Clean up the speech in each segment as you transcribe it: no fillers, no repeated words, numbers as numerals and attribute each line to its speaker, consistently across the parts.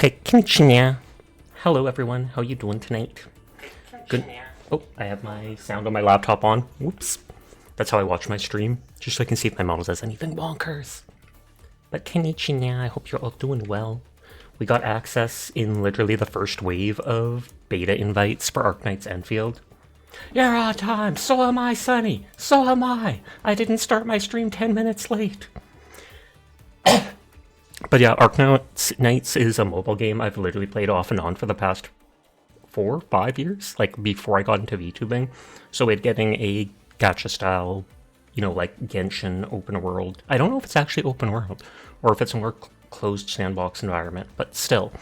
Speaker 1: Okay, konnichiwa. Hello everyone, how you doing tonight? Good. Oh, I have my sound on my laptop on. Whoops. That's how I watch my stream, just so I can see if my model says anything bonkers. But konnichiwa, I hope you're all doing well. We got access in literally the first wave of beta invites for Arknights Endfield. You're on time, so am I, Sunny. So am I. I didn't start my stream 10 minutes late. But yeah, Arknights is a mobile game I've literally played off and on for the past 4 or 5 years, like before I got into VTubing. So it getting a gacha style, like Genshin open world. I don't know if it's actually open world or if it's a more closed sandbox environment, but still,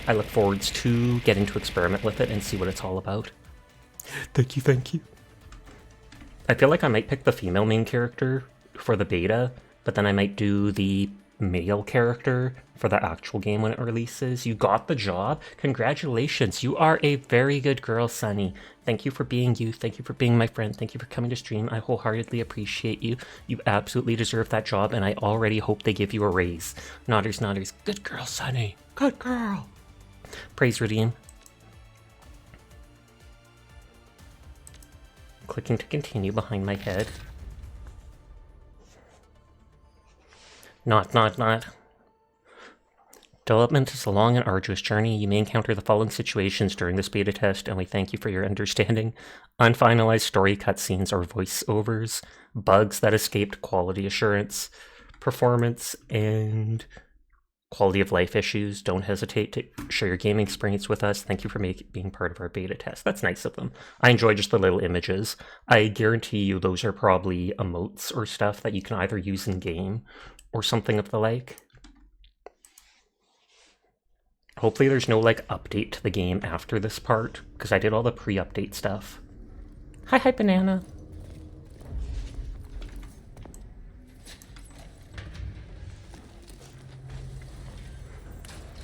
Speaker 1: I look forward to getting to experiment with it and see what it's all about. Thank you, thank you. I feel like I might pick the female main character for the beta, but then I might do the male character for the actual game when it releases. You got the job. Congratulations. You are a very good girl, Sunny. Thank you for being you. Thank you for being my friend. Thank you for coming to stream. I wholeheartedly appreciate you. You absolutely deserve that job, and I already hope they give you a raise. Nodders, nodders. Good girl, Sunny. Good girl. Praise redeem. Clicking to continue behind my head. Not. Development is a long and arduous journey. You may encounter the following situations during this beta test, and we thank you for your understanding. Unfinalized story cutscenes or voiceovers, bugs that escaped quality assurance, performance, and quality of life issues. Don't hesitate to share your gaming experience with us. Thank you for being part of our beta test. That's nice of them. I enjoy just the little images. I guarantee you those are probably emotes or stuff that you can either use in game or something of the like. Hopefully there's no update to the game after this part, because I did all the pre-update stuff. Hi banana.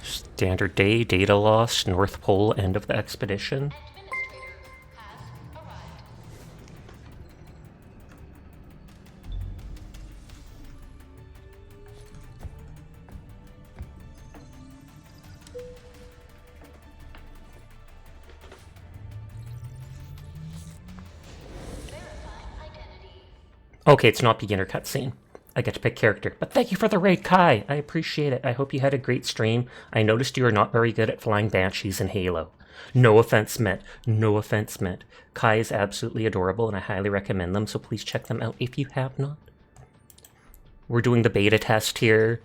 Speaker 1: Standard day, data loss, North Pole, end of the expedition. Okay, it's not beginner cutscene. I get to pick character. But thank you for the raid, Kai. I appreciate it. I hope you had a great stream. I noticed you are not very good at flying banshees in Halo. No offense meant. No offense meant. Kai is absolutely adorable, and I highly recommend them, so please check them out if you have not. We're doing the beta test here.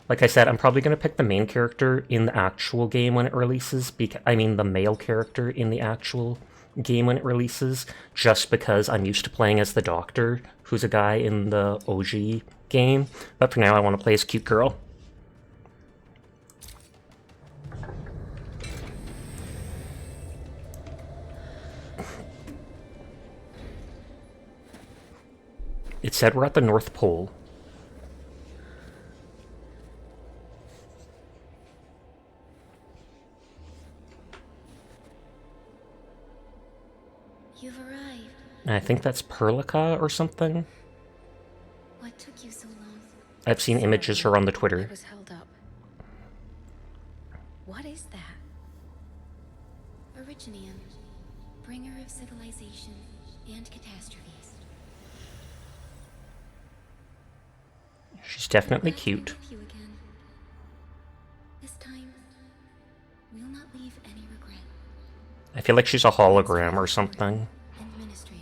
Speaker 1: Like I said, I'm probably going to pick the main character in the actual game when it releases. I mean, the male character in the actual game when it releases, just because I'm used to playing as the Doctor, who's a guy in the OG game. But for now, I want to play as cute girl. It said we're at the North Pole.
Speaker 2: You've arrived.
Speaker 1: I think that's Perlica or something.
Speaker 2: What took you so long?
Speaker 1: I've seen images her on the Twitter.
Speaker 2: I was held up. What is that? Originium, bringer of civilization and catastrophes.
Speaker 1: She's definitely
Speaker 2: Glad to
Speaker 1: cute.
Speaker 2: be with you again. This time, we'll not leave any regret.
Speaker 1: I feel like she's a hologram or something.
Speaker 2: Administrator.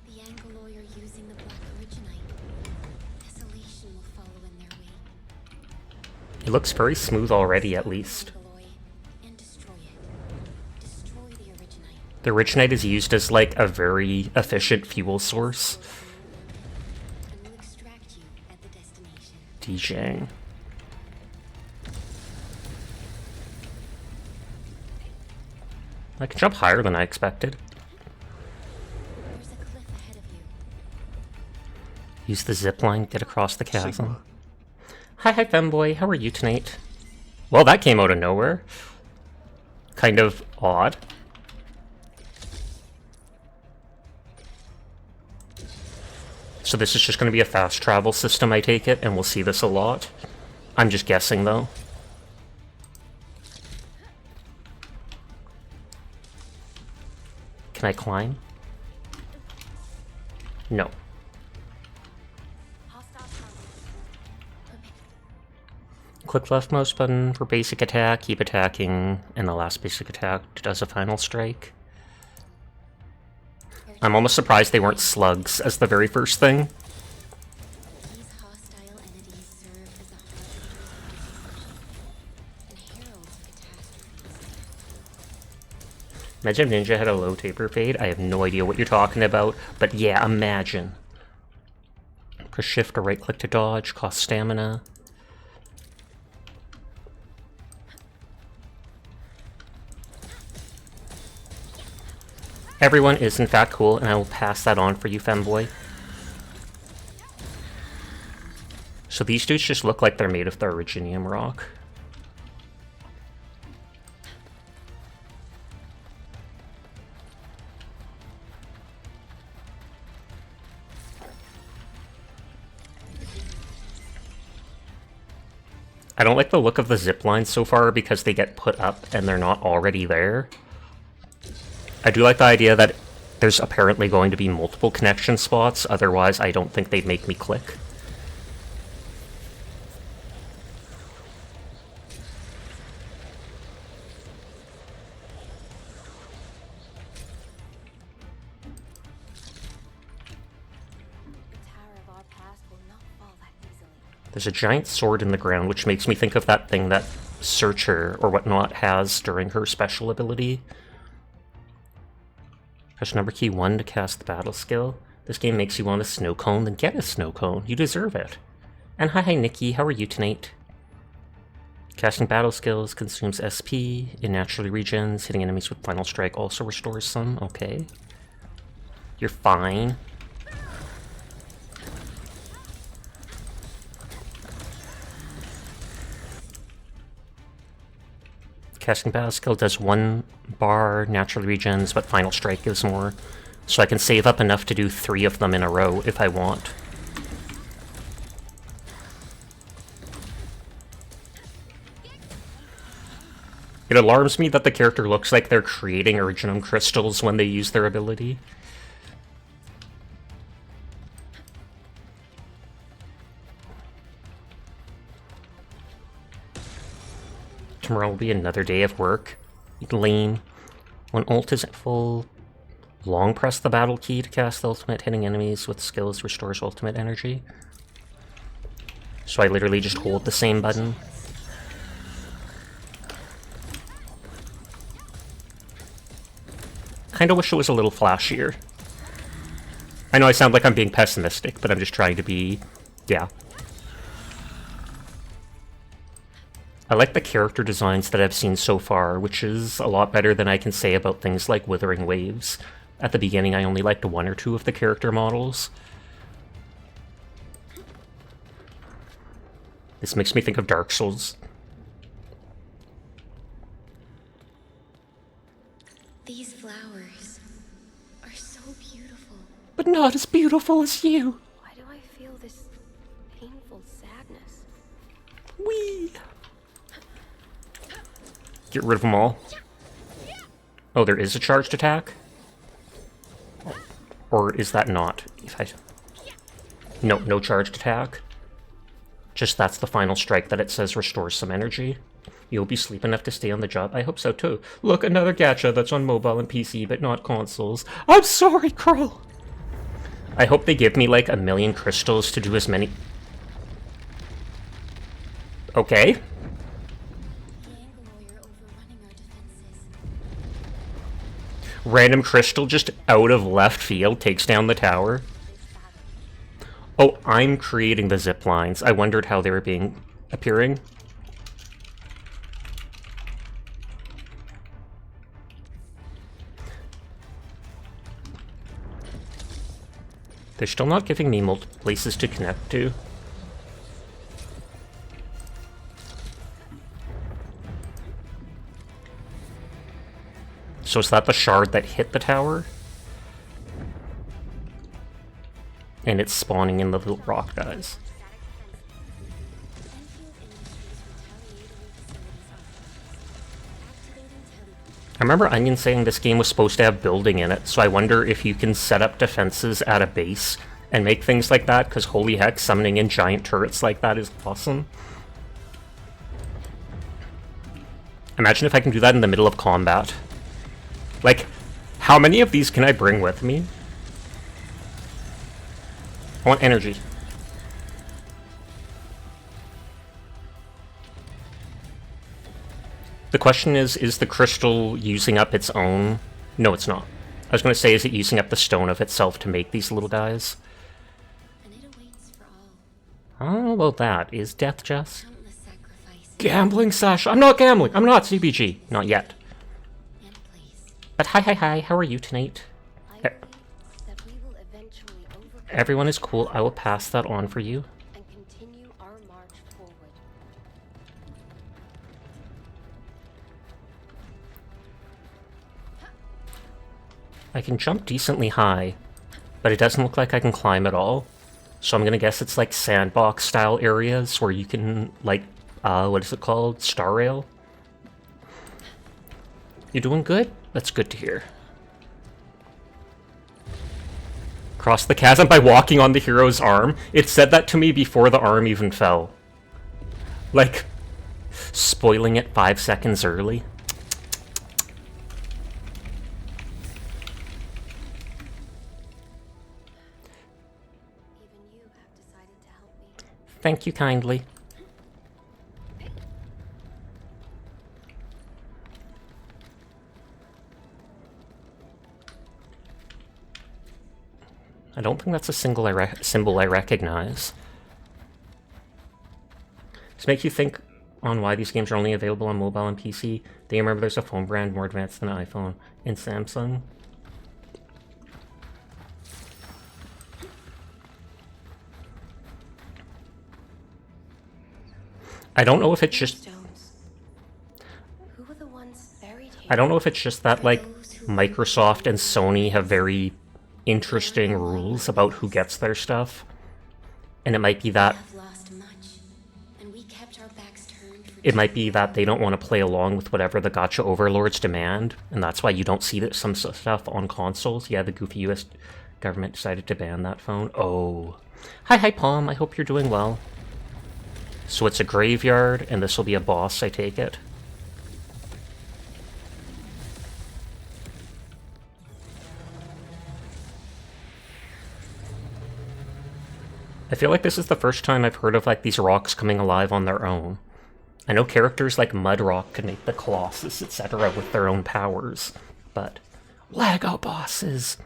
Speaker 2: The Angoloy are using the Black Originite. Desolation will follow in their wake.
Speaker 1: It looks very smooth already, at least.
Speaker 2: Angoloy and destroy it. Destroy the Originite.
Speaker 1: The Originite is used as a very efficient fuel source.
Speaker 2: And will extract you at the destination.
Speaker 1: DJing. I can jump higher than I expected.
Speaker 2: There's a cliff ahead of you.
Speaker 1: Use the zipline, get across the chasm. Hi femboy, how are you tonight? Well, that came out of nowhere. Kind of odd. So this is just going to be a fast travel system, I take it, and we'll see this a lot. I'm just guessing, though. Can I climb? No. Click left mouse button for basic attack, keep attacking, and the last basic attack does a final strike. I'm almost surprised they weren't slugs as the very first thing.
Speaker 2: These hostile entities serve as a harbinger and heralds of catastrophes.
Speaker 1: Imagine if Ninja had a low taper fade. I have no idea what you're talking about, but yeah, imagine. Press shift or right click to dodge, cost stamina. Everyone is in fact cool, and I will pass that on for you, femboy. So these dudes just look like they're made of the Originium rock. I don't like the look of the zip lines so far because they get put up and they're not already there. I do like the idea that there's apparently going to be multiple connection spots, otherwise I don't think they'd make me click. There's a giant sword in the ground, which makes me think of that thing that Searcher or whatnot has during her special ability. Press number key 1 to cast the battle skill. This game makes you want a snow cone, then get a snow cone. You deserve it. And hi Nikki, how are you tonight? Casting battle skills consumes SP, it naturally regens, hitting enemies with final strike also restores some, okay. You're fine. Casting battle skill does 1 bar, naturally regens, but final strike gives more. So I can save up enough to do 3 of them in a row if I want. It alarms me that the character looks like they're creating Originium crystals when they use their ability. Tomorrow will be another day of work. Lame. When ult is at full, long press the battle key to cast the ultimate, hitting enemies with skills restores ultimate energy. So I literally just hold the same button. Kinda wish it was a little flashier. I know I sound like I'm being pessimistic, but I'm just trying to be... yeah. I like the character designs that I've seen so far, which is a lot better than I can say about things like Withering Waves. At the beginning, I only liked 1 or 2 of the character models. This makes me think of Dark Souls.
Speaker 2: These flowers are so beautiful.
Speaker 1: But not as beautiful as you!
Speaker 2: Why do I feel this painful sadness?
Speaker 1: Whee! Get rid of them all. Oh, there is a charged attack? Or is that not? No, no charged attack. Just that's the final strike that it says restores some energy. You'll be sleep enough to stay on the job? I hope so too. Look, another gacha that's on mobile and PC, but not consoles. I'm sorry, Krull! I hope they give me like 1,000,000 crystals to do as many... Okay. Random crystal just out of left field takes down the tower. Oh, I'm creating the zip lines. I wondered how they were appearing. They're still not giving me multiple places to connect to. So is that the shard that hit the tower? And it's spawning in the little rock guys. I remember Onion saying this game was supposed to have building in it, so I wonder if you can set up defenses at a base and make things like that, because holy heck, summoning in giant turrets like that is awesome. Imagine if I can do that in the middle of combat. Like, how many of these can I bring with me? I want energy. The question is the crystal using up its own? No, it's not. I was going to say, is it using up the stone of itself to make these little guys? I don't know about that. Is death just? Gambling Sasha. I'm not gambling. I'm not CBG. Not yet. But hi, how are you tonight? Everyone is cool. I will pass that on for you.
Speaker 3: And continue our march forward.
Speaker 1: I can jump decently high, but it doesn't look like I can climb at all. So I'm gonna guess it's like sandbox style areas where you can, like, what is it called? Star Rail? You doing good? That's good to hear. Cross the chasm by walking on the hero's arm. It said that to me before the arm even fell. Like, spoiling it 5 seconds early.
Speaker 3: Even you have decided to help me.
Speaker 1: Thank you kindly. I don't think that's a symbol I recognize. This makes you think on why these games are only available on mobile and PC. Do you remember there's a phone brand more advanced than iPhone and Samsung? I don't know if it's just...
Speaker 3: Who were the ones buried here?
Speaker 1: I don't know if it's just that, like, Microsoft and Sony have very interesting rules about who gets their stuff. And it might be that... It might be that they don't want to play along with whatever the gacha overlords demand, and that's why you don't see some stuff on consoles. Yeah, the goofy US government decided to ban that phone. Oh. Hi, Palm. I hope you're doing well. So it's a graveyard, and this will be a boss, I take it. I feel like this is the first time I've heard of, like, these rocks coming alive on their own. I know characters like Mudrock can make the Colossus, etc. with their own powers, but LEGO bosses!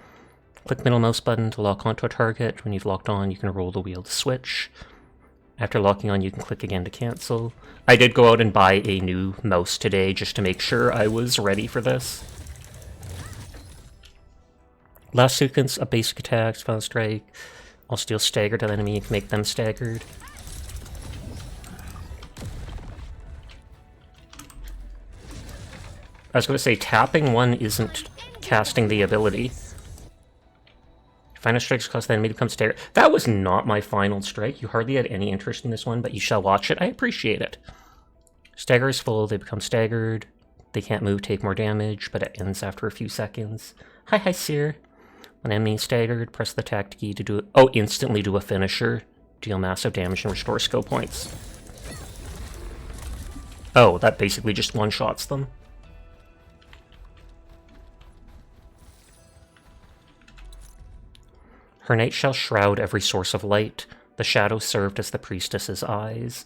Speaker 1: Click middle mouse button to lock onto a target. When you've locked on, you can roll the wheel to switch. After locking on, you can click again to cancel. I did go out and buy a new mouse today just to make sure I was ready for this. Last sequence, a basic attack, final strike. I'll steal staggered to the enemy and make them staggered. I was going to say, tapping one isn't casting the ability. Final strikes cause the enemy to become staggered. That was not my final strike. You hardly had any interest in this one, but you shall watch it. I appreciate it. Stagger is full, they become staggered. They can't move, take more damage, but it ends after a few seconds. Hi, Seer. When enemy is staggered, press the attack key to do it. Oh, instantly do a finisher. Deal massive damage and restore skill points. Oh, that basically just one-shots them. Her night shall shroud every source of light. The shadow served as the priestess's eyes.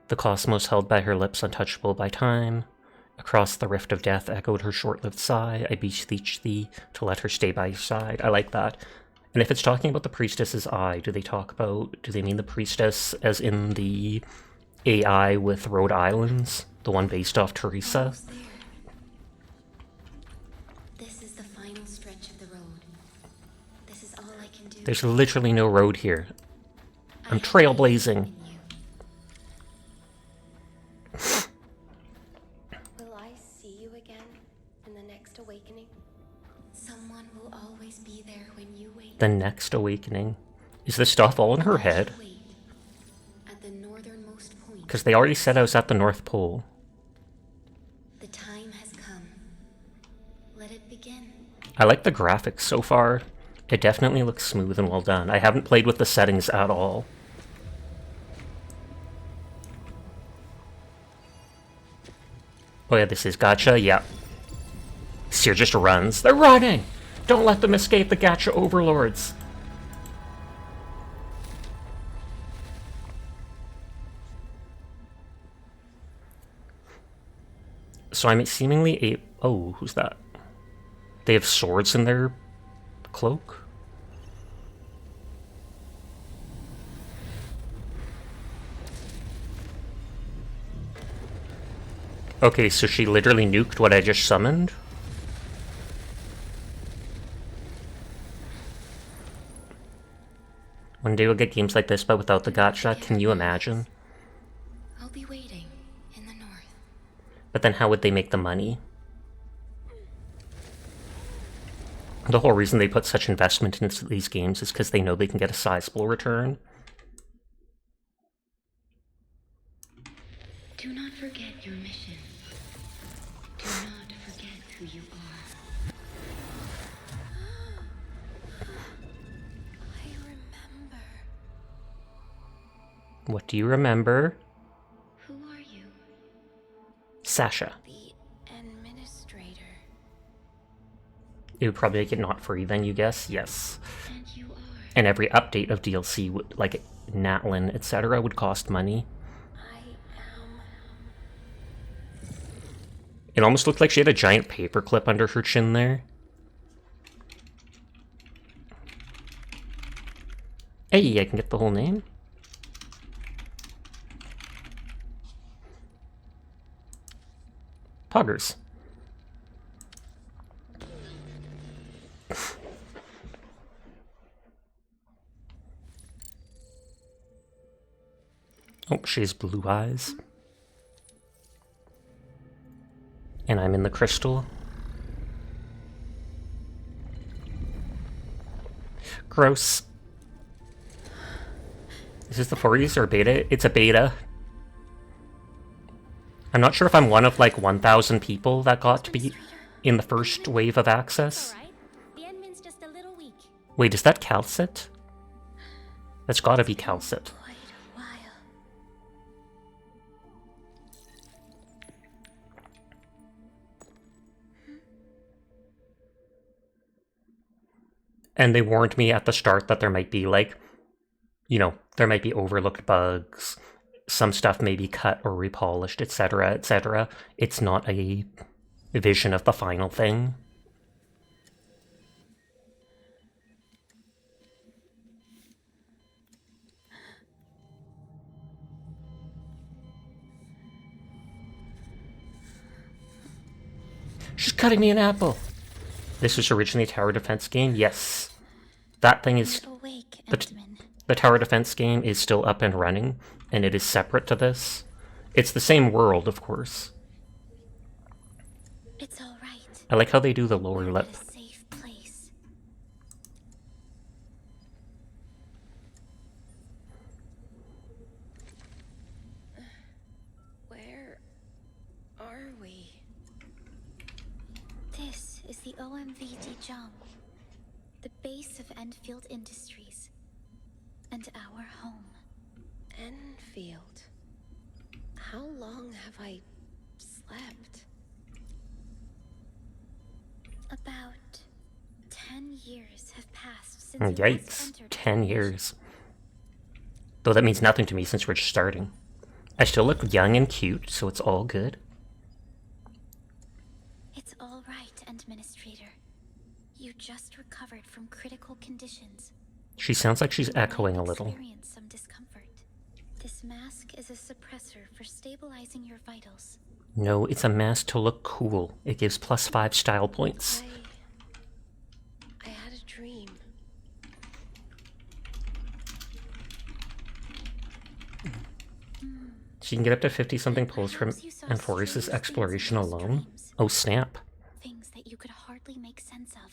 Speaker 1: The cosmos held by her lips, untouchable by time. Across the rift of death echoed her short-lived sigh. I beseech thee to let her stay by your side. I like that. And if it's talking about the priestess's eye, do they mean the priestess as in the AI with Rhode Islands? The one based off Teresa? There's literally no road here. I'm trailblazing.
Speaker 3: Will I see you again in the next awakening?
Speaker 2: Someone will always be there when you wake
Speaker 1: The next awakening. Is this stuff all in her head?
Speaker 2: Wait. At the northernmost point,
Speaker 1: Because they already said I was at the North Pole.
Speaker 2: the time has come. Let it begin.
Speaker 1: I like the graphics so far. It definitely looks smooth and well done. I haven't played with the settings at all. Oh yeah, this is gacha, yeah. Seer just runs. They're running! Don't let them escape the gacha overlords! So I'm seemingly a... Oh, who's that? They have swords in their cloak? Okay, so she literally nuked what I just summoned? One day we'll get games like this, but without the gacha, can you imagine?
Speaker 2: I'll be waiting in the north.
Speaker 1: But then how would they make the money? The whole reason they put such investment into these games is because they know they can get a sizable return.
Speaker 2: Do not forget your mission. Do not forget who you are. I remember.
Speaker 1: What do you remember?
Speaker 2: Who are you?
Speaker 1: Sasha.
Speaker 2: The administrator.
Speaker 1: It would probably make it not free then, you guess? Yes.
Speaker 2: And you are.
Speaker 1: And every update of DLC, would, like Natlin, etc., would cost money.
Speaker 2: I am.
Speaker 1: It almost looked like she had a giant paperclip under her chin there. Hey, I can get the whole name. Poggers. Oh, she has blue eyes. And I'm in the crystal. Gross. Is this the 40s or beta? It's a beta. I'm not sure if I'm one of like 1,000 people that got to be in the first wave of access.
Speaker 2: Alright. The admin's just a little weak.
Speaker 1: Wait, is that Calcit? That's gotta be Calcit.
Speaker 2: Quite a while.
Speaker 1: And they warned me at the start that there might be like, you know, there might be overlooked bugs, some stuff may be cut or repolished, etc., etc. It's not a vision of the final thing. She's cutting me an apple! This was originally a tower defense game? Yes. That thing is...
Speaker 2: Awake,
Speaker 1: The,
Speaker 2: Endman.
Speaker 1: the tower defense game is still up and running, and it is separate to this. It's the same world, of course.
Speaker 2: It's alright.
Speaker 1: I like how they do the lower lip.
Speaker 2: A safe place. Where are we? This is the OMVD Jump, the base of Endfield Industries, and our home. Enfield. How long have I slept? About 10 years have passed since we last
Speaker 1: Yikes.
Speaker 2: entered
Speaker 1: 10
Speaker 2: formation.
Speaker 1: years. Though that means nothing to me since we're just starting. I still look young and cute, so it's all good.
Speaker 2: It's all right, Administrator. You just recovered from critical conditions.
Speaker 1: She sounds like she's
Speaker 2: You might
Speaker 1: echoing a little.
Speaker 2: experience some discomfort. This mask is a suppressor for stabilizing your vitals.
Speaker 1: No, it's a mask to look cool. It gives +5 style points.
Speaker 2: I had a dream.
Speaker 1: She can get up to 50-something pulls from Enforce's exploration alone. Oh snap.
Speaker 2: Things that you could hardly make sense of.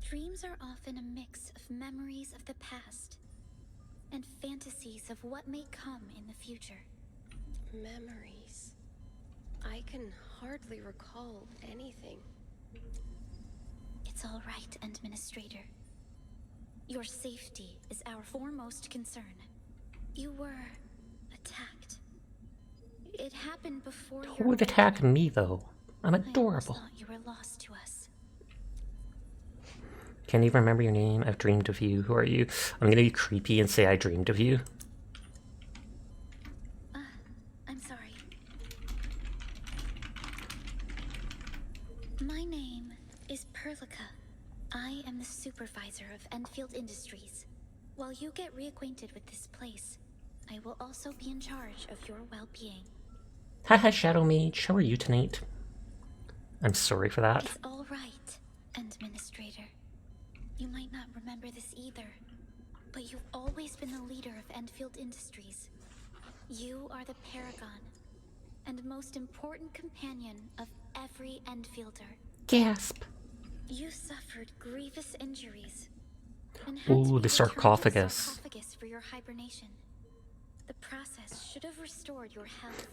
Speaker 2: Dreams are often a mix of memories of the past and fantasies of what may come in the future.
Speaker 3: Memories. I can hardly recall anything.
Speaker 2: It's all right, Administrator. Your safety is our foremost concern. You were attacked. It happened before
Speaker 1: Who
Speaker 2: your
Speaker 1: would attack me, though? I'm
Speaker 2: I almost
Speaker 1: adorable.
Speaker 2: thought you were lost to us.
Speaker 1: Can't even remember your name. I've dreamed of you. Who are you? I'm gonna be creepy and say I dreamed of you.
Speaker 2: I'm sorry. My name is Perlica. I am the supervisor of Endfield Industries. While you get reacquainted with this place, I will also be in charge of your well-being.
Speaker 1: Haha, Shadow Mage. How are you tonight? I'm sorry for that.
Speaker 2: It's all right, Administrator. You might not remember this either, but you've always been the leader of Endfield Industries. You are the paragon and most important companion of every Endfielder.
Speaker 1: Gasp.
Speaker 2: You suffered grievous injuries and had
Speaker 1: Ooh,
Speaker 2: to be
Speaker 1: the
Speaker 2: returned to
Speaker 1: sarcophagus.
Speaker 2: sarcophagus for your hibernation. The process should have restored your health,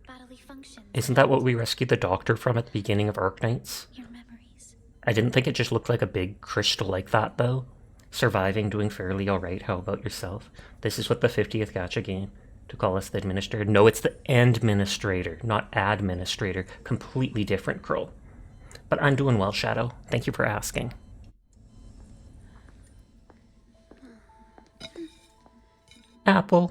Speaker 2: bodily functions.
Speaker 1: Isn't that what we rescued the doctor from at the beginning of Arknights?
Speaker 2: Your memories.
Speaker 1: I didn't think it just looked like a big crystal like that, though. Surviving, doing fairly alright. How about yourself? This is what the 50th gacha game. To call us the administrator. No, it's the administrator, not administrator. Completely different, Krull. But I'm doing well, Shadow. Thank you for asking. Apple.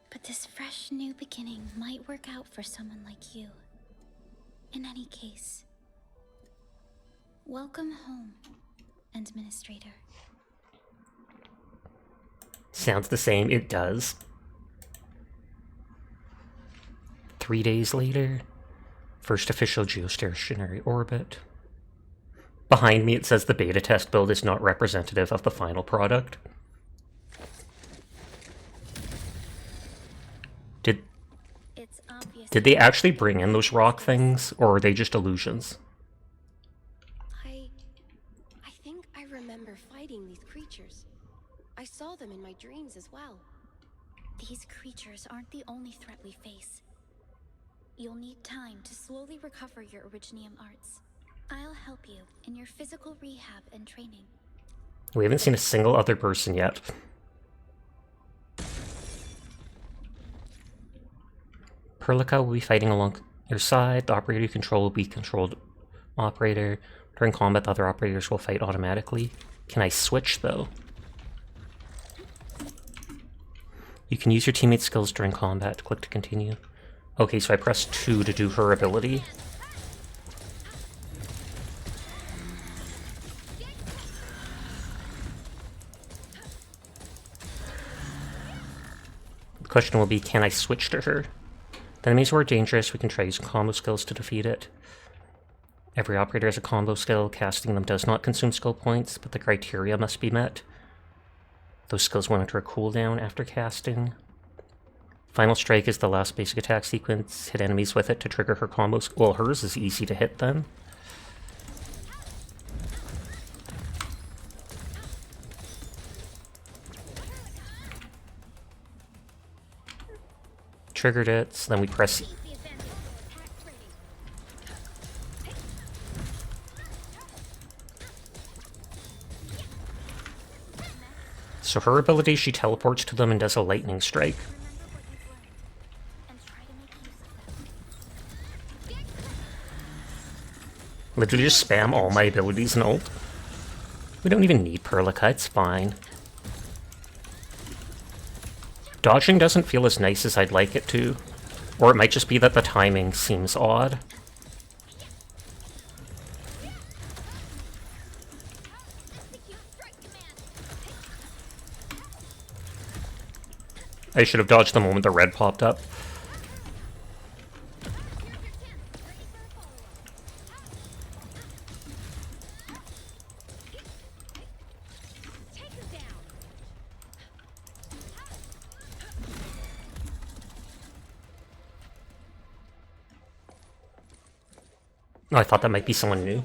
Speaker 2: But this fresh new beginning might work out for someone like you. In any case, welcome home, Administrator.
Speaker 1: Sounds the same. It does. 3 days later, first official geostationary orbit. Behind me it says the beta test build is not representative of the final product.
Speaker 2: It's obvious.
Speaker 1: Did they actually bring in those rock things, or are they just illusions?
Speaker 3: I think I remember fighting these creatures. I saw them in my dreams as well.
Speaker 2: These creatures aren't the only threat we face. You'll need time to slowly recover your Originium arts. I'll help you in your physical rehab and training.
Speaker 1: We haven't seen a single other person yet. Perlica will be fighting along your side. The operator you control will be controlled operator. During combat, the other operators will fight automatically. Can I switch, though? You can use your teammate's skills during combat. Click to continue. Okay, so I press 2 to do her ability. The question will be, can I switch to her? The enemies who are dangerous, we can try using combo skills to defeat it. Every operator has a combo skill. Casting them does not consume skill points, but the criteria must be met. Those skills will enter a cooldown after casting. Final Strike is the last basic attack sequence. Hit enemies with it to trigger her combos. Well, hers is easy to hit then. Triggered it, so then we press... So her ability, she teleports to them and does a lightning strike. Literally just spam all my abilities and ult. We don't even need Perlica, it's fine. Dodging doesn't feel as nice as I'd like it to. Or it might just be that the timing seems odd. I should have dodged the moment the red popped up. Oh, I thought that might be someone new.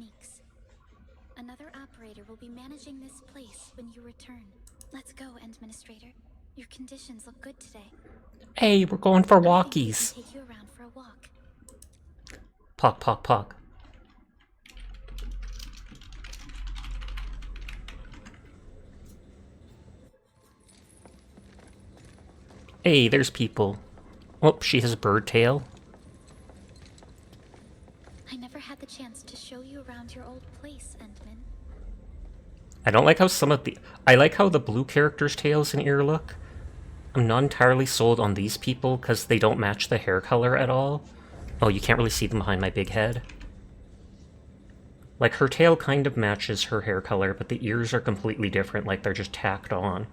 Speaker 2: techniques. Another operator will be managing this place when you return. Let's go, Administrator. Your conditions look good today.
Speaker 1: Hey, we're going for
Speaker 2: I think we
Speaker 1: walkies.
Speaker 2: can take you around for a walk.
Speaker 1: Pock, pock, pock. Hey, there's people. Oh, she has a bird tail.
Speaker 2: I never had the chance to show you around your old place, Endman.
Speaker 1: I don't like how some of the... I like how the blue characters' tails and ear look. I'm not entirely sold on these people because they don't match the hair color at all. Oh, you can't really see them behind my big head. Like, her tail kind of matches her hair color, but the ears are completely different, like they're just tacked on.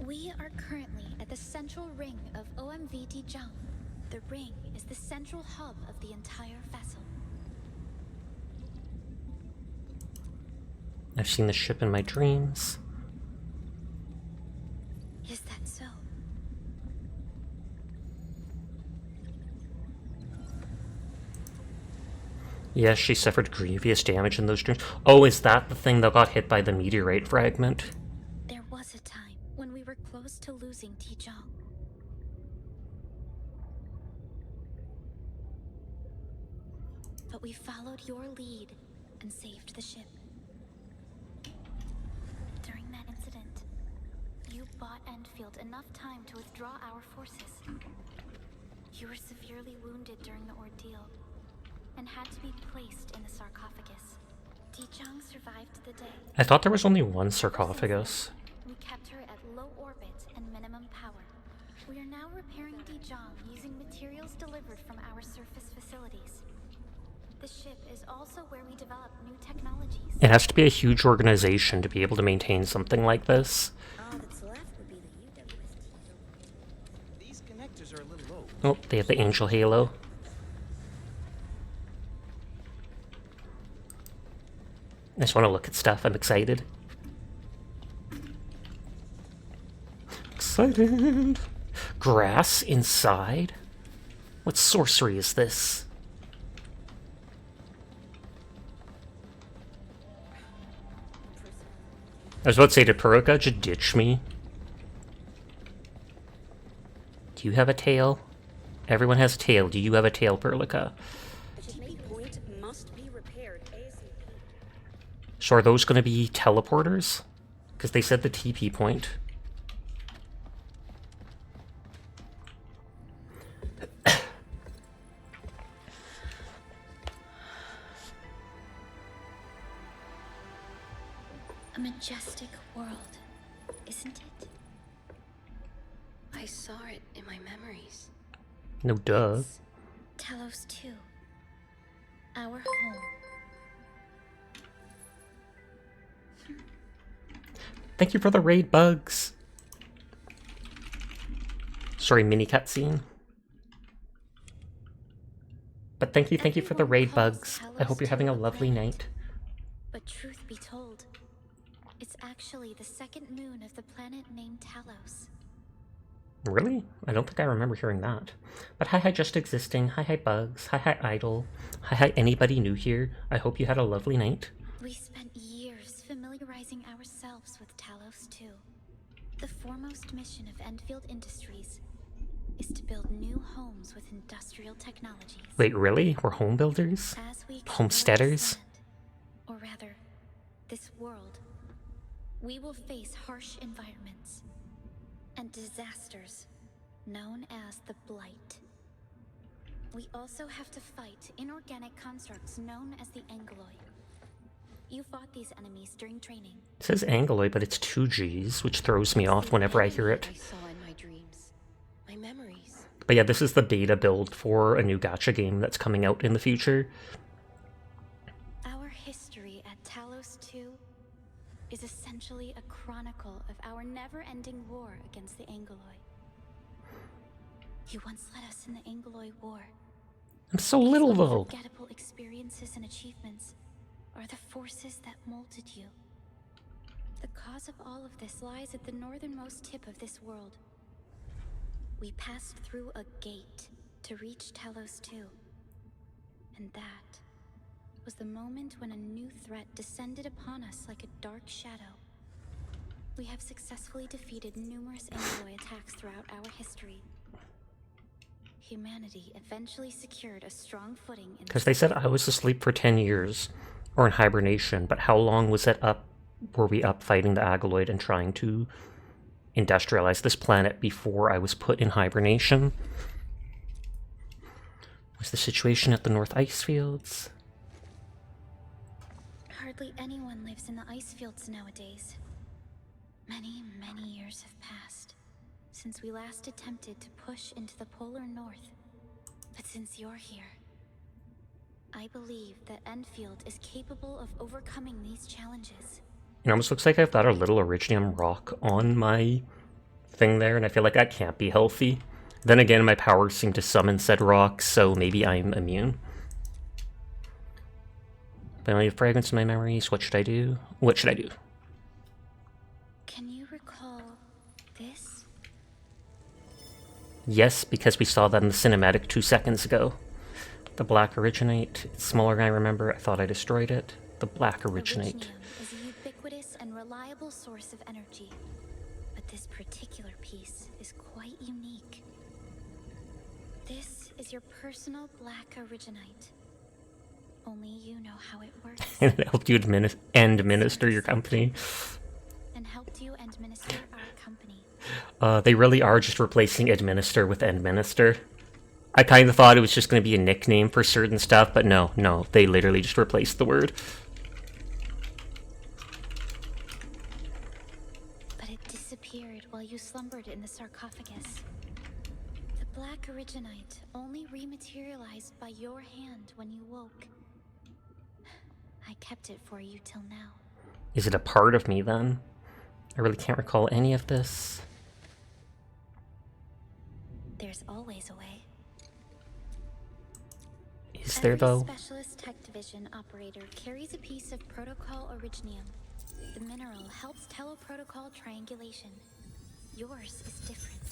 Speaker 2: We are currently at the central ring of OMV Dijon. The ring is the central hub of the entire vessel.
Speaker 1: I've seen the ship in my dreams.
Speaker 2: Is that so?
Speaker 1: Yes, she suffered grievous damage in those dreams. Oh, is that the thing that got hit by the meteorite fragment?
Speaker 2: There was a time when we were close to losing Dijon. But we followed your lead and saved the ship. During that incident, you bought Endfield enough time to withdraw our forces. You were severely wounded during the ordeal and had to be placed in the sarcophagus. Dijon survived the day.
Speaker 1: I thought there was only one sarcophagus.
Speaker 2: We kept her at low orbit and minimum power. We are now repairing Dijon using materials delivered from our surface facilities. The ship is also where we develop new technologies.
Speaker 1: It has to be a huge organization to be able to maintain something like this.
Speaker 4: All that's left would be the UWST.
Speaker 5: These connectors are a little low.
Speaker 1: Oh, they have the angel halo. I just want to look at stuff. I'm excited. Excited. Grass inside? What sorcery is this? I was about to say, did Puruka just ditch me? Do you have a tail? Everyone has a tail. Do you have a tail, Puruka?
Speaker 4: The TP point must be repaired ASAP.
Speaker 1: So are those going to be teleporters? Because they said the TP point.
Speaker 2: A majestic world, isn't it?
Speaker 3: I saw it in my memories.
Speaker 1: No duh.
Speaker 2: Talos 2. Our home.
Speaker 1: Thank you for the raid bugs. Sorry, mini cutscene. But thank you for the raid bugs. I hope you're having a lovely night.
Speaker 2: But truth be told, it's actually the second moon of the planet named Talos.
Speaker 1: Really? I don't think I remember hearing that. But hi Just Existing, hi Bugs, hi Idol, hi anybody new here. I hope you had a lovely night.
Speaker 2: We spent years familiarizing ourselves with Talos 2. The foremost mission of Endfield Industries is to build new homes with industrial technologies.
Speaker 1: Wait, really? We're home builders?
Speaker 2: As we explore
Speaker 1: Homesteaders?
Speaker 2: this land, or rather, this world, we will face harsh environments and disasters known as the Blight. We also have to fight inorganic constructs known as the Angoloi. You fought these enemies during training.
Speaker 1: It says Angoloi, but it's 2 G's, which throws me off whenever I hear it.
Speaker 3: I saw in my dreams, my memories.
Speaker 1: But yeah, this is the beta build for a new gacha game that's coming out in the future.
Speaker 2: Our history at Talos 2 is essentially a chronicle of our never-ending war against the Angoloi. You once led us in the Angoloi War.
Speaker 1: I'm so little
Speaker 2: These
Speaker 1: though.
Speaker 2: unforgettable experiences and achievements are the forces that molded you. The cause of all of this lies at the northernmost tip of this world. We passed through a gate to reach Telos 2. And that was the moment when a new threat descended upon us like a dark shadow. We have successfully defeated numerous Angloy attacks throughout our history. Humanity eventually secured a strong footing in
Speaker 1: Because they said I was asleep for 10 years, or in hibernation, but how long was it up? Were we up fighting the Agaloid and trying to industrialize this planet before I was put in hibernation? Was the situation at the North Ice Fields?
Speaker 2: Hardly anyone lives in the ice fields nowadays. Many, many years have passed since we last attempted to push into the polar north. But since you're here, I believe that Endfield is capable of overcoming these challenges.
Speaker 1: It almost looks like I've got a little Originium rock on my thing there, and I feel like that can't be healthy. Then again, my powers seem to summon said rocks, so maybe I'm immune. But I only have fragments in my memories. What should I do? What should I do?
Speaker 2: Can you recall this?
Speaker 1: Yes, because we saw that in the cinematic 2 seconds ago. The Black Originate. It's smaller than I remember. I thought I destroyed it. The Black Originate.
Speaker 2: Originium is a ubiquitous and reliable source of energy. But this particular piece is quite unique. This is your personal Black Originite. Only you know how it works.
Speaker 1: And it helped you administer your company.
Speaker 2: And helped you administer our company.
Speaker 1: They really are just replacing administer with administer. I kind of thought it was just going to be a nickname for certain stuff, but no, they literally just replaced the word.
Speaker 2: But it disappeared while you slumbered in the sarcophagus. The Black Originite only rematerialized by your hand when you woke. I kept it for you till now.
Speaker 1: Is it a part of me then? I really can't recall any of this.
Speaker 2: There's always a way.
Speaker 1: Is there though?
Speaker 2: Every Specialist Tech Division operator carries a piece of Protocol Originium. The mineral helps teleprotocol triangulation. Yours is different.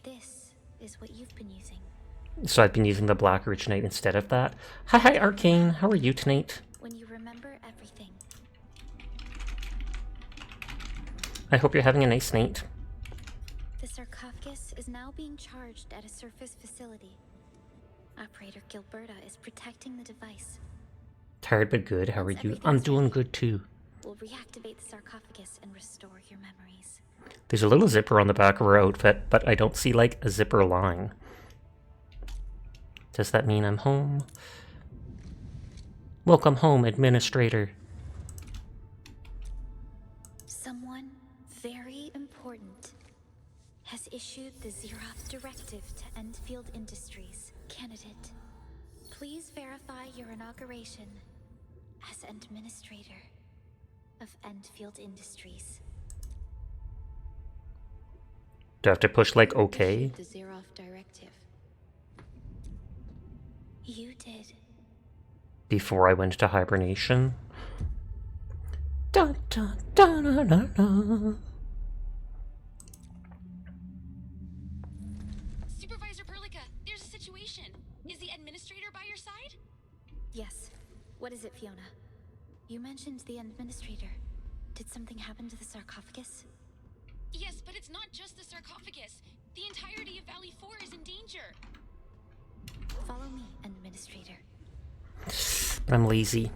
Speaker 2: This is what you've been using.
Speaker 1: So I've been using the Black Originate instead of that. Hi, Arcane. How are you tonight?
Speaker 2: When you remember everything.
Speaker 1: I hope you're having a nice night.
Speaker 2: The sarcophagus is now being charged at a surface facility. Operator Gilberta is protecting the device.
Speaker 1: Tired but good. How are
Speaker 2: Once
Speaker 1: you? I'm
Speaker 2: everything's
Speaker 1: doing
Speaker 2: ready,
Speaker 1: good too.
Speaker 2: We'll reactivate the sarcophagus and restore your memories.
Speaker 1: There's a little zipper on the back of her outfit, but I don't see like a zipper line. Does that mean I'm home? Welcome home, Administrator.
Speaker 2: Someone very important has issued the Zeroth Directive to Endfield Industries. Candidate, please verify your inauguration as Administrator of Endfield Industries.
Speaker 1: Do I have to push like OK?
Speaker 3: The Zeroth Directive.
Speaker 2: You did.
Speaker 1: Before I went to hibernation? Dun, dun, dun, dun, dun, dun.
Speaker 6: Supervisor Perlica, there's a situation. Is the administrator by your side?
Speaker 2: Yes. What is it, Fiona? You mentioned the Administrator. Did something happen to the sarcophagus?
Speaker 6: Yes, but it's not just the sarcophagus. The entirety of Valley 4 is in danger.
Speaker 2: Follow me, Administrator.
Speaker 1: But I'm lazy.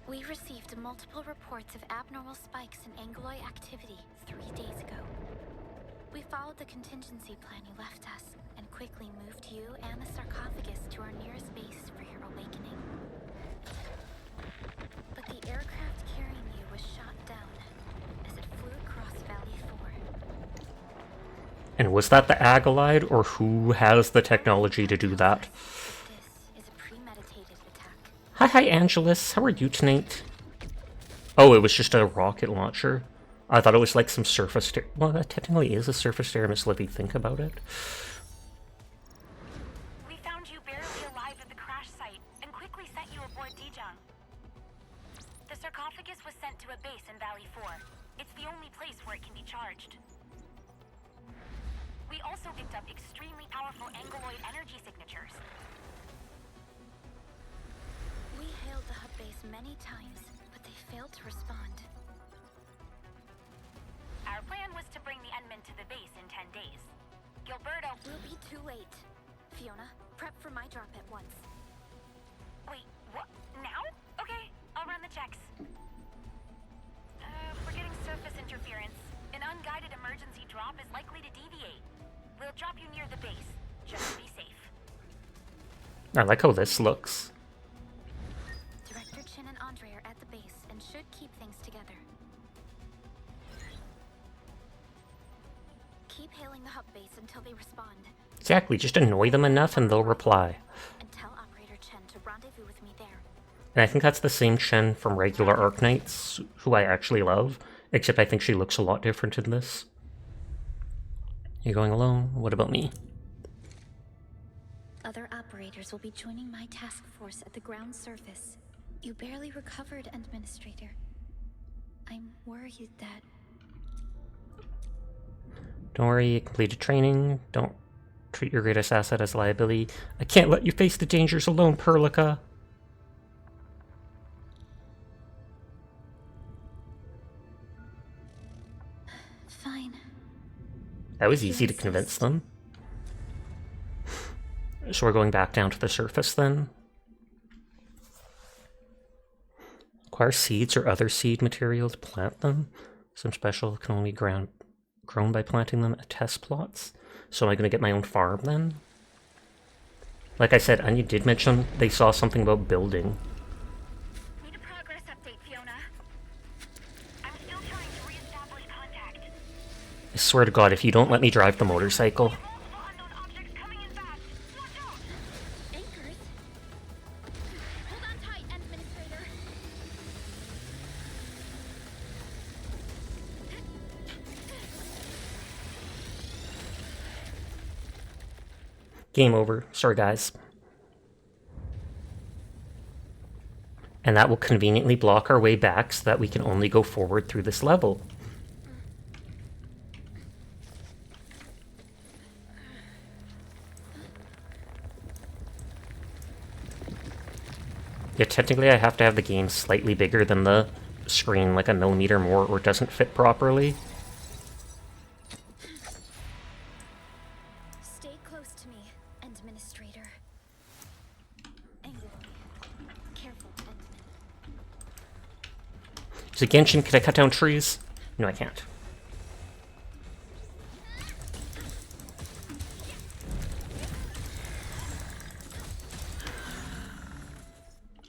Speaker 2: We received multiple reports of abnormal spikes in Angloy activity 3 days ago. We followed the contingency plan you left us and quickly moved you and the sarcophagus to our nearest base for your awakening. But the aircraft carrying you was shot down as it flew across Valley 4.
Speaker 1: And was that the Agalide, or who has the technology to do that?
Speaker 2: This is a premeditated attack.
Speaker 1: Hi, Angelus. How are you tonight? Oh, it was just a rocket launcher. I thought it was like some surface... Well, that technically is a surface-to-air missile if you think about it.
Speaker 7: We found you barely alive at the crash site and quickly sent you aboard D-Junk. a base in Valley 4. It's the only place where it can be charged. We also picked up extremely powerful angeloid energy signatures.
Speaker 2: We hailed the hub base many times, but they failed to respond.
Speaker 7: Our plan was to bring the Endmen to the base in 10 days. Gilberto...
Speaker 2: We'll be too late. Fiona, prep for my drop at once.
Speaker 7: Wait, what? Now? Okay, I'll run the checks. We're getting surface interference. An unguided emergency drop is likely to deviate. We'll drop you near the base, just to be safe.
Speaker 1: I like how this looks.
Speaker 2: Director Chin and Andre are at the base and should keep things together. Keep hailing the hub base until they respond.
Speaker 1: Exactly, just annoy them enough and they'll reply.
Speaker 2: And tell Operator Chen to rendezvous with me there.
Speaker 1: And I think that's the same Chen from regular Arknights, who I actually love, except I think she looks a lot different in this. You going alone? What about me?
Speaker 2: Other operators will be joining my task force at the ground surface. You barely recovered, Administrator. I'm worried that...
Speaker 1: Don't worry, you completed training. Don't treat your greatest asset as a liability. I can't let you face the dangers alone, Perlica.
Speaker 2: Fine.
Speaker 1: That was easy to convince them. So we're going back down to the surface then. Acquire seeds or other seed materials, plant them. Some special can only be grown by planting them at test plots. So am I going to get my own farm then? Like I said, Anya did mention they saw something about building.
Speaker 7: Need a progress update, Fiona. I'm still trying to re-establish contact.
Speaker 1: I swear to God, if you don't let me drive the motorcycle.
Speaker 7: Multiple unknown objects coming in fast. Watch out!
Speaker 2: Anchors? Hold on tight, Administrator.
Speaker 1: Game over. Sorry, guys. And that will conveniently block our way back so that we can only go forward through this level. Yeah, technically I have to have the game slightly bigger than the screen, like a millimeter more, or it doesn't fit properly.
Speaker 2: Stay close to me, Administrator. Angular. Careful, Endman.
Speaker 1: Is it Genshin? Can I cut down trees? No, I can't.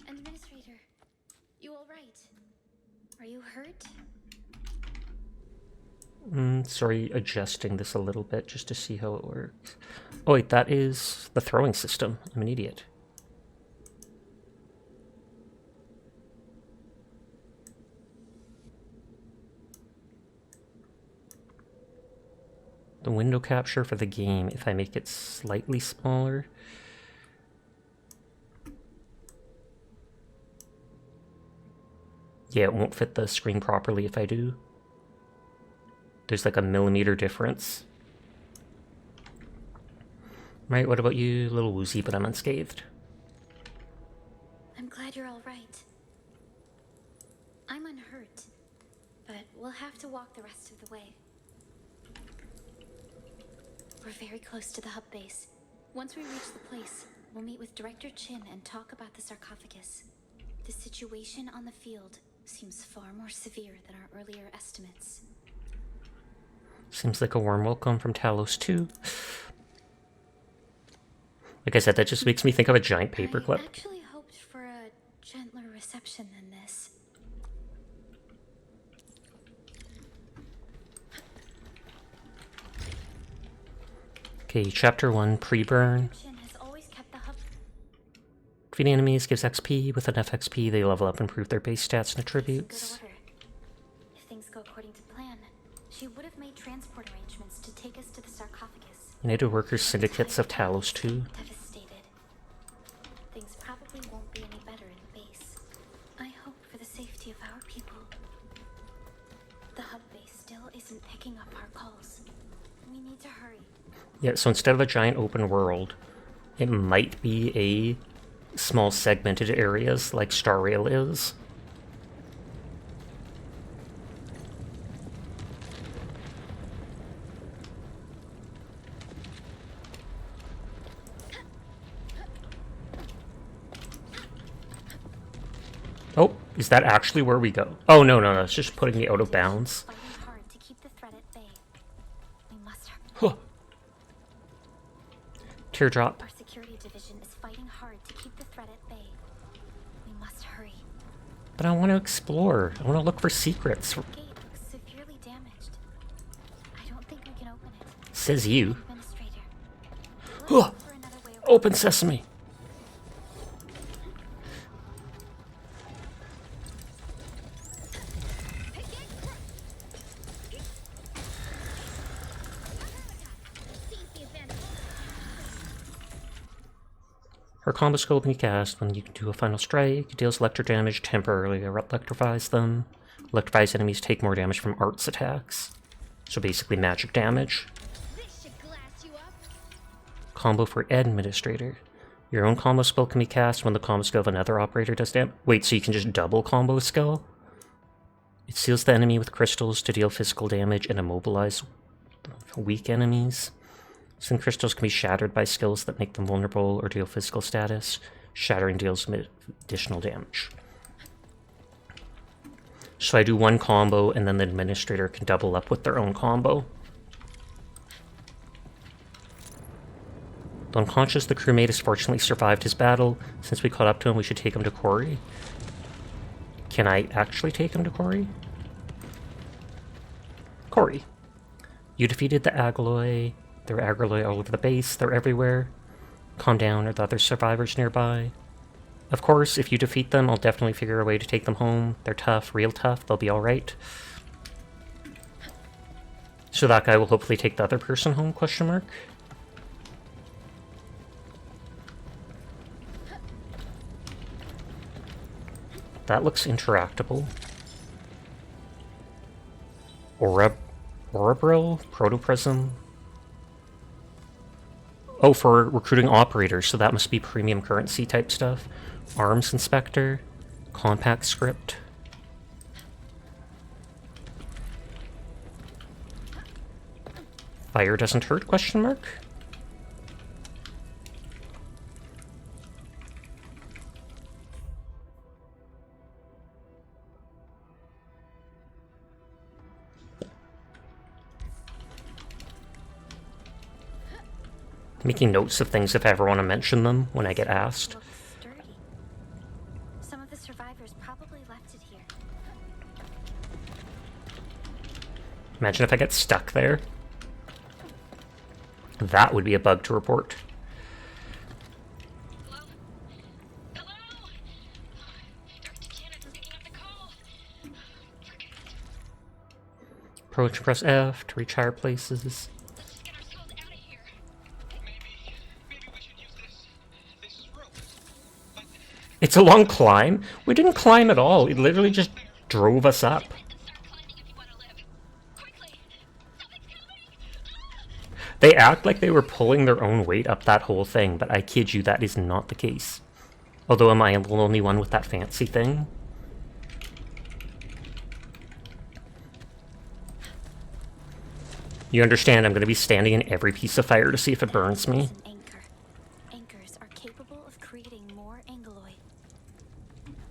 Speaker 2: Administrator, you all right? Are you hurt?
Speaker 1: Sorry, adjusting this a little bit just to see how it works. Oh wait, that is the throwing system. I'm an idiot. The window capture for the game, if I make it slightly smaller. Yeah, it won't fit the screen properly if I do. There's like a millimeter difference. Right, what about you? A little woozy, but I'm unscathed.
Speaker 2: I'm glad you're all right. I'm unhurt, but we'll have to walk the rest of the way. We're very close to the hub base. Once we reach the place, we'll meet with Director Chin and talk about the sarcophagus. The situation on the field seems far more severe than our earlier estimates.
Speaker 1: Seems like a warm welcome from Talos 2. Like I said, that just makes me think of a giant paperclip.
Speaker 2: I actually hoped for a gentler reception than this.
Speaker 1: Okay, Chapter 1, Pre-Burn.
Speaker 2: Chin has always kept the hub.
Speaker 1: Defeating enemies gives XP. With enough XP, they level up and improve their base stats and
Speaker 2: Good
Speaker 1: attributes.
Speaker 2: order. If things go according to plan, she would have made transport arrangements to take us to the sarcophagus.
Speaker 1: United Workers Syndicates of Talos 2.
Speaker 2: Devastated. Things probably won't be any better in the base. I hope for the safety of our people. The hub base still isn't picking up our calls. We need to hurry.
Speaker 1: Yeah, so instead of a giant open world, it might be a small segmented areas like Star Rail is. Oh, is that actually where we go? Oh, no, it's just putting me out of bounds.
Speaker 2: Fighting hard to keep the threat at bay. We must hurry.
Speaker 1: Huh. Teardrop.
Speaker 2: Our security division is fighting hard to keep the threat at bay. We must hurry.
Speaker 1: But I want to explore. I want to look for secrets.
Speaker 2: The gate looks severely damaged. I don't think we can open it.
Speaker 1: Says you.
Speaker 2: Administrator. Let's
Speaker 1: Huh.
Speaker 2: look for another way around.
Speaker 1: Open sesame. Her combo skill can be cast when you can do a final strike. It deals electric damage temporarily or electrifies them. Electrifies enemies take more damage from arts attacks. So basically magic damage.
Speaker 6: This should glass you up.
Speaker 1: Combo for Administrator. Your own combo skill can be cast when the combo skill of another operator does damage. Wait, so you can just double combo skill? It seals the enemy with crystals to deal physical damage and immobilize weak enemies. Some crystals can be shattered by skills that make them vulnerable or deal physical status. Shattering deals additional damage. So I do one combo and then the Administrator can double up with their own combo. The unconscious the crewmate has fortunately survived his battle. Since we caught up to him, we should take him to Quarry. Can I actually take him to Quarry? Quarry. You defeated the Agaloy. There are Agaloy all over the base. They're everywhere. Calm down, are the other survivors nearby? Of course, if you defeat them, I'll definitely figure a way to take them home. They're tough, real tough. They'll be alright. So that guy will hopefully take the other person home, question mark? That looks interactable. Orbital? Protoprism? Oh, for recruiting operators, so that must be premium currency type stuff. Arms Inspector. Compact Script. Fire doesn't hurt, question mark? Making notes of things if I ever want to mention them when I get asked.
Speaker 2: Looks sturdy. Some of the survivors probably left it here.
Speaker 1: Imagine if I get stuck there. That would be a bug to report.
Speaker 6: Hello? Hello? Dr. Chen isn't picking up the call.
Speaker 1: Approach and press F to reach higher places.
Speaker 6: Let's just get ourselves out of here.
Speaker 5: Maybe we should use this rope. But
Speaker 1: It's a long climb? We didn't climb at all. It literally just drove us up.
Speaker 6: And start climbing if you want to live. Quickly! Something's coming!
Speaker 1: They act like they were pulling their own weight up that whole thing, but I kid you, that is not the case. Although, am I the only one with that fancy thing? You understand, I'm going to be standing in every piece of fire to see if it burns me.
Speaker 2: It's an anchor. Anchors are capable of creating more Angaloy.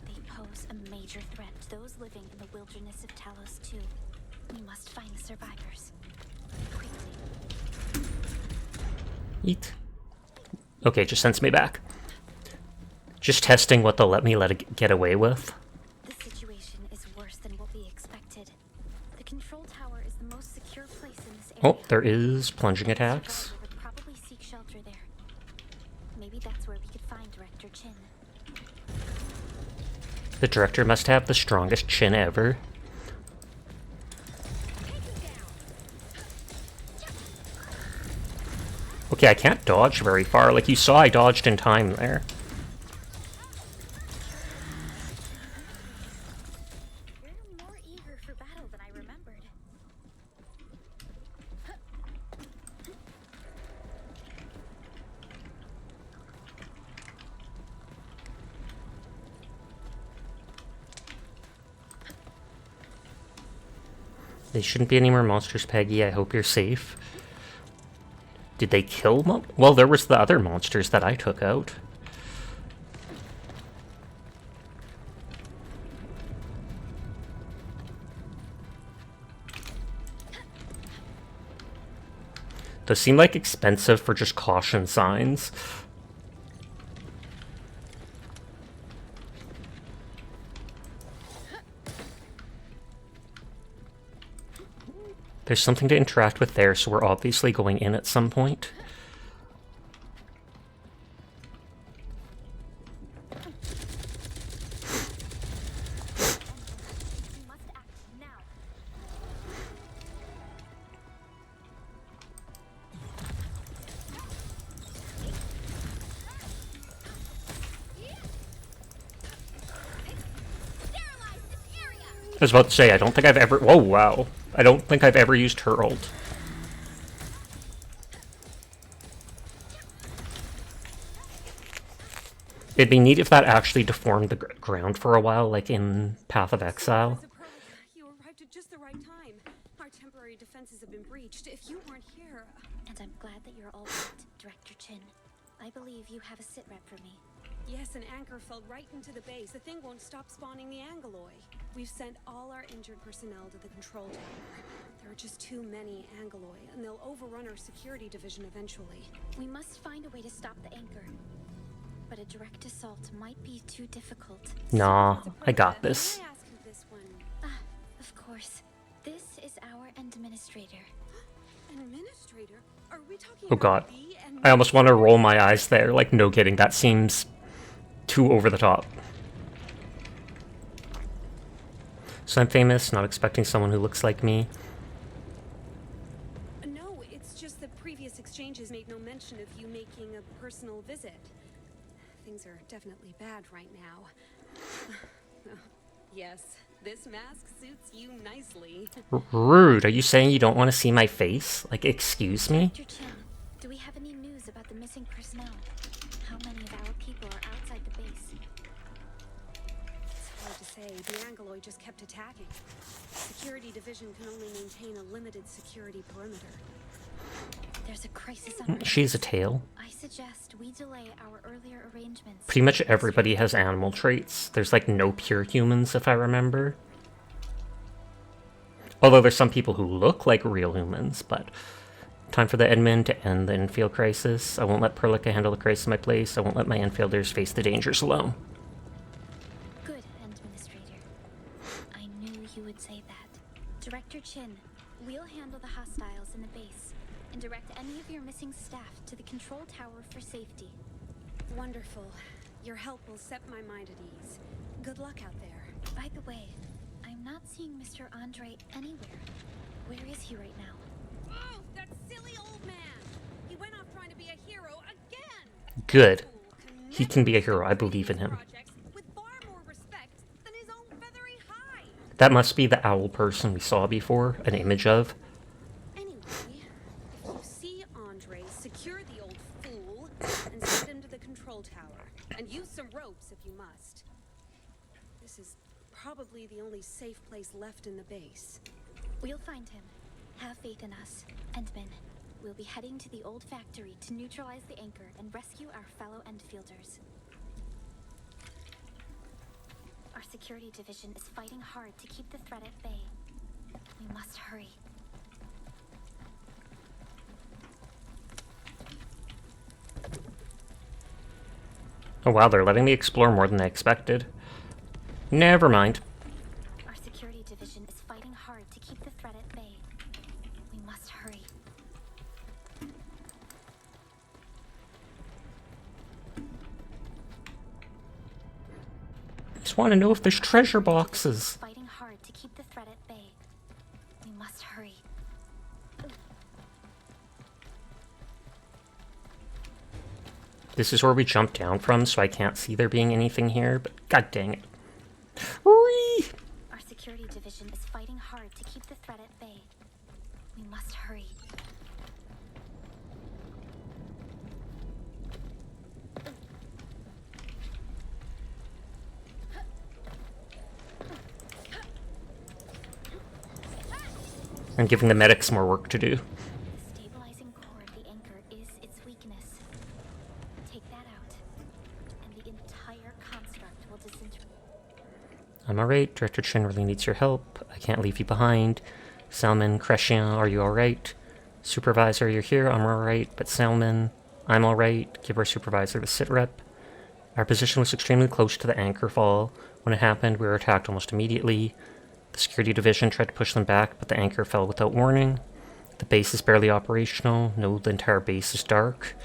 Speaker 2: They pose a major threat to those living in the wilderness of Talos too. We must find the survivors. Quickly.
Speaker 1: Eat. Okay, just sends me back. Just testing what they'll let me get away with.
Speaker 2: The situation is worse than what we expected. The control tower is the most secure place in this area.
Speaker 1: Oh, there is plunging attacks.
Speaker 2: Survivor would probably seek shelter there. Maybe that's where we could find Director Chin.
Speaker 1: The director must have the strongest chin ever. Okay, I can't dodge very far. Like you saw, I dodged in time there.
Speaker 2: You're more eager for battle than I remembered.
Speaker 1: There shouldn't be any more monsters, Peggy. I hope you're safe. Did they kill well, there was the other monsters that I took out. Those seem like expensive for just caution signs. There's something to interact with there, so we're obviously going in at some point. I was about to say, I don't think I've ever... Oh, wow. I don't think I've ever used her ult. It'd be neat if that actually deformed the ground for a while, like in Path of Exile.
Speaker 3: You arrived at just the right time. Our temporary defenses have been breached. If you weren't here...
Speaker 2: And I'm glad that you're all right, Director Chin. I believe you have a sit rep for me.
Speaker 3: Yes, an anchor fell right into the base. The thing won't stop spawning the Angaloy. We've sent all our injured personnel to the control tower. There are just too many Angaloy, and they'll overrun our security division eventually.
Speaker 2: We must find a way to stop the anchor. But a direct assault might be too difficult.
Speaker 1: Nah, I got this.
Speaker 3: May I ask who this one?
Speaker 2: Ah, of course. This is our administrator.
Speaker 3: Administrator? Are we talking
Speaker 1: Oh god.
Speaker 3: about the
Speaker 1: I almost want to roll my eyes there. Like, no kidding. That seems too over the top. So I'm famous, not expecting someone who looks like me.
Speaker 3: No, it's just that previous exchanges made no mention of you making a personal visit. Things are definitely bad right now. Yes, this mask suits you nicely.
Speaker 1: Rude. Are you saying you don't want to see my face? Like, excuse me?
Speaker 2: Dr. Chin, do we have any news about the missing personnel? How many of our people are outside the base?
Speaker 3: It's hard to say. The Angaloy just kept attacking. Security division can only maintain a limited security perimeter.
Speaker 2: There's a crisis on
Speaker 1: She's a tail.
Speaker 2: I suggest we delay our earlier arrangements.
Speaker 1: Pretty much everybody has animal traits. There's like no pure humans, if I remember. Although there's some people who look like real humans, but... Time for the admin to end the Endfield crisis. I won't let Perlica handle the crisis in my place. I won't let my Enfielders face the dangers alone.
Speaker 2: Good, Administrator. I knew you would say that. Director Chin, we'll handle the hostiles in the base and direct any of your missing staff to the control tower for safety.
Speaker 3: Wonderful. Your help will set my mind at ease. Good luck out there.
Speaker 2: By the way, I'm not seeing Mr. Andre anywhere. Where is he right now?
Speaker 3: Oh, that silly old man! He went off trying to be a hero again!
Speaker 1: Good. He can be a hero. I believe in him.
Speaker 3: With far more respect than his own feathery hide.
Speaker 1: That must be the owl person we saw before, an image of.
Speaker 3: Anyway, if you see Andre, secure the old fool and send him to the control tower. And use some ropes if you must. This is probably the only safe place left in the base.
Speaker 2: We'll find him. Have faith in us. Endman, we'll be heading to the old factory to neutralize the anchor and rescue our fellow Endfielders. Our security division is fighting hard to keep the threat at bay. We must hurry.
Speaker 1: Oh wow, they're letting me explore more than I expected. Never mind.
Speaker 2: Our security division is fighting hard to keep the threat at bay. We must hurry.
Speaker 1: I just want to know if there's treasure boxes.
Speaker 2: Fighting hard to keep the threat at bay. We must hurry.
Speaker 1: This is where we jumped down from, so I can't see there being anything here, but god dang it. Whee!
Speaker 2: Our security division is fighting hard to keep the threat at bay. We must hurry.
Speaker 1: and giving the medics more work to do.
Speaker 2: The stabilizing core of the anchor is its weakness. Take that out, and the entire construct will disintegrate.
Speaker 1: I'm alright. Director Chin really needs your help. I can't leave you behind. Salmon, Crescien, are you alright? Supervisor, you're here. I'm alright. But Salmon, I'm alright. Give our supervisor the sit rep. Our position was extremely close to the anchor fall. When it happened, we were attacked almost immediately. The security division tried to push them back, but the anchor fell without warning. The base is barely operational. No, the entire base is dark.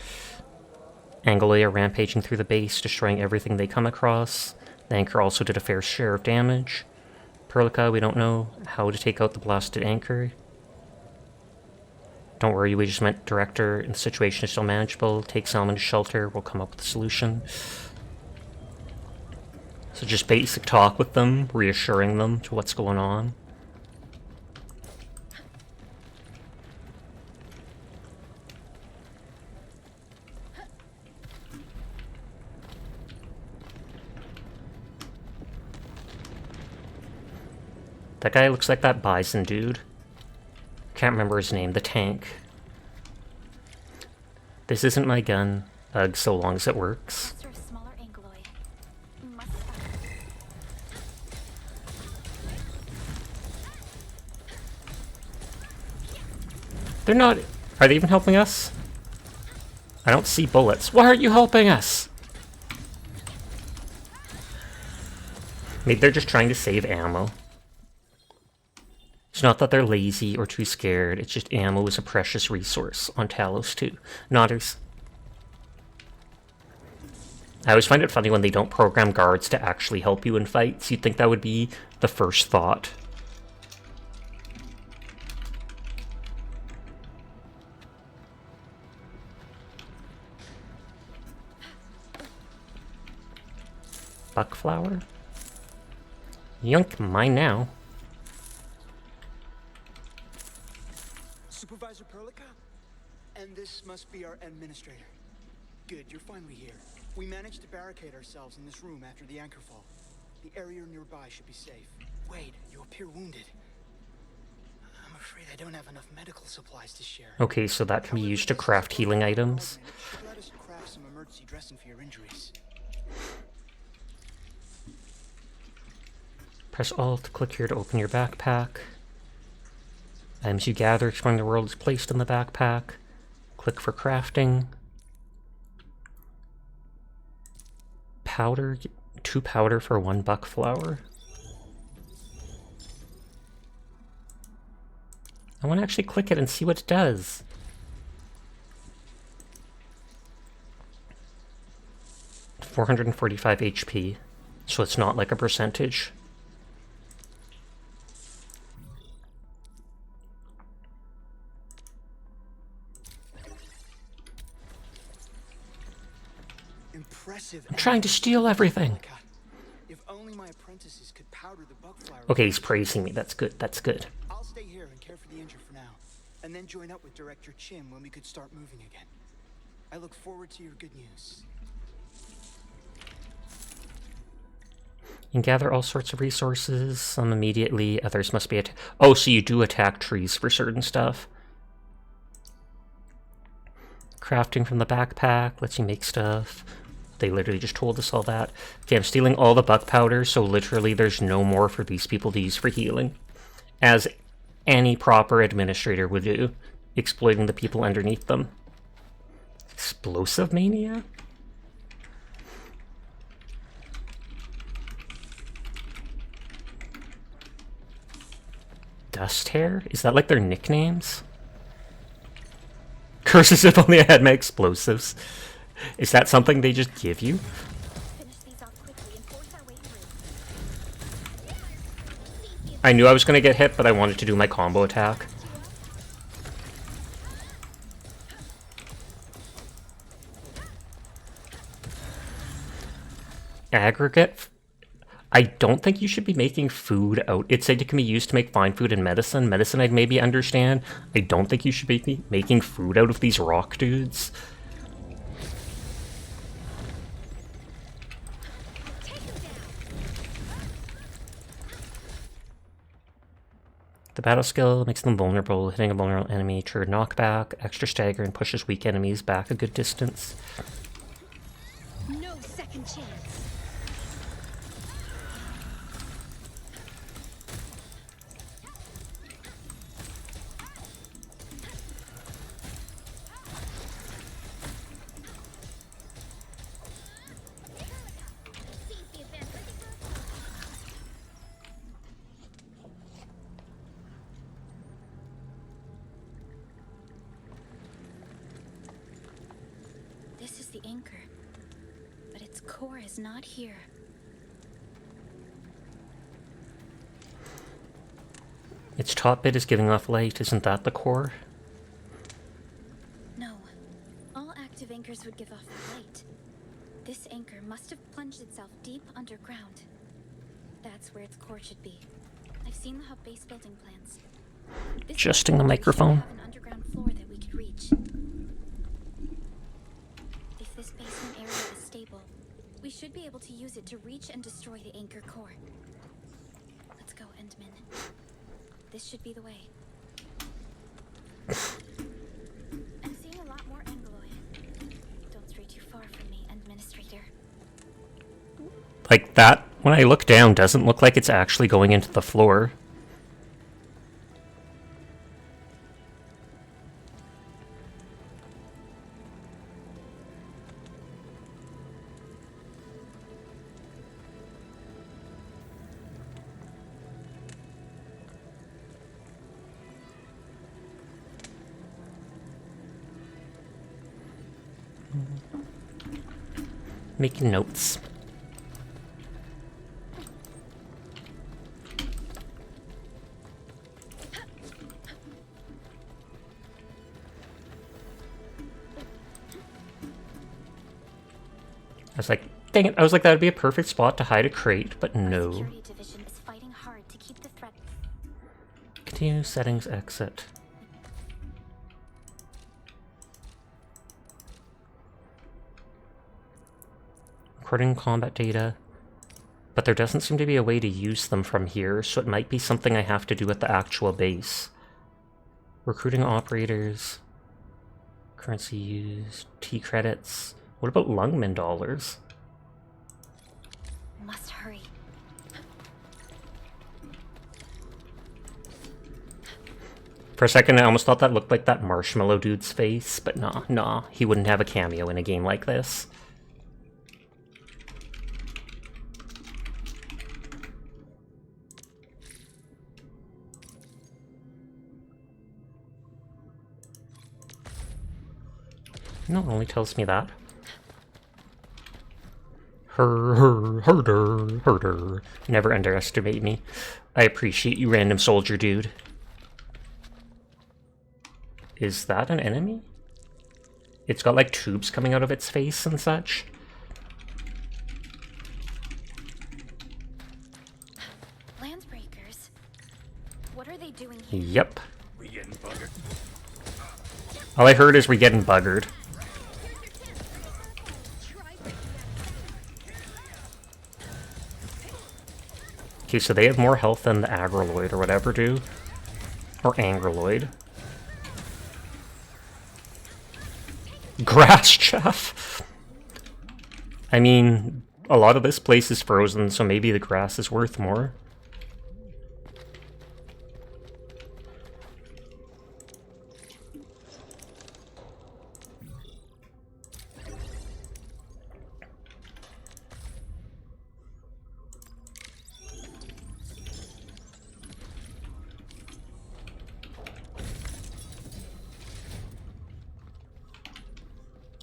Speaker 1: Angolay are rampaging through the base, destroying everything they come across. The anchor also did a fair share of damage. Perlica, we don't know how to take out the blasted anchor. Don't worry, we just met Director, and the situation is still manageable. Take Salmon to shelter, we'll come up with a solution. So just basic talk with them, reassuring them to what's going on. That guy looks like that Bison dude. Can't remember his name. The tank. This isn't my gun. Ugh, so long as it works.
Speaker 2: Master of smaller Angloy. Must fire.
Speaker 1: They're not... Are they even helping us? I don't see bullets. Why aren't you helping us? Maybe they're just trying to save ammo. It's not that they're lazy or too scared, it's just ammo is a precious resource on Talos 2. Nodders. I always find it funny when they don't program guards to actually help you in fights. You'd think that would be the first thought. Buckflower? Yunk, mine now.
Speaker 8: Supervisor Perlica? And this must be our administrator. Good, you're finally here. We managed to barricade ourselves in this room after the anchor fall. The area nearby should be safe. Wait, you appear wounded. I'm afraid I don't have enough medical supplies to share.
Speaker 1: Okay, so that can be used to craft healing items.
Speaker 8: Let us craft some emergency dressing for your injuries.
Speaker 1: Press Alt, click here to open your backpack. Items you gather exploring the world is placed in the backpack. Click for crafting. Powder, 2 powder for 1 buckflower. I want to actually click it and see what it does. $445 HP, so it's not like a percentage.
Speaker 8: Impressive.
Speaker 1: I'm trying to steal everything.
Speaker 8: If only my apprentices could powder the buckflower.
Speaker 1: Okay, he's praising me. That's good. That's good.
Speaker 8: I'll stay here and care for the injured for now, and then join up with Director Chin when we could start moving again. I look forward to your good news.
Speaker 1: You can gather all sorts of resources. Some immediately, others must be oh, so you do attack trees for certain stuff. Crafting from the backpack lets you make stuff. They literally just told us all that. Okay, I'm stealing all the buck powder, so literally there's no more for these people to use for healing. As any proper administrator would do, exploiting the people underneath them. Explosive Mania? Dust Hair? Is that like their nicknames? Curses if only I had my explosives. Is that something they just give you?
Speaker 2: Finish these off quickly and force our way through.
Speaker 1: I knew I was going to get hit, but I wanted to do my combo attack. Aggregate? I don't think you should be making food out. It said it can be used to make fine food and medicine. Medicine I'd maybe understand. I don't think you should be making food out of these rock dudes. The battle skill makes them vulnerable. Hitting a vulnerable enemy triggered knockback, extra stagger, and pushes weak enemies back a good distance.
Speaker 3: No second chance.
Speaker 2: This is the anchor, but its core is not here.
Speaker 1: Its top bit is giving off light. Isn't that the core?
Speaker 2: No. All active anchors would give off light. This anchor must have plunged itself deep underground. That's where its core should be. I've seen the hub base building plans. This
Speaker 1: Adjusting the
Speaker 2: should
Speaker 1: microphone.
Speaker 2: have an underground floor that we could reach. If this basement area is stable, we should be able to use it to reach and destroy the anchor core. Let's go, Endman. This should be the way. I'm seeing a lot more Angloid. Don't stray too far from me, Administrator.
Speaker 1: Like that, when I look down, doesn't look like it's actually going into the floor. Making notes. I was like, dang it, I was like, that would be a perfect spot to hide a crate, but no.
Speaker 2: Security division is fighting hard to keep the threat.
Speaker 1: Continue settings, exit. Recording combat data. But there doesn't seem to be a way to use them from here, so it might be something I have to do at the actual base. Recruiting operators. Currency used. T credits. What about Lungman dollars?
Speaker 2: Must hurry.
Speaker 1: For a second, I almost thought that looked like that Marshmallow dude's face, but nah, he wouldn't have a cameo in a game like this. No, it only tells me that. Herder. Never underestimate me. I appreciate you, random soldier dude. Is that an enemy? It's got like tubes coming out of its face and such.
Speaker 2: Landsbreakers? What are they doing here?
Speaker 1: Yep. All I heard is we getting buggered. Okay, so they have more health than the Agroloid or whatever do. Or Angroloid. Grass Chef! I mean, a lot of this place is frozen, so maybe the grass is worth more.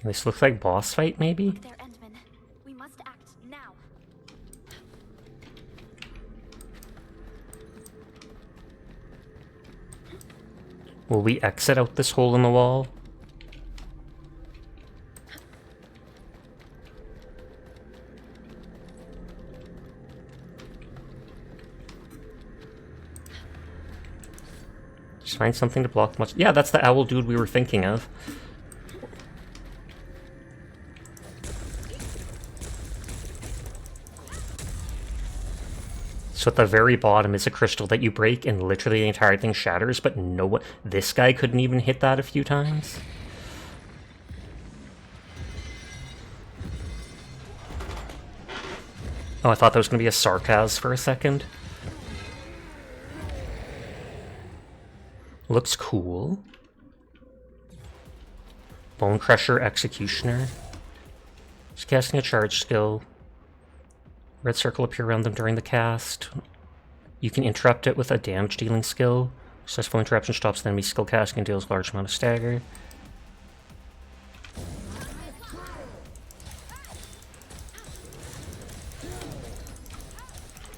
Speaker 1: This looks like boss fight, maybe?
Speaker 2: There, Endman. We must act now.
Speaker 1: Will we exit out this hole in the wall? Just find something to block much. Yeah, that's the owl dude we were thinking of. So at the very bottom is a crystal that you break and literally the entire thing shatters, but no one... This guy couldn't even hit that a few times? Oh, I thought that was going to be a sarcasm for a second. Looks cool. Bone Crusher Executioner. Just casting a charge skill. Red circle appear around them during the cast. You can interrupt it with a damage dealing skill. Successful interruption stops the enemy skill casting and deals a large amount of stagger.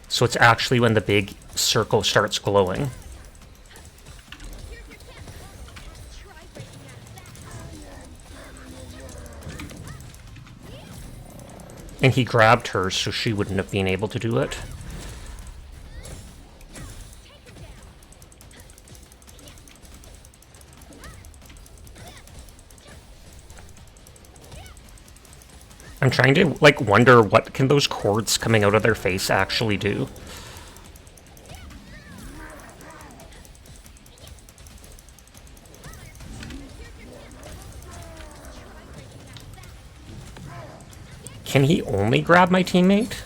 Speaker 1: So it's actually when the big circle starts glowing. And he grabbed her so she wouldn't have been able to do it. I'm trying to, like, wonder what can those cords coming out of their face actually do. Can he only grab my teammate?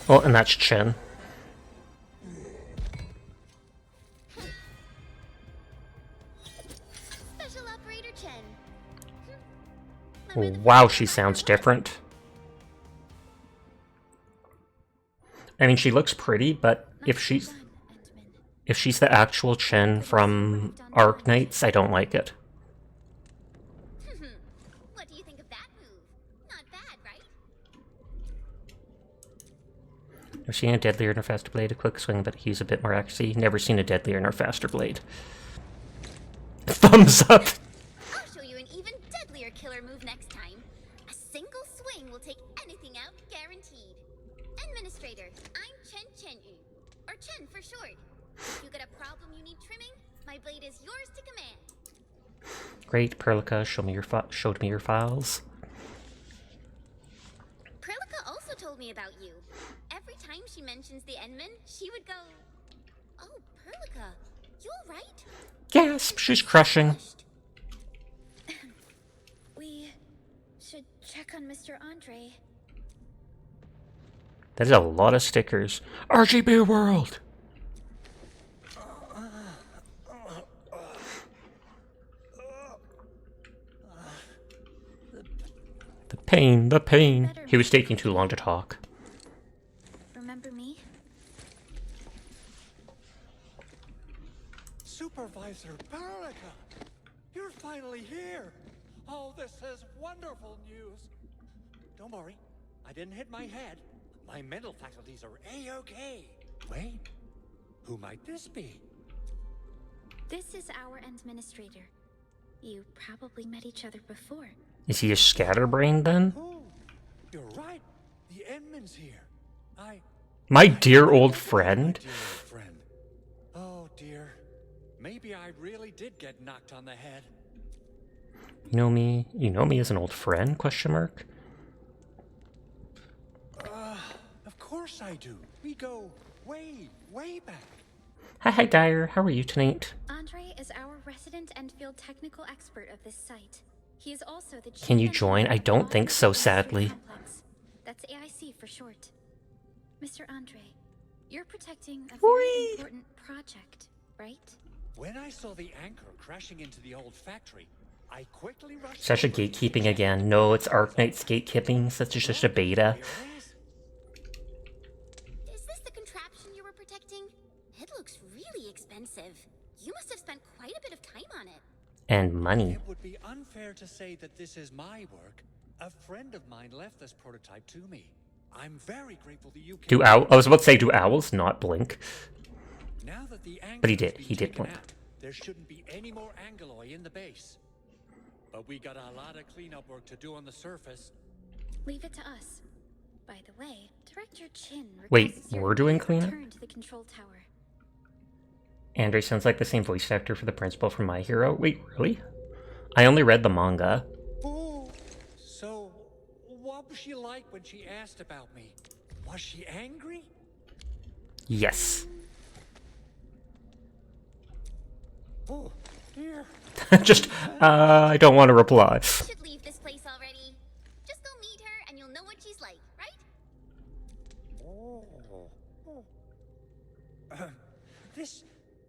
Speaker 1: Oh, and that's Chen.
Speaker 2: Special Operator Chen.
Speaker 1: Wow, she sounds different. I mean, she looks pretty, but if she's the actual Chen from Arknights, I don't like it.
Speaker 2: What do you think of that move? Not bad, right?
Speaker 1: Never seen a deadlier nor faster blade, a quick swing, but he's a bit more accuracy. Never seen a deadlier nor faster blade. Thumbs up!
Speaker 2: I'll show you an even deadlier killer move next time. A single swing will take anything out, guaranteed. Administrator, I'm Chen, or Chen for short. If you got a problem you need trimming, my blade is yours to command.
Speaker 1: Great, Perlica, showed me your files.
Speaker 2: Perlica also told me about you. Every time she mentions the Endman, she would go, "Oh, Perlica, you alright?"
Speaker 1: Gasp, she's crushing.
Speaker 2: We should check on Mr. Andre.
Speaker 1: That is a lot of stickers. RGB World! The pain, the pain. He was taking too long to talk.
Speaker 2: Remember me?
Speaker 9: Supervisor Baraka! You're finally here! Oh, this is wonderful news! Don't worry, I didn't hit my head. My mental faculties are A-OK. Wait, who might this be?
Speaker 2: This is our administrator. You probably met each other before.
Speaker 1: Is he a scatterbrain then?
Speaker 9: Oh, you're right. The Endman's here.
Speaker 1: My dear old friend?
Speaker 9: Dear old friend. Oh, dear. Maybe I really did get knocked on the head.
Speaker 1: You know me as an old friend, question mark?
Speaker 9: Of course I do. We go way, way back.
Speaker 1: Hi, Dyer. How are you tonight?
Speaker 2: Andre is our resident Endfield technical expert of this site. He is also the chief
Speaker 1: Can you join? I don't think so,
Speaker 2: engineer of the
Speaker 1: sadly.
Speaker 2: complex. That's AIC for short. Mr. Andre, you're protecting a very important project, right?
Speaker 9: When I saw the anchor crashing into the old factory, I quickly rushed.
Speaker 1: Such a gatekeeping again. No, it's Arknights gatekeeping. Such just a beta.
Speaker 2: Is this the contraption you were protecting? It looks really expensive. You must have spent quite a bit of time on it.
Speaker 1: And money.
Speaker 9: It would be unfair to say that this is my work. A friend of mine left this prototype to me. I'm very grateful that you came.
Speaker 1: I was about to say, do owls not blink?
Speaker 9: Now that the
Speaker 1: But he
Speaker 9: anchor
Speaker 1: did.
Speaker 9: has
Speaker 1: He
Speaker 9: been
Speaker 1: did
Speaker 9: taken
Speaker 1: blink.
Speaker 9: out, there shouldn't be any more angalloy in the base. But we got a lot of cleanup work to do on the surface.
Speaker 2: Leave it to us. By the way, Director Chin
Speaker 1: Wait,
Speaker 2: requests your
Speaker 1: we're doing
Speaker 2: immediate
Speaker 1: cleanup?
Speaker 2: return to the control tower.
Speaker 1: Andre sounds like the same voice actor for the principal from My Hero. Wait, really? I only read the manga.
Speaker 9: Oh, so what was she like when she asked about me? Was she angry?
Speaker 1: Yes.
Speaker 9: Oh, dear.
Speaker 1: Just, I don't want to reply.
Speaker 2: Should leave this place already. Just go meet her and you'll know what she's like, right?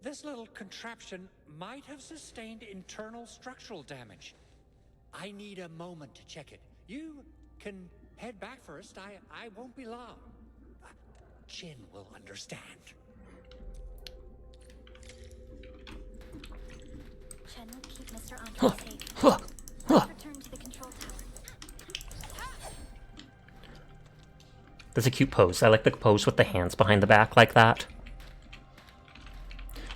Speaker 9: This little contraption might have sustained internal structural damage. I need a moment to check it. You can head back first. I won't be long. Jin will understand.
Speaker 2: Chen will keep Mr. Andre safe. Let's return to the control tower.
Speaker 1: That's a cute pose. I like the pose with the hands behind the back like that.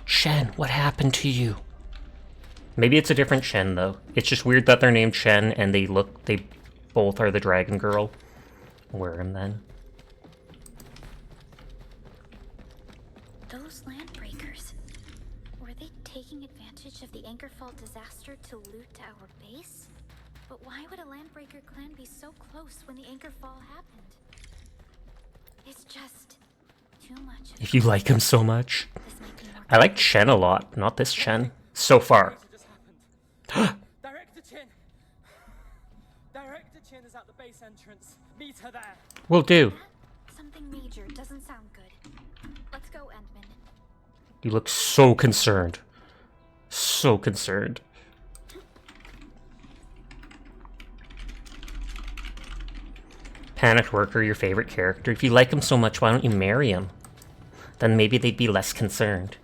Speaker 1: Shen, what happened to you? Maybe it's a different Shen, though. It's just weird that they're named Shen and they both are the dragon girl. Wear him then.
Speaker 2: Those landbreakers. Were they taking advantage of the Angerfall disaster to loot our base? But why would a landbreaker clan be so close when the Angerfall happened? It's just too much.
Speaker 1: If you like him so much.
Speaker 2: This might be more
Speaker 1: I like Chen a lot, not this Chen. So far.
Speaker 10: Director Chin! Director Chin is at the base entrance. Meet her there.
Speaker 1: Will do.
Speaker 2: Something major doesn't sound good. Let's go, Endman.
Speaker 1: You look so concerned. So concerned. Panicked Worker, your favorite character. If you like him so much, why don't you marry him? Then maybe they'd be less concerned.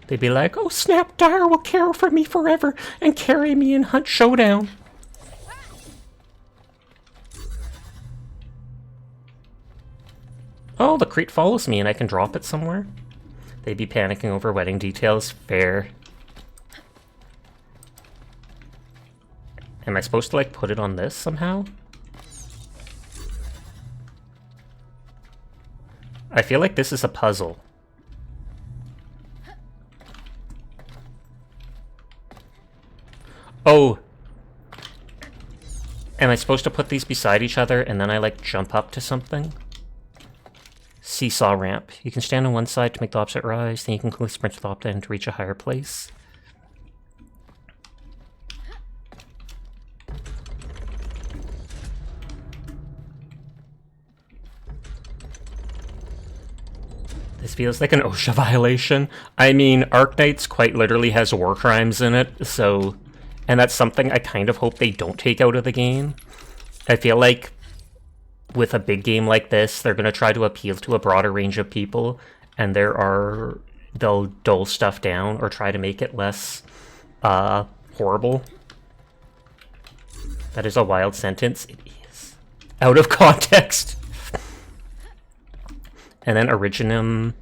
Speaker 1: They'd be like, oh snap, Dire will care for me forever and carry me in Hunt Showdown. Oh, the crate follows me and I can drop it somewhere. They'd be panicking over wedding details. Fair. Am I supposed to, like, put it on this somehow? I feel like this is a puzzle. Oh. Am I supposed to put these beside each other and then I, like, jump up to something? Seesaw ramp. You can stand on one side to make the opposite rise, then you can quickly sprint to the opposite end to reach a higher place. This feels like an OSHA violation. I mean, Arknights quite literally has war crimes in it, so... And that's something I kind of hope they don't take out of the game. I feel like with a big game like this, they're going to try to appeal to a broader range of people, and they'll dull stuff down or try to make it less horrible. That is a wild sentence. It is. Out of context. And then Originium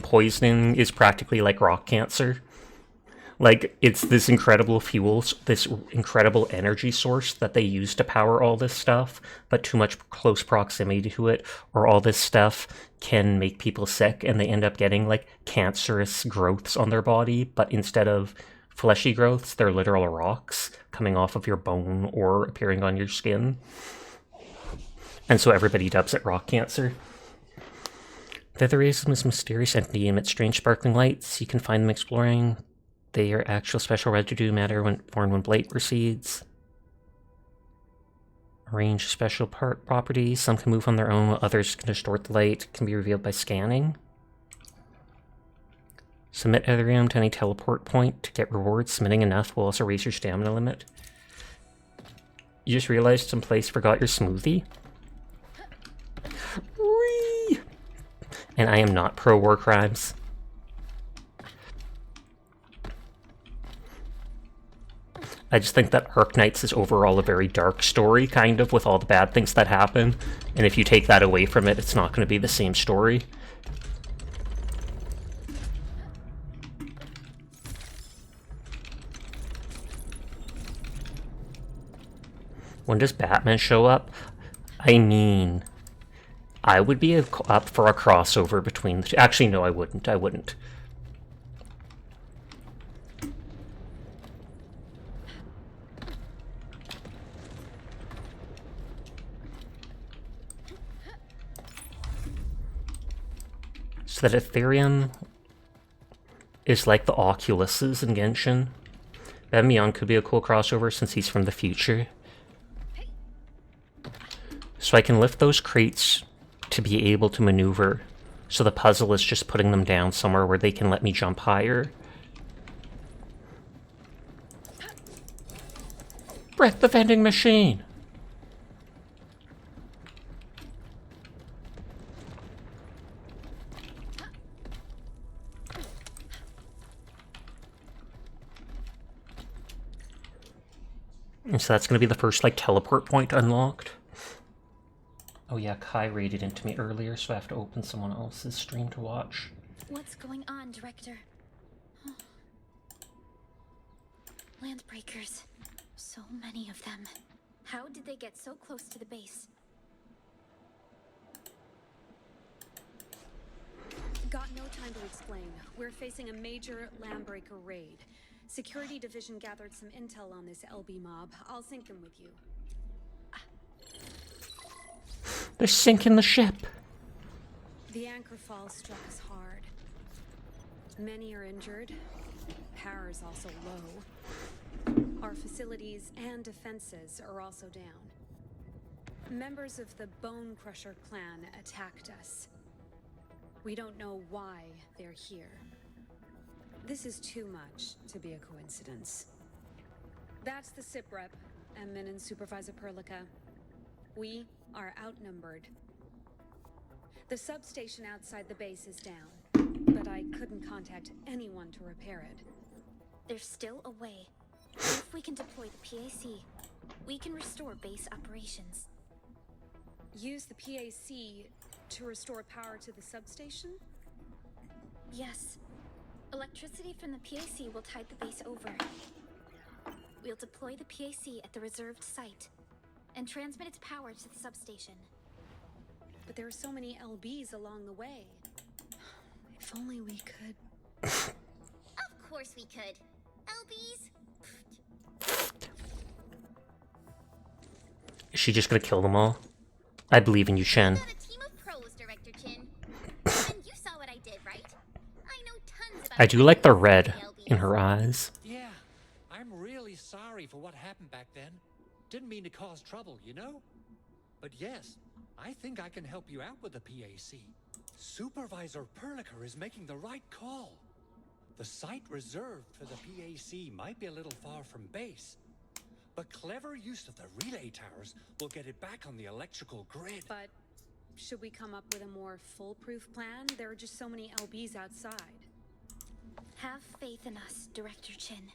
Speaker 1: poisoning is practically like rock cancer. Like, it's this incredible fuel, this incredible energy source that they use to power all this stuff, but too much close proximity to it, or all this stuff can make people sick, and they end up getting, like, cancerous growths on their body, but instead of fleshy growths, they're literal rocks coming off of your bone or appearing on your skin. And so everybody dubs it rock cancer. Featherism is mysterious entity emit strange sparkling lights. You can find them exploring. They are actual special residue matter when born when blight recedes. Range special properties. Some can move on their own, while others can distort the light. Can be revealed by scanning. Submit Ethereum to any teleport point to get rewards. Submitting enough will also raise your stamina limit. You just realized some place forgot your smoothie? Whee! And I am not pro war crimes. I just think that Arknights is overall a very dark story, kind of, with all the bad things that happen. And if you take that away from it, it's not going to be the same story. When does Batman show up? I mean, I would be up for a crossover between the two. Actually, no, I wouldn't. So that Ethereum is like the Oculuses in Genshin. Bemion could be a cool crossover since he's from the future. So I can lift those crates to be able to maneuver. So the puzzle is just putting them down somewhere where they can let me jump higher. Break the vending machine! And so that's going to be the first, like, teleport point unlocked. Oh yeah, Kai raided into me earlier, so I have to open someone else's stream to watch.
Speaker 2: What's going on, Director? Landbreakers. So many of them. How did they get so close to the base?
Speaker 3: Got no time to explain. We're facing a major Landbreaker raid. Security Division gathered some intel on this LB mob. I'll sync them with you.
Speaker 1: They're sinking the ship!
Speaker 3: The anchor fall struck us hard. Many are injured. Power is also low. Our facilities and defenses are also down. Members of the Bone Crusher clan attacked us. We don't know why they're here. This is too much to be a coincidence. That's the SIP rep, Admin and Supervisor Perlica. We are outnumbered. The substation outside the base is down, but I couldn't contact anyone to repair it.
Speaker 2: There's still a way. If we can deploy the PAC, we can restore base operations.
Speaker 3: Use the PAC to restore power to the substation?
Speaker 2: Yes. Electricity from the PAC will tide the base over. We'll deploy the PAC at the reserved site and transmit its power to the substation.
Speaker 3: But there are so many LBs along the way. If only we could...
Speaker 11: Of course we could. LBs?
Speaker 1: Is she just gonna kill them all? I believe in you, Shen.
Speaker 11: Got a team of pros, Director Chin. And you saw what I did, right? I know tons about...
Speaker 1: I do like the red in her eyes.
Speaker 9: Yeah, I'm really sorry for what happened back then. Didn't mean to cause trouble, you know? But yes, I think I can help you out with the PAC. Supervisor Perlica is making the right call. The site reserved for the PAC might be a little far from base, but clever use of the relay towers will get it back on the electrical grid.
Speaker 3: But should we come up with a more foolproof plan? There are just so many LBs outside.
Speaker 2: Have faith in us, Director Chin.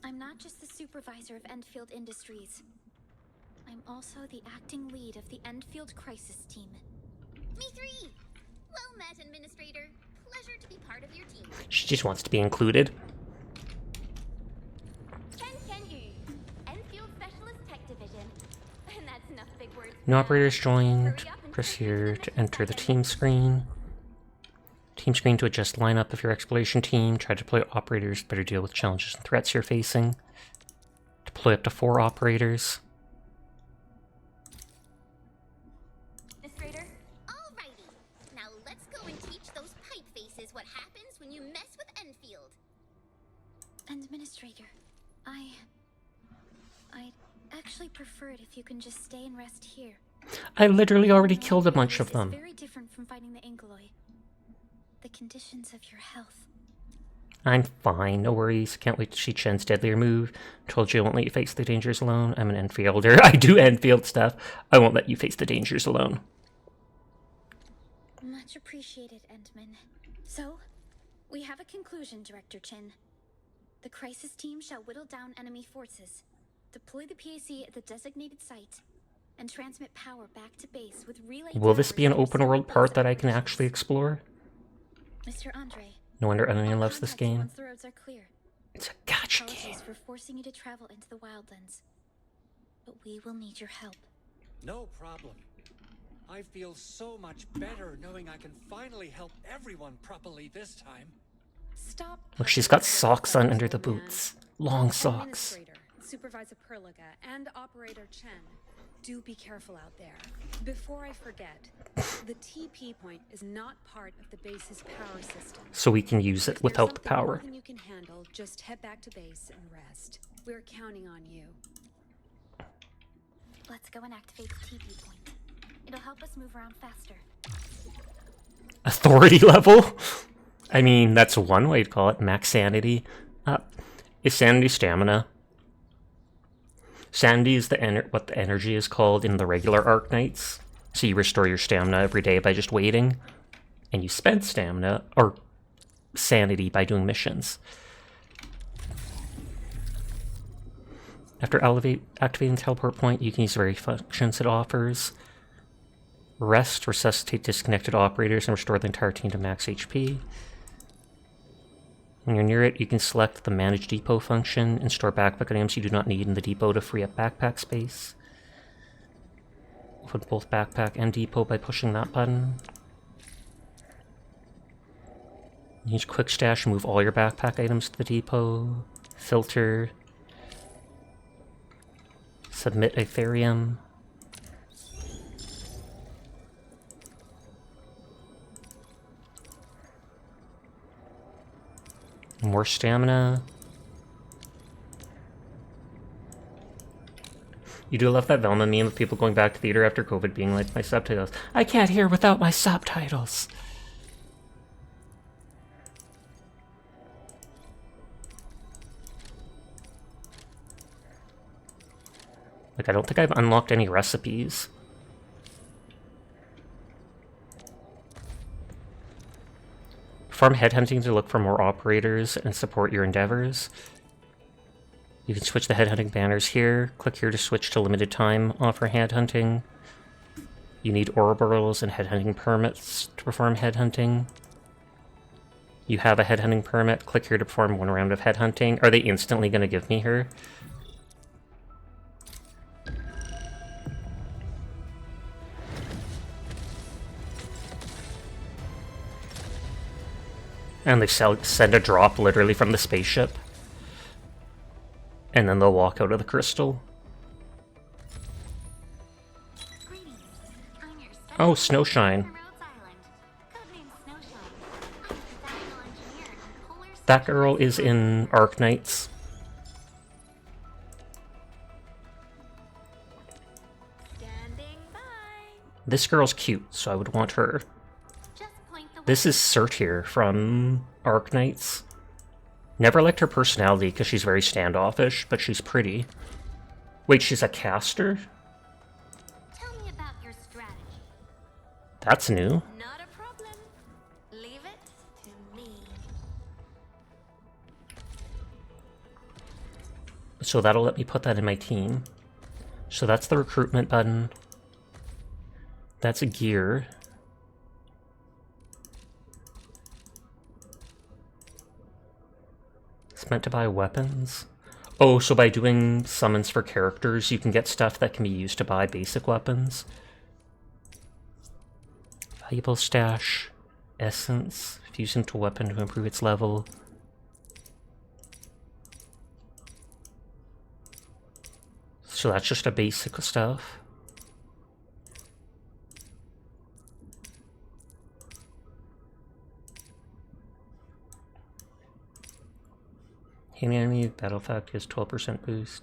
Speaker 2: I'm not just the supervisor of Endfield Industries. I'm also the acting lead of the Endfield Crisis Team.
Speaker 11: Me three! Well met, Administrator. Pleasure to be part of your team.
Speaker 1: She just wants to be included.
Speaker 7: Ken Yu, Enfield Specialist Tech Division. And that's enough big words.
Speaker 1: New operators joined. Press here to enter the team screen. Team screen to adjust lineup of your exploration team. Try to deploy operators to better deal with challenges and threats you're facing. Deploy up to 4 operators.
Speaker 7: Administrator?
Speaker 11: Alrighty. Now let's go and teach those pipe faces what happens when you mess with Enfield.
Speaker 2: Administrator, I'd actually prefer it if you can just stay and rest here.
Speaker 1: I literally already killed a bunch of them.
Speaker 2: This is very different from fighting the Ankyloid. The conditions of your health.
Speaker 1: I'm fine, no worries. Can't wait to see Chen's deadlier move. Told you I won't let you face the dangers alone. I'm an Enfielder. I do Enfield stuff. I won't let you face the dangers alone.
Speaker 2: Much appreciated, Endman. So, we have a conclusion, Director Chin. The crisis team shall whittle down enemy forces, deploy the PAC at the designated site, and transmit power back to base with relay.
Speaker 1: Will this be an
Speaker 2: towers
Speaker 1: open world part that I can actually explore?
Speaker 2: Mr. Andre.
Speaker 1: No wonder Onion loves this
Speaker 2: Contact
Speaker 1: game.
Speaker 2: Once the roads are clear.
Speaker 1: It's a gacha
Speaker 2: Apologies
Speaker 1: game.
Speaker 2: for forcing you to travel into the wildlands, but we will need your help.
Speaker 9: No problem. I feel so much better knowing I can finally help everyone properly this time.
Speaker 3: Stop.
Speaker 1: Look, she's got socks on under the boots. Long socks.
Speaker 3: Administrator, Supervisor Perlica, and Operator Chen. Do be careful out there. Before I forget, the TP point is not part of the base's power system.
Speaker 1: So we can use it without the power.
Speaker 3: If there's something more than you can handle, just head back to base and rest. We're counting on you.
Speaker 2: Let's go and activate the TP point. It'll help us move around faster.
Speaker 1: Authority level? I mean, that's one way to call it. Max sanity. Is sanity stamina? Sanity is what the energy is called in the regular Arknights. So you restore your stamina every day by just waiting. And you spend stamina, or sanity, by doing missions. After activating the teleport point, you can use various functions it offers. Rest, resuscitate disconnected operators, and restore the entire team to max HP. When you're near it, you can select the Manage Depot function and store backpack items you do not need in the depot to free up backpack space. Open both backpack and depot by pushing that button. Use Quick Stash and move all your backpack items to the depot. Filter. Submit Ethereum. More stamina. You do love that Velma meme of people going back to theater after COVID being like, my subtitles. I can't hear without my subtitles. Like, I don't think I've unlocked any recipes. Farm headhunting to look for more operators and support your endeavors. You can switch the headhunting banners here. Click here to switch to limited time offer headhunting. You need Ouroboros and headhunting permits to perform headhunting. You have a headhunting permit. Click here to perform one round of headhunting. Are they instantly going to give me her? And they send a drop literally from the spaceship. And then they'll walk out of the crystal. Oh, Snowshine. That girl is in Arknights. This girl's cute, so I would want her. This is Surtir from Arknights. Never liked her personality because she's very standoffish, but she's pretty. Wait, she's a caster?
Speaker 11: Tell me about your strategy.
Speaker 1: That's new.
Speaker 11: Not a problem. Leave it to me.
Speaker 1: So that'll let me put that in my team. So that's the recruitment button. That's a gear. It's meant to buy weapons. Oh, so by doing summons for characters, you can get stuff that can be used to buy basic weapons. Valuable stash. Essence. Fuse into a weapon to improve its level. So that's just a basic stuff. Hitting enemy battle fact is 12% boost.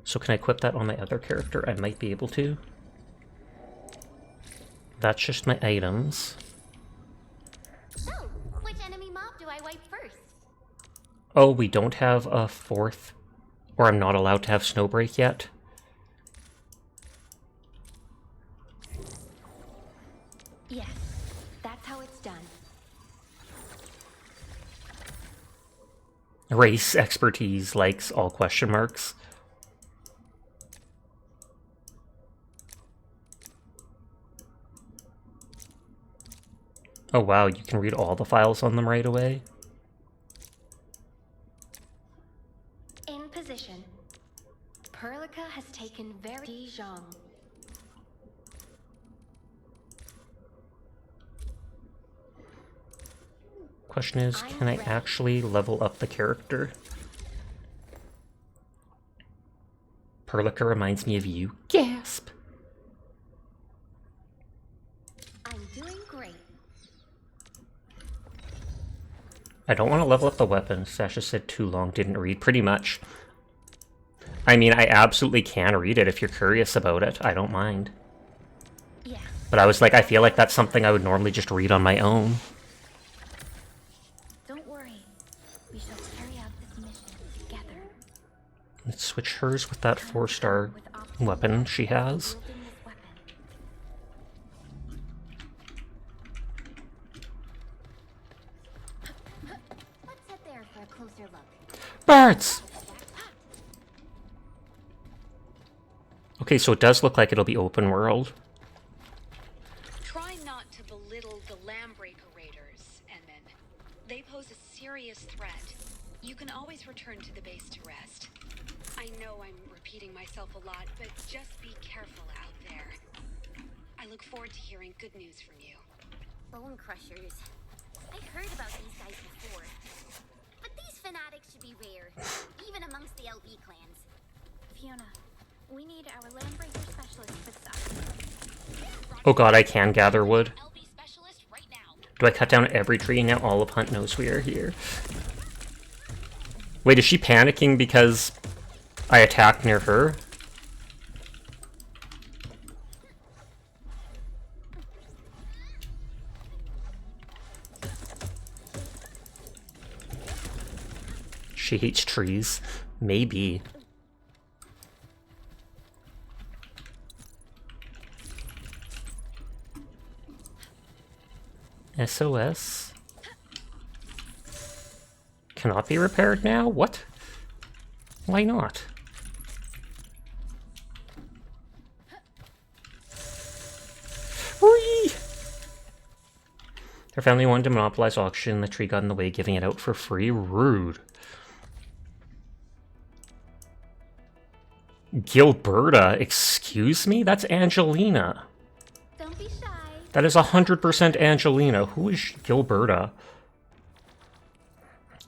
Speaker 1: So can I equip that on my other character? I might be able to. That's just my items.
Speaker 11: So, which enemy mob do I wipe first?
Speaker 1: Oh, we don't have a fourth, or I'm not allowed to have Snowbreak yet.
Speaker 7: Yes, that's how it's done.
Speaker 1: Race expertise likes all question marks. Oh wow, you can read all the files on them right away.
Speaker 7: In position. Perlica has taken very Dijon.
Speaker 1: Question is, can I actually level up the character? Perlica reminds me of you. Gasp! I don't want to level up the weapon. Sasha said too long, didn't read. Pretty much. I mean, I absolutely can read it if you're curious about it. I don't mind.
Speaker 2: Yeah.
Speaker 1: But I was like, I feel like that's something I would normally just read on my own.
Speaker 2: Don't worry. We shall carry out this mission together.
Speaker 1: Let's switch hers with that 4-star weapon she has.
Speaker 2: Wielding this weapon.
Speaker 11: Let's head there for a closer look.
Speaker 1: Birds! Okay, so it does look like it'll be open world.
Speaker 3: Try not to belittle the Lambreaker Raiders, Edmund. They pose a serious threat. You can always return to the base to rest. I know I'm repeating myself a lot, but just be careful out there. I look forward to hearing good news from you.
Speaker 11: Bone crushers. I heard about these guys before. But these fanatics should be rare, even amongst the LB clans.
Speaker 2: Fiona, we need our Lambreaker specialist for this up.
Speaker 1: Oh god, I can gather wood.
Speaker 6: LB specialist right now.
Speaker 1: Do I cut down every tree? Now all of Hunt knows we are here. Wait, is she panicking because I attacked near her? She hates trees. Maybe. SOS? Cannot be repaired now? What? Why not? Whee! Her family wanted to monopolize auction. The tree got in the way, giving it out for free. Rude. Gilberta, excuse me? That's Angelina.
Speaker 2: Don't be shy.
Speaker 1: That is 100% Angelina. Who is Gilberta?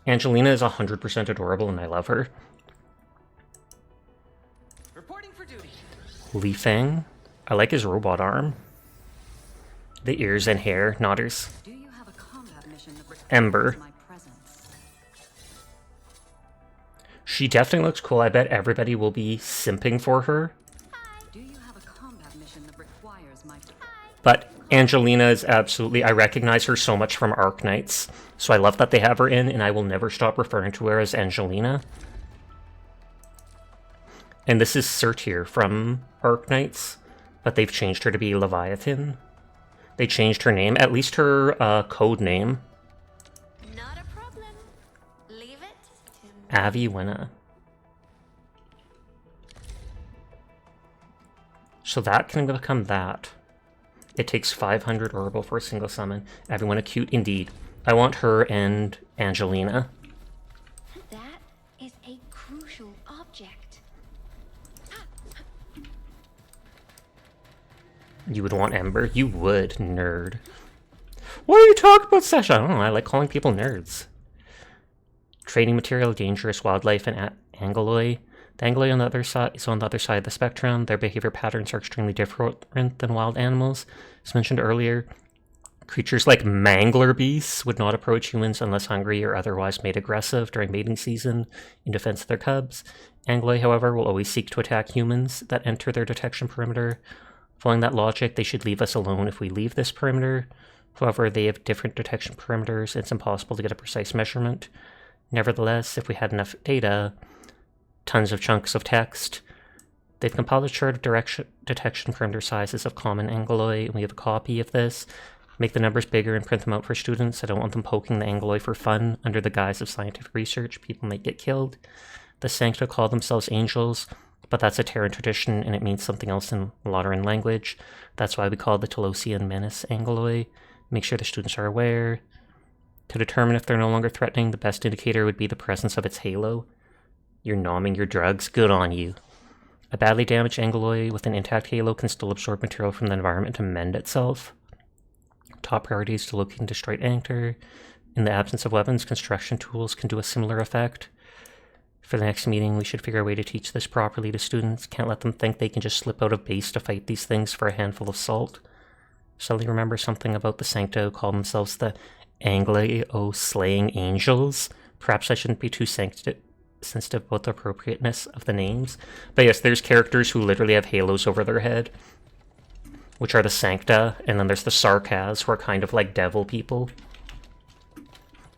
Speaker 1: Angelina is 100% adorable and I love her.
Speaker 10: Reporting for duty.
Speaker 1: Li Feng. I like his robot arm. The ears and hair. Nodders.
Speaker 12: Do you have a combat mission that requires
Speaker 1: Ember.
Speaker 12: my presence?
Speaker 1: She definitely looks cool. I bet everybody will be simping for her.
Speaker 12: Do you have a combat mission that requires my
Speaker 1: But Angelina is absolutely... I recognize her so much from Arknights. So I love that they have her in, and I will never stop referring to her as Angelina. And this is Surtir from Arknights, but they've changed her to be Leviathan. They changed her name, at least her code name.
Speaker 11: Not a problem. Leave it to me.
Speaker 1: Avi Winna. So that can become that. It takes 500 Orbital for a single summon. Everyone acute indeed. I want her and Angelina.
Speaker 2: That is a crucial object.
Speaker 1: You would want Ember? You would, nerd. What are you talking about, Sasha? I don't know, I like calling people nerds. Trading material, dangerous wildlife, and Angoloi. The Angoloi on the other side is on the other side of the spectrum. Their behavior patterns are extremely different than wild animals. As mentioned earlier, creatures like mangler beasts would not approach humans unless hungry or otherwise made aggressive during mating season in defense of their cubs. Angoloi, however, will always seek to attack humans that enter their detection perimeter. Following that logic, they should leave us alone if we leave this perimeter. However, they have different detection perimeters. It's impossible to get a precise measurement. Nevertheless, if we had enough data, tons of chunks of text, they've compiled a chart of detection perimeter sizes of common Angoloi, and we have a copy of this. Make the numbers bigger and print them out for students. I don't want them poking the Angoloi for fun under the guise of scientific research. People might get killed. The Sancta call themselves angels, but that's a Terran tradition, and it means something else in Lotaran language. That's why we call the Telosian Menace Angoloi. Make sure the students are aware. To determine if they're no longer threatening, the best indicator would be the presence of its halo. You're nomming your drugs. Good on you. A badly damaged Angoloi with an intact halo can still absorb material from the environment to mend itself. Top priority is to locate and destroy Anchor. In the absence of weapons, construction tools can do a similar effect. For the next meeting, we should figure a way to teach this properly to students. Can't let them think they can just slip out of base to fight these things for a handful of salt. Suddenly remember something about the Sancta who call themselves the Anglo-slaying angels. Perhaps I shouldn't be too sensitive about the appropriateness of the names. But yes, there's characters who literally have halos over their head, which are the Sancta, and then there's the Sarkaz, who are kind of like devil people.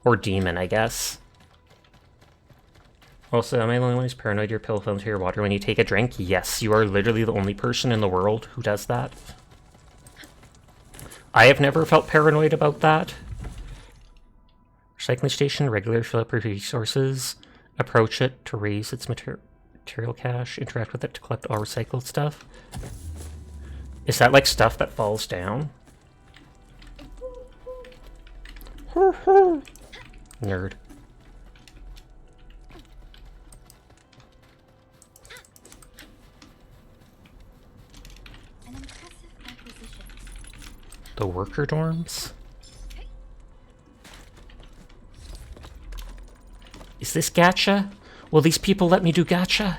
Speaker 1: Or demon, I guess. Also, am I the only one who's paranoid your pill fell into your water when you take a drink? Yes, you are literally the only person in the world who does that. I have never felt paranoid about that. Recycling station, regular fill up resources. Approach it to raise its material cache. Interact with it to collect all recycled stuff. Is that like stuff that falls down? Nerd.
Speaker 2: An impressive acquisition.
Speaker 1: The worker dorms? Is this gacha? Will these people let me do gacha?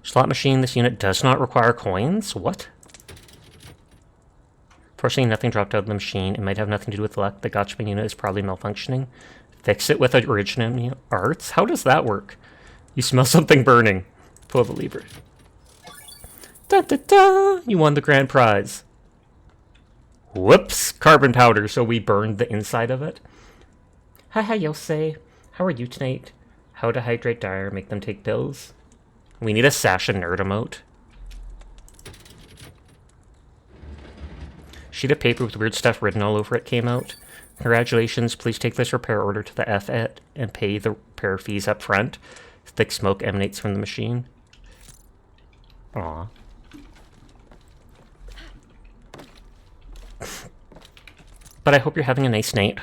Speaker 1: Slot machine, this unit does not require coins? What? Fortunately, nothing dropped out of the machine. It might have nothing to do with luck. The gacha unit is probably malfunctioning. Fix it with original arts? How does that work? You smell something burning. Pull the lever. Da da da! You won the grand prize. Whoops! Carbon powder, so we burned the inside of it. Haha, Yosei. How are you tonight? How to hydrate Dire, make them take pills? We need a Sasha nerd emote. Sheet of paper with weird stuff written all over it came out. Congratulations, please take this repair order to the FET and pay the repair fees up front. Thick smoke emanates from the machine. Aww. But I hope you're having a nice night.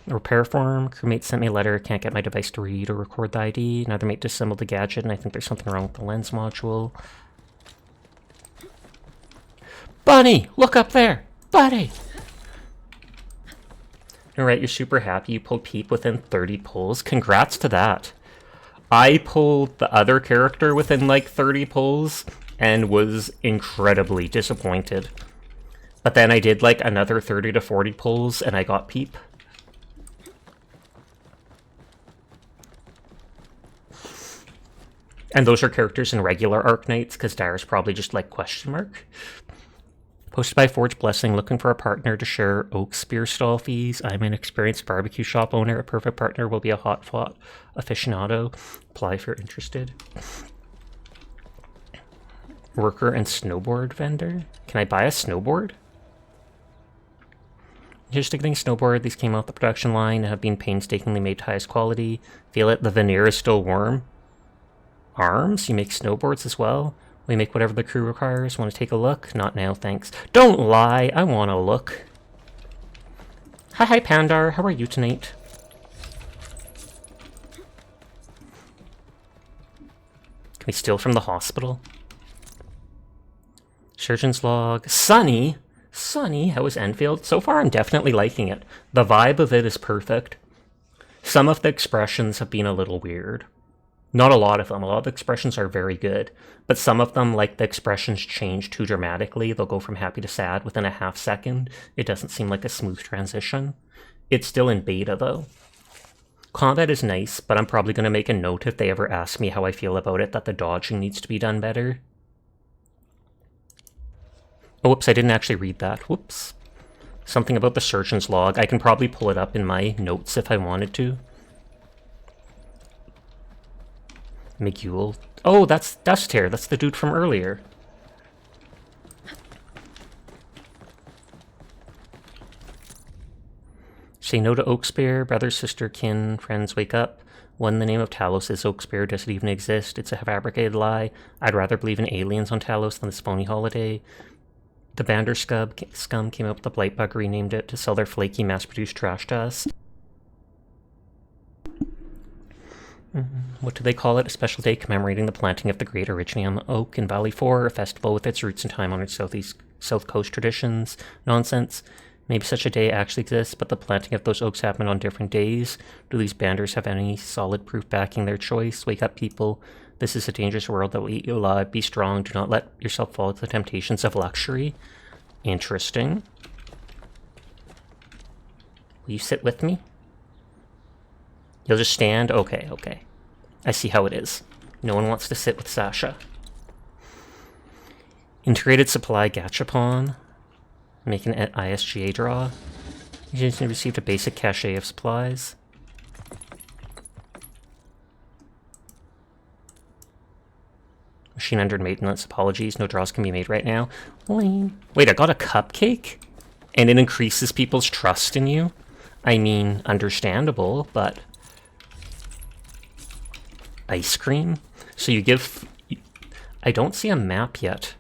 Speaker 1: Repair form. Crewmate sent me a letter. Can't get my device to read or record the ID. Another mate disassembled the gadget, and I think there's something wrong with the lens module. Bunny! Look up there! Bunny! Alright, you're super happy you pulled Peep within 30 pulls. Congrats to that. I pulled the other character within like 30 pulls and was incredibly disappointed. But then I did like another 30 to 40 pulls and I got Peep. And those are characters in regular Arknights, because Dire's probably just like question mark. Posted by Forge Blessing, looking for a partner to share oak spear stall fees. I'm an experienced barbecue shop owner. A perfect partner will be a hot pot aficionado. Apply if you're interested. Worker and snowboard vendor. Can I buy a snowboard? Here's to getting snowboard. These came off the production line and have been painstakingly made to highest quality. Feel it? The veneer is still warm. Arms? You make snowboards as well? We make whatever the crew requires. Want to take a look? Not now, thanks. Don't lie! I want to look. Hi, Pandar. How are you tonight? Can we steal from the hospital? Surgeon's log. Sunny! Sunny, how is Endfield? So far, I'm definitely liking it. The vibe of it is perfect. Some of the expressions have been a little weird. Not a lot of them. A lot of the expressions are very good. But some of them, like the expressions change too dramatically. They'll go from happy to sad within a half second. It doesn't seem like a smooth transition. It's still in beta, though. Combat is nice, but I'm probably going to make a note if they ever ask me how I feel about it that the dodging needs to be done better. Oh, whoops, I didn't actually read that. Whoops. Something about the surgeon's log. I can probably pull it up in my notes if I wanted to. Miguel. Oh, that's Dusthair. That's the dude from earlier. Say no to Oakspear. Brother, sister, kin, friends, wake up. One in the name of Talos is Oakspear. Does it even exist? It's a fabricated lie. I'd rather believe in aliens on Talos than this phony holiday. The Bander scum came up with the Blightbug, renamed it to sell their flaky, mass-produced trash to us. What do they call it? A special day commemorating the planting of the great Originium oak in Valley 4, a festival with its roots in time-honored South Coast traditions. Nonsense. Maybe such a day actually exists, but the planting of those oaks happened on different days. Do these banders have any solid proof backing their choice? Wake up, people. This is a dangerous world that will eat you alive. Be strong. Do not let yourself fall to the temptations of luxury. Interesting. Will you sit with me? You'll just stand? Okay, okay. I see how it is. No one wants to sit with Sasha. Integrated supply gachapon. Make an ISGA draw. You just received a basic cache of supplies. Machine under maintenance. Apologies. No draws can be made right now. Lame. Wait, I got a cupcake? And it increases people's trust in you? I mean, understandable, but... Ice cream? So you give... I don't see a map yet.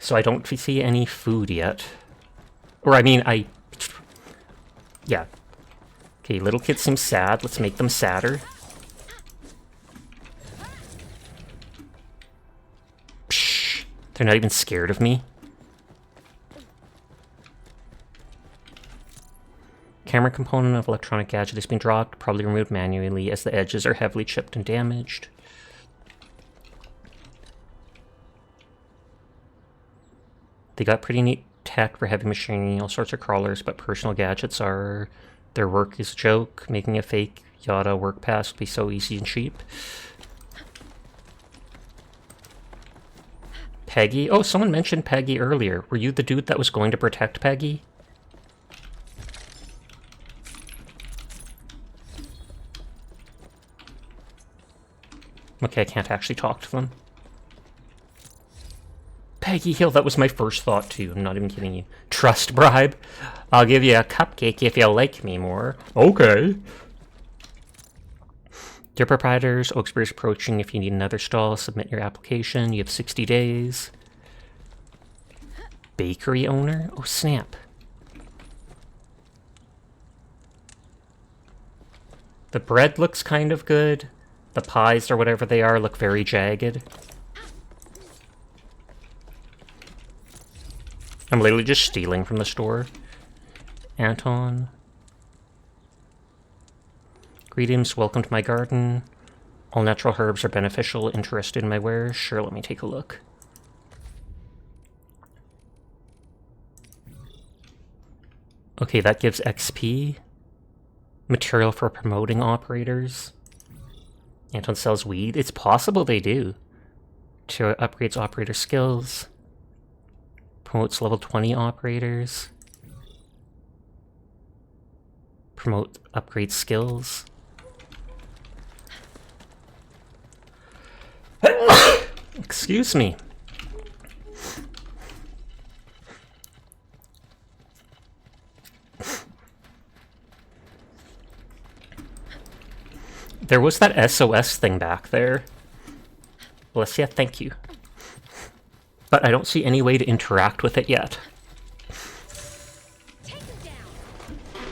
Speaker 1: So I don't see any food yet. Or I mean, yeah. Okay, little kids seem sad. Let's make them sadder. Psh, they're not even scared of me. Camera component of electronic gadget has been dropped, probably removed manually as the edges are heavily chipped and damaged. They got pretty neat tech for heavy machinery, all sorts of crawlers, but personal gadgets are... Their work is a joke. Making a fake Yada work pass would be so easy and cheap. Peggy? Oh, someone mentioned Peggy earlier. Were you the dude that was going to protect Peggy? Okay, I can't actually talk to them. Peggy Hill, that was my first thought too. I'm not even kidding you. Trust bribe? I'll give you a cupcake if you like me more. Okay. Dear proprietors, Oaksbury is approaching. If you need another stall, submit your application. You have 60 days. Bakery owner? Oh, snap. The bread looks kind of good. The pies, or whatever they are, look very jagged. I'm literally just stealing from the store. Anton. Greetings, welcome to my garden. All natural herbs are beneficial. Interested in my wares? Sure, let me take a look. Okay, that gives XP. Material for promoting operators. Anton sells weed. It's possible they do. To upgrades operator skills. Promotes level 20 operators. Promote upgrade skills. Excuse me. There was that SOS thing back there. Bless ya, thank you. But I don't see any way to interact with it yet.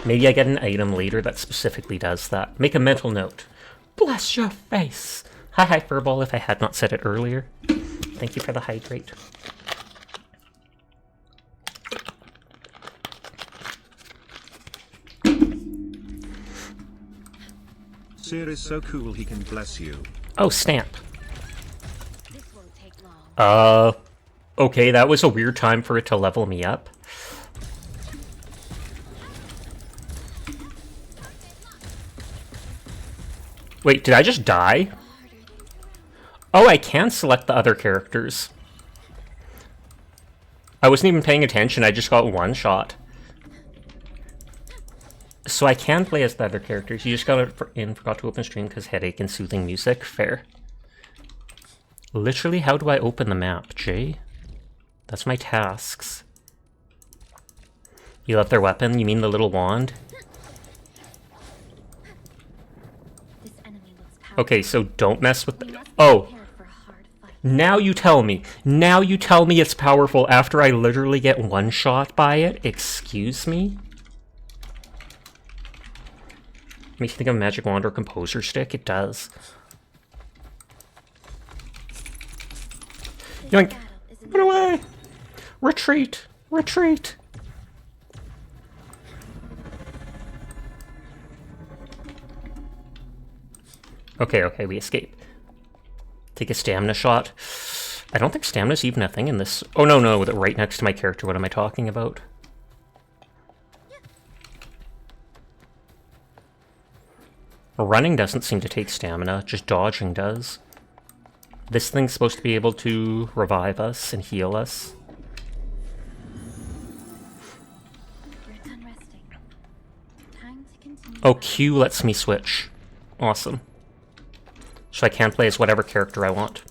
Speaker 1: Maybe I get an item later that specifically does that. Make a mental note. Bless your face. Hi, Furball, if I had not said it earlier. Thank you for the hydrate.
Speaker 13: Seer is so cool he can bless you.
Speaker 1: Oh, stamp. Okay, that was a weird time for it to level me up. Wait, did I just die? Oh, I can select the other characters. I wasn't even paying attention, I just got one shot. So I can play as the other characters. You just forgot to open stream because headache and soothing music. Fair. Literally, how do I open the map, Jay? That's my tasks. You love their weapon? You mean the little wand? Okay, so don't mess with the... Oh! Now you tell me. Now you tell me it's powerful after I literally get one shot by it? Excuse me? Makes you think of a magic wand or composer stick? It does. Yoink! Run away! Retreat! Retreat! Okay, we escape. Take a stamina shot. I don't think stamina's even a thing in this. Oh, no, no, right next to my character. What am I talking about? Running doesn't seem to take stamina, just dodging does. This thing's supposed to be able to revive us and heal us.
Speaker 2: We're done resting. Time to continue.
Speaker 1: Oh, Q lets me switch. Awesome. So I can play as whatever character I want.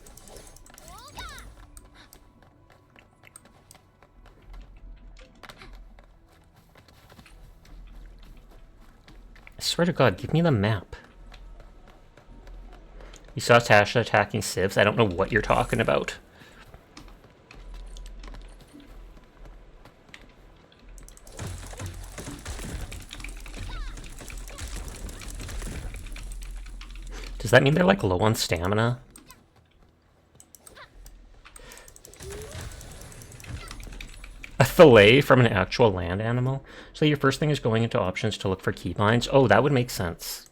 Speaker 1: I swear to God, give me the map. You saw Tasha attacking civs? I don't know what you're talking about. Does that mean they're like low on stamina? A fillet from an actual land animal? So your first thing is going into options to look for keybinds? Oh, that would make sense.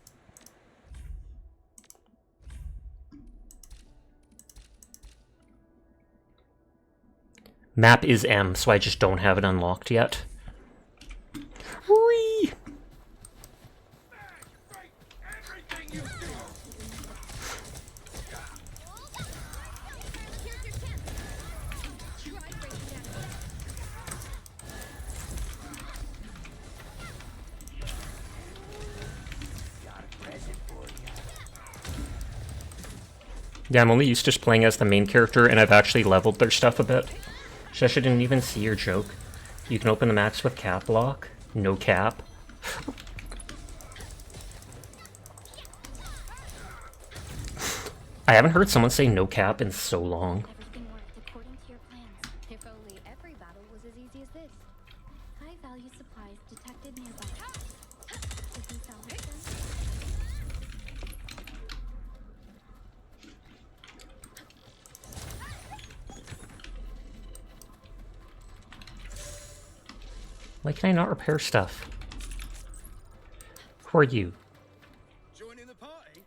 Speaker 1: Map is M, so I just don't have it unlocked yet. Whee! Yeah, I'm only used to just playing as the main character, and I've actually leveled their stuff a bit. Shesha didn't even see your joke. You can open the maps with cap lock. No cap. I haven't heard someone say no cap in so long.
Speaker 2: Everything worked according to your plans. If only every battle was as easy as this. High value supplies detected nearby. Did you salvage them?
Speaker 1: Why can I not repair stuff? Who are you?
Speaker 9: Joining the party?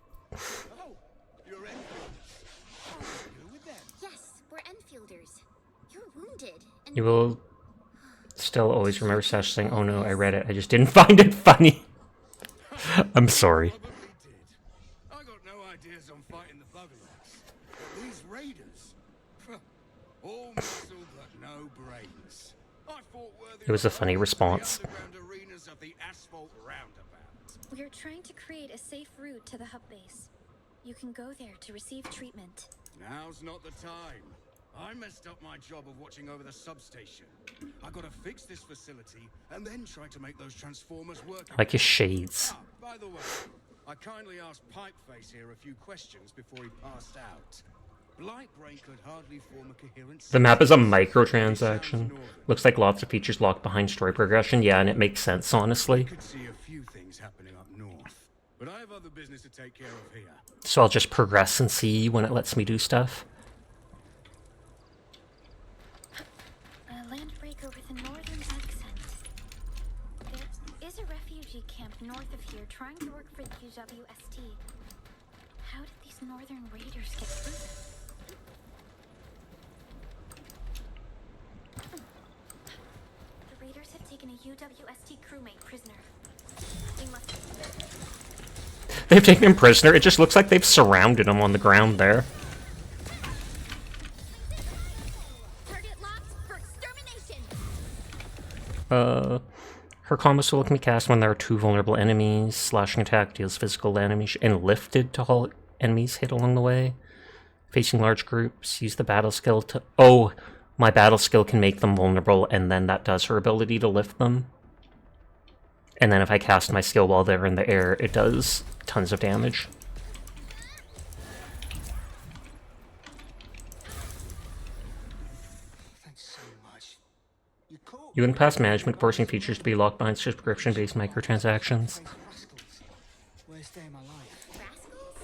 Speaker 9: Oh, you're Endfield. You with them?
Speaker 11: Yes, we're Enfielders. You're wounded. And
Speaker 1: You will still always remember Sash saying, "Oh no, I read it. I just didn't find it funny." I'm sorry.
Speaker 9: Probably did. I got no ideas on fighting the Buggalots. But these raiders, all muscle but no brains. I fought worthy
Speaker 1: It was a funny response.
Speaker 9: of the underground arenas of the asphalt roundabout.
Speaker 2: We are trying to create a safe route to the hub base. You can go there to receive treatment.
Speaker 9: Now's not the time. I messed up my job of watching over the substation. I gotta fix this facility and then try to make those transformers work.
Speaker 1: Like his shades.
Speaker 9: Ah, by the way, I kindly asked Pipeface here a few questions before he passed out. Blightbrain could hardly form a coherent.
Speaker 1: The map is a microtransaction. Looks like lots of features locked behind story progression. Yeah, and it makes sense, honestly.
Speaker 9: Could see a few things happening up north, but I have other business to take care of here.
Speaker 1: So I'll just progress and see when it lets me do stuff.
Speaker 2: A landbreaker with a northern accent. There is a refugee camp north of here trying to work for the UWST. How did these northern raiders get through them? The raiders have taken a UWST crewmate prisoner. They must.
Speaker 1: They've taken him prisoner. It just looks like they've surrounded him on the ground there.
Speaker 11: target locked for extermination.
Speaker 1: Her combos will can be cast when there are two vulnerable enemies. Slashing attack deals physical damage and lifted to halt enemies hit along the way. Facing large groups, use the battle skill to... Oh, my battle skill can make them vulnerable, and then that does her ability to lift them. And then if I cast my skill while they're in the air, it does tons of damage.
Speaker 8: Thanks so much. You caught
Speaker 1: You can pass management, forcing features to be locked behind subscription-based microtransactions.
Speaker 8: rascals. Worst day of my life.
Speaker 11: Rascals?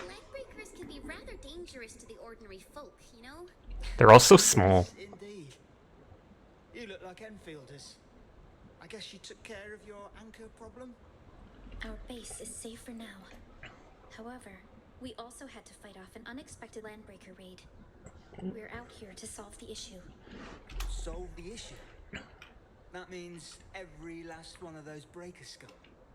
Speaker 11: Landbreakers can be rather dangerous to the ordinary folk, you know?
Speaker 1: They're also small.
Speaker 8: Indeed. You look like Enfielders. I guess you took care of your anchor problem?
Speaker 2: Our base is safe for now. However, We also had to fight off an unexpected landbreaker raid. We're out here to solve the issue.
Speaker 8: Solve the issue? That means every last one of those breakers gone,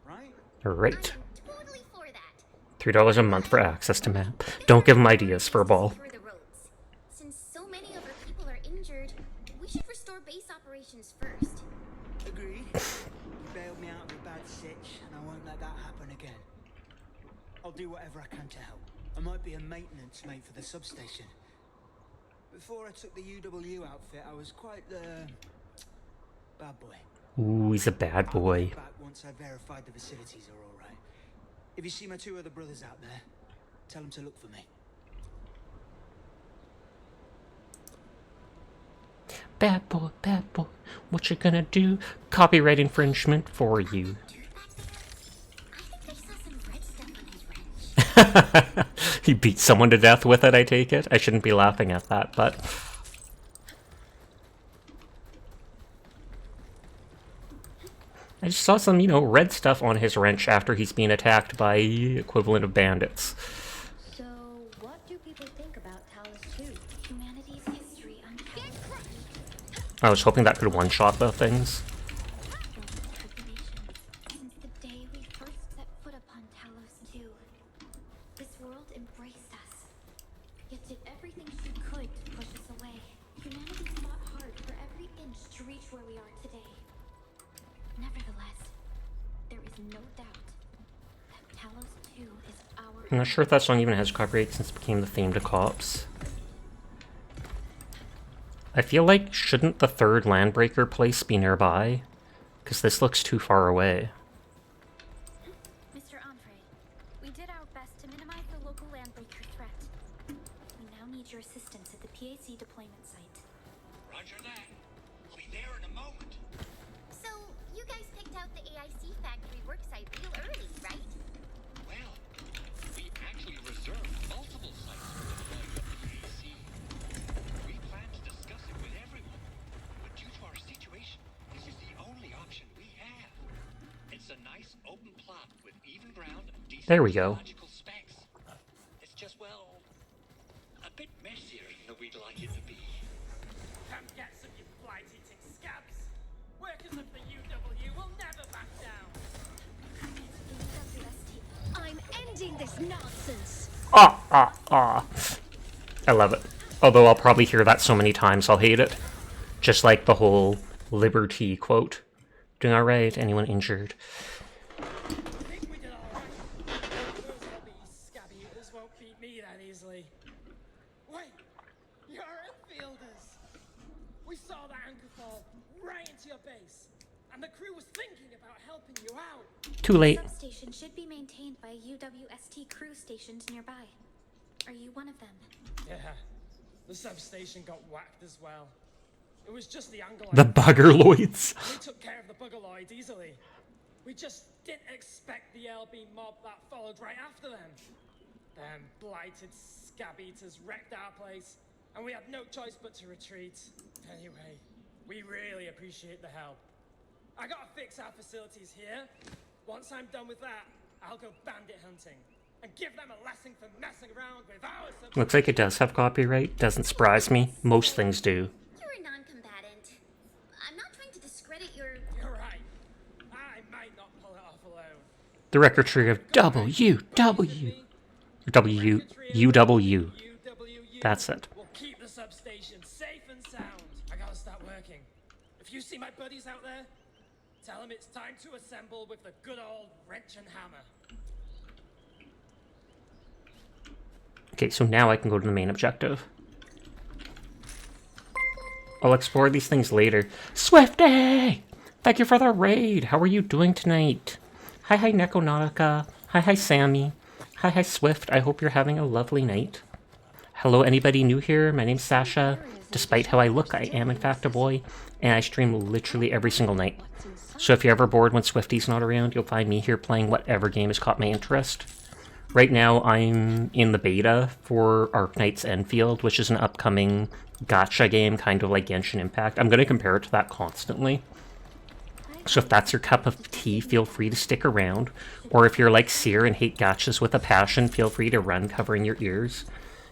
Speaker 8: right?
Speaker 1: Right.
Speaker 11: Totally for that.
Speaker 1: $3 a month for access to map. Don't give them ideas for a ball.
Speaker 11: For the roads. Since so many of our people are injured, we should restore base operations first.
Speaker 8: Agreed. You bailed me out of a bad sitch, and I won't let that happen again. I'll do whatever I can to help. I might be a maintenance mate for the substation. Before I took the UW outfit, I was quite the bad boy.
Speaker 1: Ooh, he's a bad boy.
Speaker 8: Back once I verified the facilities are all right. If you see my two other brothers out there, tell them to look for me.
Speaker 1: Bad boy, what you gonna do? Copyright infringement for you. He beat someone to death with it, I take it. I shouldn't be laughing at that, but... I just saw some, red stuff on his wrench after he's been attacked by equivalent of bandits.
Speaker 2: So, what do people think about Talos 2? Humanity's history untold.
Speaker 1: I was hoping that could one-shot the things.
Speaker 2: Since the day we first set foot upon Talos 2, this world embraced us. Yet did everything she could to push us away. Humanity fought hard for every inch to reach where we are today. Nevertheless, there is no doubt that Talos 2 is our...
Speaker 1: I'm not sure if that song even has copyright since it became the theme to Cops. I feel like, shouldn't the third Landbreaker place be nearby? Because this looks too far away.
Speaker 2: Mr. Andre, we did our best to minimize the local Landbreaker threat. We now need your assistance at the PAC deployment site.
Speaker 5: Roger that. I'll be there in a moment.
Speaker 11: So, you guys picked out the AIC factory worksite real early, right?
Speaker 5: Well, we actually reserved multiple sites for deployment of the AC. We plan to discuss it with everyone, but due to our situation, this is the only option we have. It's a nice open plot with even ground and decent
Speaker 1: There we go.
Speaker 5: technological specs. It's just, well, a bit messier than we'd like it to be.
Speaker 10: Come get some, you blight-eating scabs! Workers of the UW will never back down!
Speaker 11: I'm ending this nonsense!
Speaker 1: I love it. Although I'll probably hear that so many times I'll hate it. Just like the whole liberty quote. Doing alright, anyone injured?
Speaker 10: I think we did alright. Those LB scabby eaters won't beat me that easily. Wait! You're Endfielders! We saw the anchor fall right into your base, and the crew was thinking about helping you out.
Speaker 1: Too late.
Speaker 2: The substation should be maintained by UWST crew stations nearby. Are you one of them?
Speaker 10: Yeah, the substation got whacked as well. It was just the Angloids.
Speaker 1: The Buggerloids.
Speaker 10: We took care of the Buggerloids easily. We just didn't expect the LB mob that followed right after them. Them blighted scab eaters wrecked our place, and we had no choice but to retreat. Anyway, we really appreciate the help. I gotta fix our facilities here. Once I'm done with that, I'll go bandit hunting and give them a lesson for messing around with our substation.
Speaker 1: Looks like it does have copyright. Doesn't surprise me. Most things do.
Speaker 11: You're a non-combatant. I'm not trying to discredit your...
Speaker 10: You're right. I might not pull it off alone.
Speaker 1: The record tree of UW. That's it.
Speaker 10: We'll keep the substation safe and sound. I gotta start working. If you see my buddies out there, tell them it's time to assemble with the good old wrench and hammer.
Speaker 1: Okay, so now I can go to the main objective. I'll explore these things later. Swifty! Thank you for the raid. How are you doing tonight? Hi, Nekonautica. Hi, Sammy. Hi, Swift. I hope you're having a lovely night. Hello, anybody new here? My name's Sasha. Despite how I look, I am in fact a boy, and I stream literally every single night. So if you're ever bored when Swifty's not around, you'll find me here playing whatever game has caught my interest. Right now, I'm in the beta for Arknights Endfield, which is an upcoming gacha game, kind of like Genshin Impact. I'm going to compare it to that constantly. So if that's your cup of tea, feel free to stick around. Or if you're like Seer and hate gachas with a passion, feel free to run covering your ears.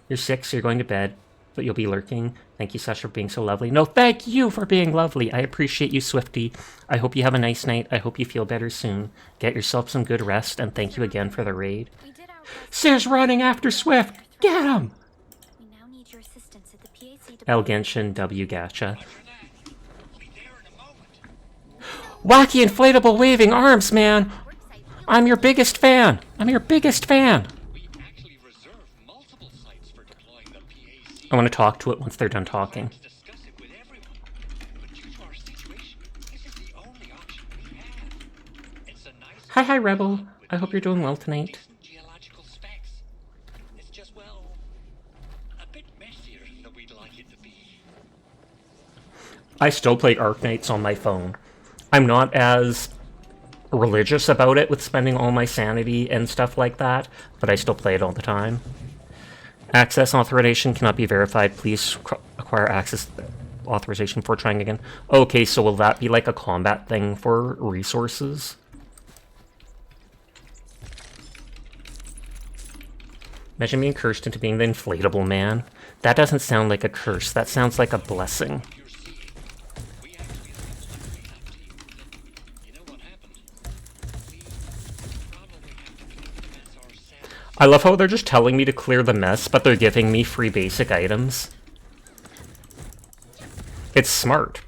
Speaker 1: You're 6, you're going to bed, but you'll be lurking. Thank you, Sasha, for being so lovely. No, thank you for being lovely. I appreciate you, Swifty. I hope you have a nice night. I hope you feel better soon. Get yourself some good rest, and thank you again for the raid. Seer's running after Swift! Get him!
Speaker 2: We now need your assistance at the PAC
Speaker 1: El Genshin W Gacha. Wacky inflatable waving arms, man! I'm your biggest fan! I'm your biggest fan! I want to talk to it once they're done talking. Hi, Rebel. I hope you're doing well tonight. I still play Arknights on my phone. I'm not as religious about it with spending all my sanity and stuff like that, but I still play it all the time. Access authorization cannot be verified. Please acquire access authorization for trying again. Okay, so will that be like a combat thing for resources? Imagine being cursed into being the inflatable man. That doesn't sound like a curse. That sounds like a blessing. I love how they're just telling me to clear the mess, but they're giving me free basic items. It's smart.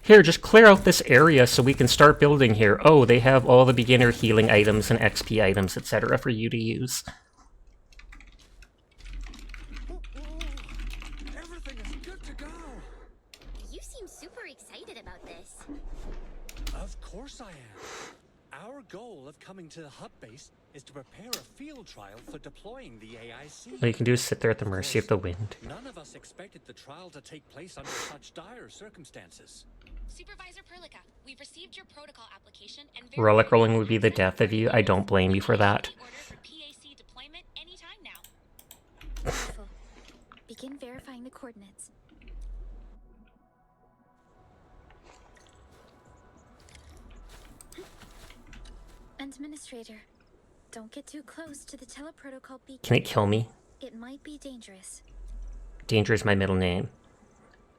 Speaker 1: Here, just clear out this area so we can start building here. Oh, they have all the beginner healing items and XP items, etc. for you to use.
Speaker 9: Everything is good to go.
Speaker 11: You seem super excited about this.
Speaker 9: Of course I am. Our goal of coming to the hub base is to prepare a field trial for deploying the AIC.
Speaker 1: All you can do is sit there at the mercy of the wind.
Speaker 9: None of us expected the trial to take place under such dire circumstances.
Speaker 6: Supervisor Perlica, we've received your protocol application and
Speaker 1: Relic rolling would be the death of you. I don't blame you for that.
Speaker 6: PAC deployment anytime now.
Speaker 2: Wonderful. Begin verifying the coordinates. Administrator, don't get too close to the teleprotocol beacon.
Speaker 1: Can it kill me?
Speaker 2: It might be dangerous.
Speaker 1: Danger is my middle name.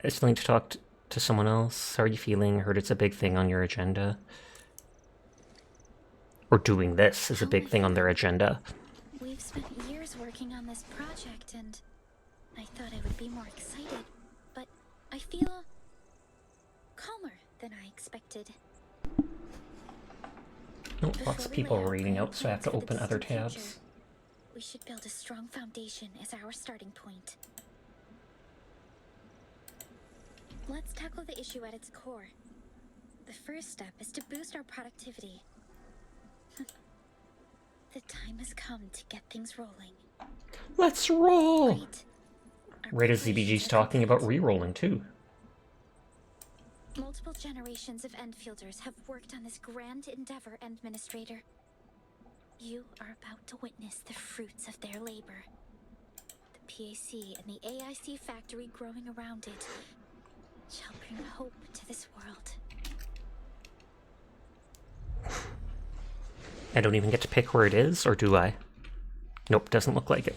Speaker 1: I still need to talk to someone else. How are you feeling? I heard it's a big thing on your agenda. Or doing this is a big thing on their agenda.
Speaker 2: We've spent years working on this project, and I thought I would be more excited, but I feel calmer than I expected.
Speaker 1: Oh, lots of people are reading out, so I have to open other tabs.
Speaker 2: We should build a strong foundation as our starting point. Let's tackle the issue at its core. The first step is to boost our productivity. The time has come to get things rolling.
Speaker 1: Let's roll! Right as ZBG's talking about re-rolling too.
Speaker 2: Multiple generations of Endfielders have worked on this grand endeavor, Administrator. You are about to witness the fruits of their labor. The PAC and the AIC factory growing around it shall bring hope to this world.
Speaker 1: I don't even get to pick where it is, or do I? Nope, doesn't look like it.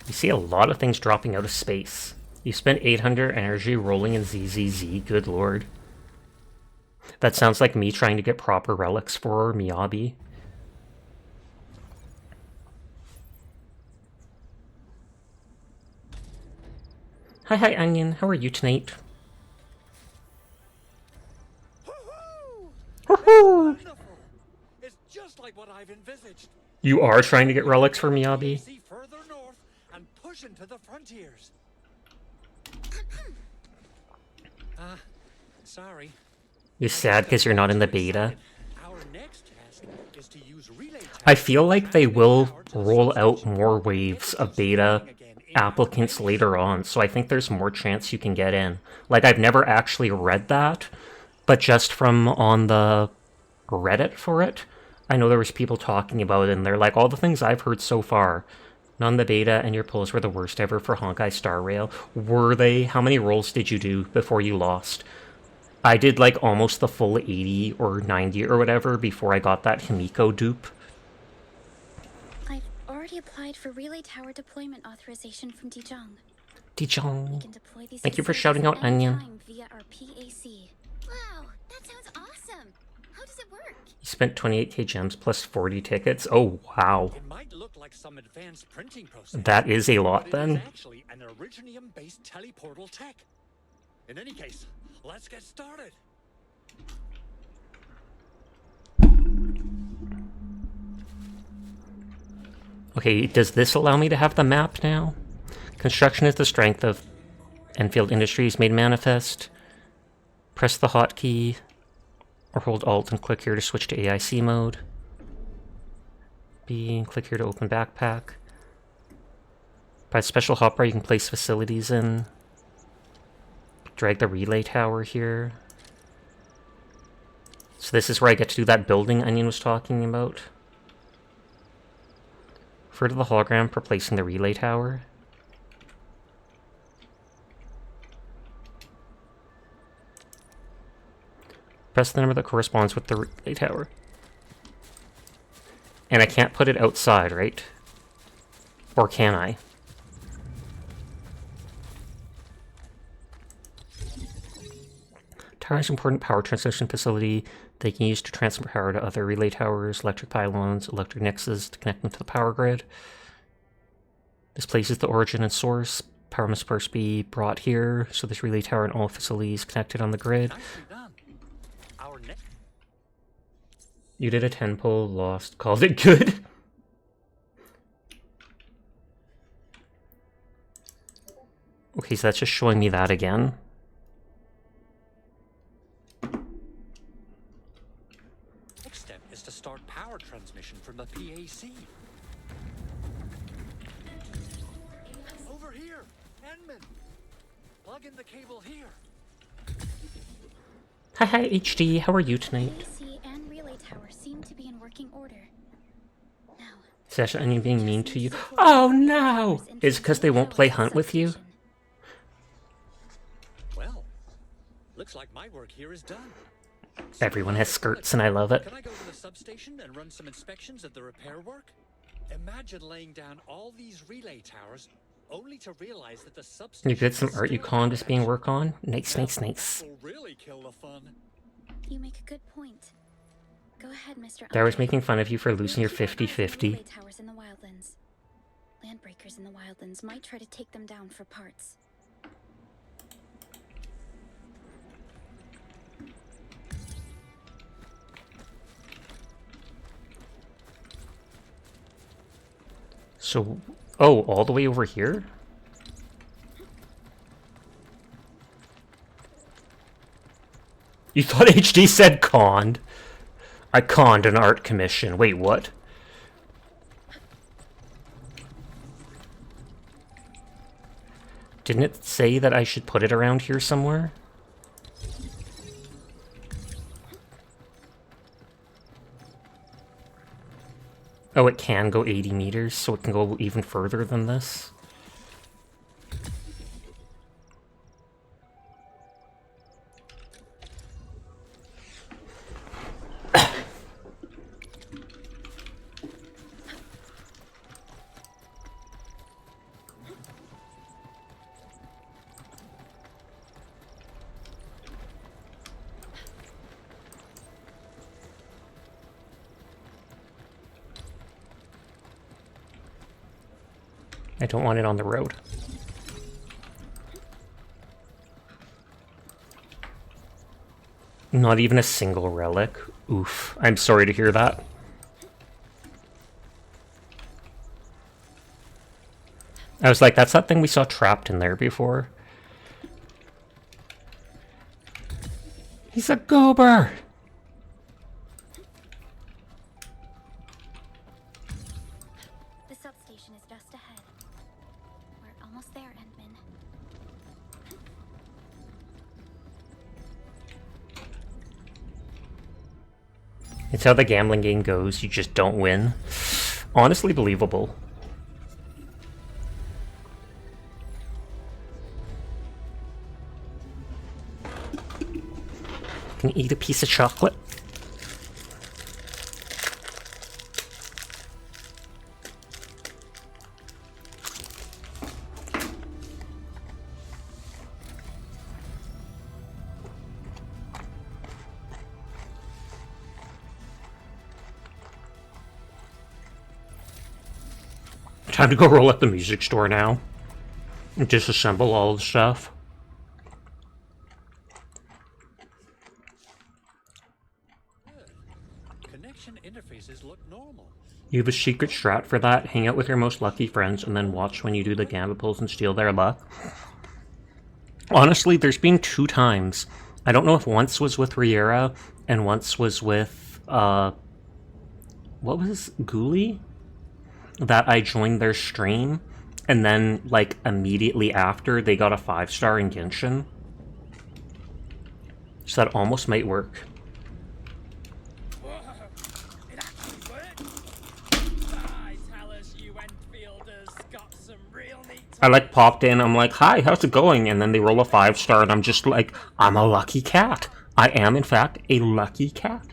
Speaker 1: You see a lot of things dropping out of space. You spent 800 energy rolling in ZZZ, good lord. That sounds like me trying to get proper relics for Miyabi. Hi, Onion. How are you tonight?
Speaker 9: Woohoo! It's just like what I've envisaged.
Speaker 1: You are trying to get relics for Miyabi?
Speaker 9: See further north and push into the frontiers. Sorry.
Speaker 1: You're sad because you're not in the beta?
Speaker 9: Our next task is to use relay
Speaker 1: I feel like they will roll out more waves of beta applicants later on, so I think there's more chance you can get in. Like, I've never actually read that, but just from on the Reddit for it, I know there was people talking about it, and they're like, all the things I've heard so far. None the beta and your pulls were the worst ever for Honkai Star Rail. Were they? How many rolls did you do before you lost? I did like almost the full 80 or 90 or whatever before I got that Himiko dupe.
Speaker 2: I've already applied for relay tower deployment authorization from Dijon.
Speaker 1: Dijon. Thank you for shouting out Onion.
Speaker 2: Via our PAC.
Speaker 11: Wow, that sounds awesome. How does it work?
Speaker 1: You spent 28k gems plus 40 tickets. Oh, wow.
Speaker 9: It might look like some advanced printing process.
Speaker 1: That is a lot,
Speaker 9: but
Speaker 1: then.
Speaker 9: it is actually an Originium-based teleportal tech. In any case, let's get started.
Speaker 1: Okay, does this allow me to have the map now? Construction is the strength of Endfield Industries made manifest. Press the hotkey or hold Alt and click here to switch to AIC mode. B and click here to open backpack. By special hotbar you can place facilities in. Drag the relay tower here. So this is where I get to do that building Onion was talking about. Refer to the hologram for placing the relay tower. Press the number that corresponds with the relay tower. And I can't put it outside, right? Or can I? Tower is an important power transmission facility they can use to transfer power to other relay towers, electric pylons, electric nexus to connect them to the power grid. This place is the origin and source. Power must first be brought here, so this relay tower and all facilities connected on the grid. You did a 10 pull, lost, called it good. Okay, so that's just showing me that again.
Speaker 9: Next step is to start power transmission from the PAC. Over here, Enman. Plug in the cable here.
Speaker 1: Hi HD, how are you tonight?
Speaker 2: PAC and relay tower seem to be in working order.
Speaker 1: Sasha Onion being mean to you. Oh no! Is it because they won't play Hunt with you?
Speaker 9: Well, looks like my work here is done.
Speaker 1: Everyone has skirts and I love it.
Speaker 9: Can I go to the substation and run some inspections of the repair work? Imagine laying down all these relay towers only to realize that the substation.
Speaker 1: You get some art you conned is being worked on? Nice.
Speaker 9: Will really kill the fun.
Speaker 2: You make a good point. Go ahead, Mr.
Speaker 1: I was making fun of you for losing your 50-50.
Speaker 2: Relay towers in the wildlands. Landbreakers in the wildlands might try to take them down for parts.
Speaker 1: So, oh, all the way over here? You thought HD said conned? I conned an art commission. Wait, what? Didn't it say that I should put it around here somewhere? Oh, it can go 80 meters, so it can go even further than this. I don't want it on the road. Not even a single relic. Oof. I'm sorry to hear that. I was like, that's that thing we saw trapped in there before. He's a goober!
Speaker 2: The substation is just ahead. We're almost there, Endman.
Speaker 1: It's how the gambling game goes, you just don't win. Honestly believable. Can you eat a piece of chocolate? Time to go roll up the music store now. And disassemble all the stuff.
Speaker 9: Connection interfaces look normal.
Speaker 1: You have a secret strat for that. Hang out with your most lucky friends and then watch when you do the gambit pulls and steal their luck. Honestly, there's been 2 times. I don't know if once was with Riera and once was with, what was Ghoulie? That I joined their stream, and then, like, immediately after, they got a 5-star in Genshin. So that almost might work.
Speaker 10: Whoa, it actually worked. I tell us you Enfielders got some real neat...
Speaker 1: I, like, popped in, I'm like, hi, how's it going? And then they roll a 5-star, and I'm just like, I'm a lucky cat. I am, in fact, a lucky cat.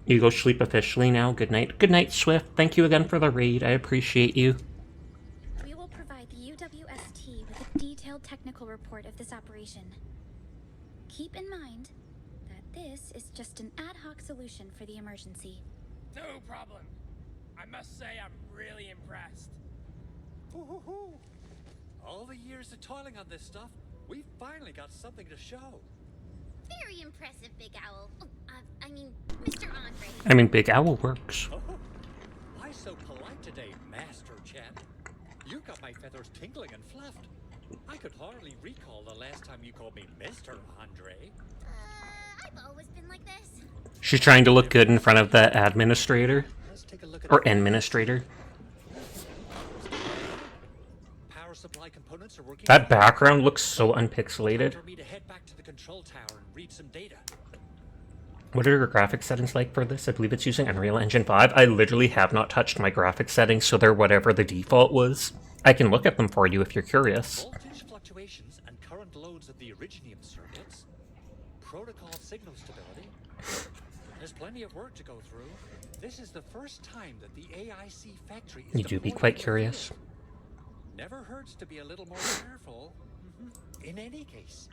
Speaker 1: You go sleep officially now. Good night. Good night, Swift. Thank you again for the raid. I appreciate you.
Speaker 2: We will provide the UWST with a detailed technical report of this operation. Keep in mind that this is just an ad hoc solution for the emergency.
Speaker 10: No problem. I must say I'm really impressed.
Speaker 9: Hoo-hoo-hoo. All the years of toiling on this stuff, we finally got something to show.
Speaker 11: Very impressive, Big Owl. Oh, I mean, Mr. Andre.
Speaker 1: I mean, Big Owl works.
Speaker 9: Oh, why so polite today, Master Chat? You got my feathers tingling and fluffed. I could hardly recall the last time you called me Mr. Andre.
Speaker 11: I've always been like this.
Speaker 1: She's trying to look good in front of the administrator. Or administrator.
Speaker 9: Power supply components are working.
Speaker 1: That background looks so unpixelated.
Speaker 9: For me to head back to the control tower and read some data.
Speaker 1: What are your graphics settings like for this? I believe it's using Unreal Engine 5. I literally have not touched my graphics settings, so they're whatever the default was. I can look at them for you if you're curious.
Speaker 9: Voltage fluctuations and current loads of the originium circuits. Protocol signal stability. There's plenty of work to go through. This is the first time that the AIC factory is
Speaker 1: You do be quite curious.
Speaker 9: Never hurts to be a little more careful. In any case,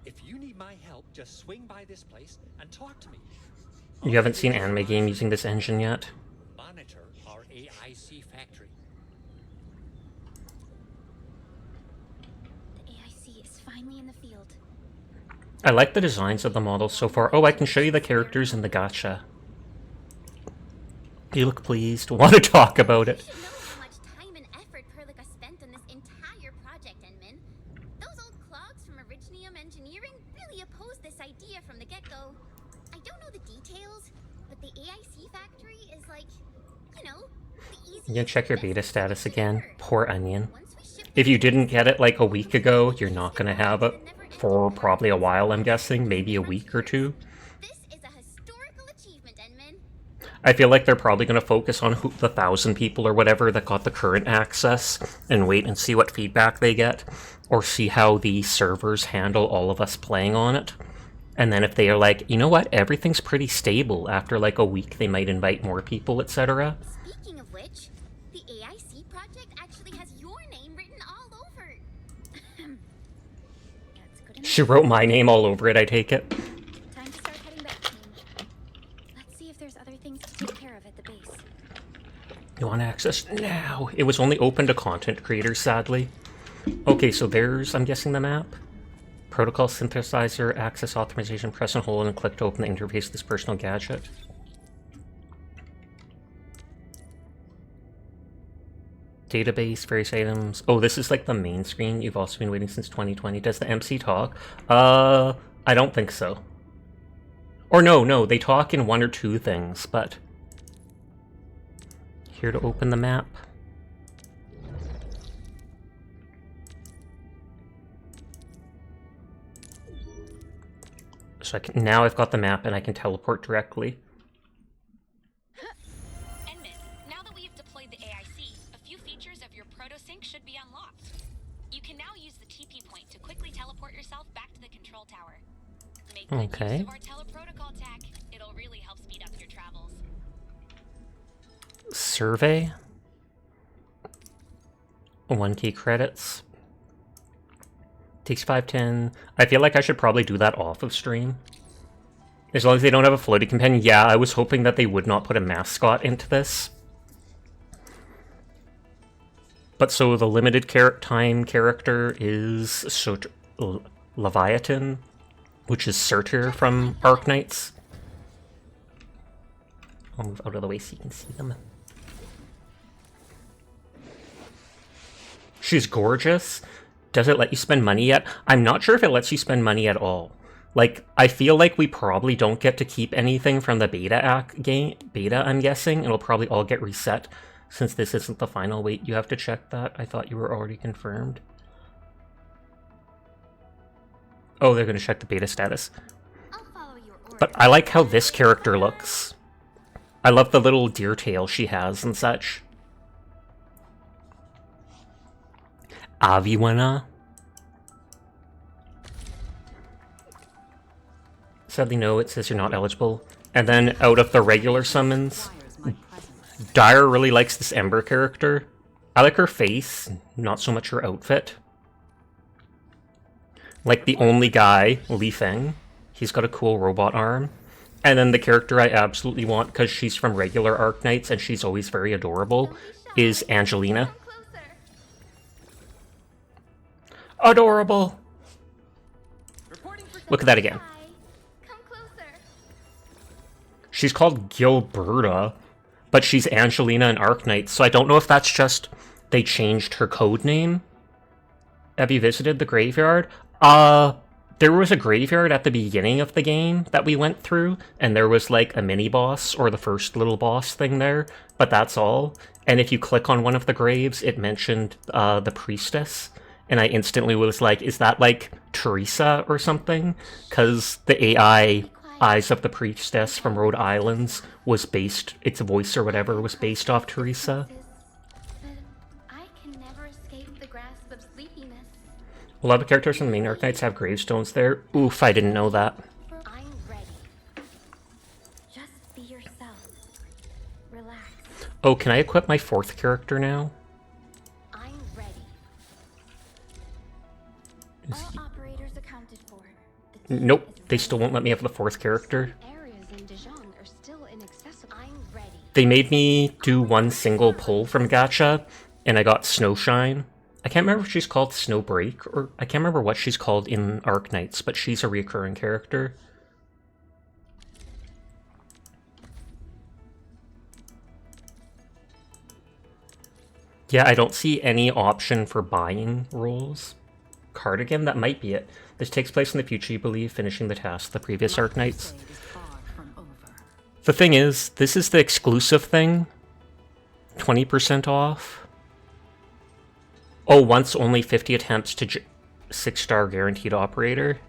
Speaker 9: if you need my help, just swing by this place and talk to me.
Speaker 1: You haven't seen Anime Game using this engine yet?
Speaker 9: Monitor our AIC factory.
Speaker 2: The AIC is finally in the field.
Speaker 1: I like the designs of the models so far. Oh, I can show you the characters in the gacha. You look pleased. Want to talk about it.
Speaker 11: You should know how much time and effort Perlica spent on this entire project, Enmin. Those old clogs from Originium Engineering really opposed this idea from the get-go. I don't know the details, but the AIC factory is like, you know, the easiest...
Speaker 1: You can check your beta status again. Poor Onion. If you didn't get it like a week ago, you're not going to have it for probably a while, I'm guessing. Maybe a week or 2. I feel like they're probably going to focus on the 1,000 people or whatever that got the current access and wait and see what feedback they get, or see how the servers handle all of us playing on it. And then if they are like, you know what, everything's pretty stable, after like a week they might invite more people, etc.
Speaker 11: Speaking of which, the AIC project actually has your name written all over.
Speaker 2: That's good enough.
Speaker 1: She wrote my name all over it, I take it.
Speaker 2: Time to start heading back, team. Let's see if there's other things to take care of at the base.
Speaker 1: You want access now? It was only open to content creators, sadly. Okay, so there's, I'm guessing, the map. Protocol synthesizer, access authorization, press and hold and click to open the interface of this personal gadget. Database, various items. Oh, this is like the main screen. You've also been waiting since 2020. Does the MC talk? I don't think so. Or no, they talk in 1 or 2 things, but... Here to open the map. So now I've got the map and I can teleport directly.
Speaker 6: Endman, now that we have deployed the AIC, a few features of your proto-sync should be unlocked. You can now use the TP point to quickly teleport yourself back to the control tower. Make good use of our teleprotocol tech. It'll really help speed up your travels.
Speaker 1: Survey. 1 key credits. Takes 510. I feel like I should probably do that off of stream. As long as they don't have a floating companion. Yeah, I was hoping that they would not put a mascot into this. But so the limited time character is Leviathan, which is Surtur from Arknights. I'll move out of the way so you can see them. She's gorgeous. Does it let you spend money yet? I'm not sure if it lets you spend money at all. Like, I feel like we probably don't get to keep anything from the beta I'm guessing. It'll probably all get reset since this isn't the final. Wait, you have to check that? I thought you were already confirmed. Oh, they're going to check the beta status. But I like how this character looks. I love the little deer tail she has and such. Aviwana. Sadly, no, it says you're not eligible. And then out of the regular summons, Dyer really likes this Ember character. I like her face, not so much her outfit. Like the only guy, Li Feng. He's got a cool robot arm. And then the character I absolutely want, because she's from regular Arknights and she's always very adorable, is Angelina. Adorable! Look at that again. She's called Gilberta, but she's Angelina in Arknights, so I don't know if that's just they changed her code name. Have you visited the graveyard? There was a graveyard at the beginning of the game that we went through, and there was like a mini-boss, or the first little boss thing there, but that's all. And if you click on one of the graves, it mentioned the priestess. And I instantly was like, is that like Teresa or something? Because the AI Eyes of the Priestess from Rhode Islands was based, its voice or whatever was based off Teresa.
Speaker 11: I can never escape the grasp of sleepiness.
Speaker 1: A lot of characters from the main Arknights have gravestones there. Oof, I didn't know that.
Speaker 11: I'm ready. Just be yourself. Relax.
Speaker 1: Oh, can I equip my 4th character now?
Speaker 11: I'm ready. All operators accounted for.
Speaker 1: Nope, they still won't let me have the 4th character.
Speaker 11: Areas in Dijon are still inaccessible. I'm ready.
Speaker 1: They made me do one single pull from gacha, and I got Snowshine. I can't remember if she's called Snowbreak, or I can't remember what she's called in Arknights, but she's a recurring character. Yeah, I don't see any option for buying roles. Cardigan, that might be it. This takes place in the future, you believe, finishing the task of the previous Arknights. The thing is, this is the exclusive thing. 20% off. Oh, once only 50 attempts to 6-star guaranteed operator.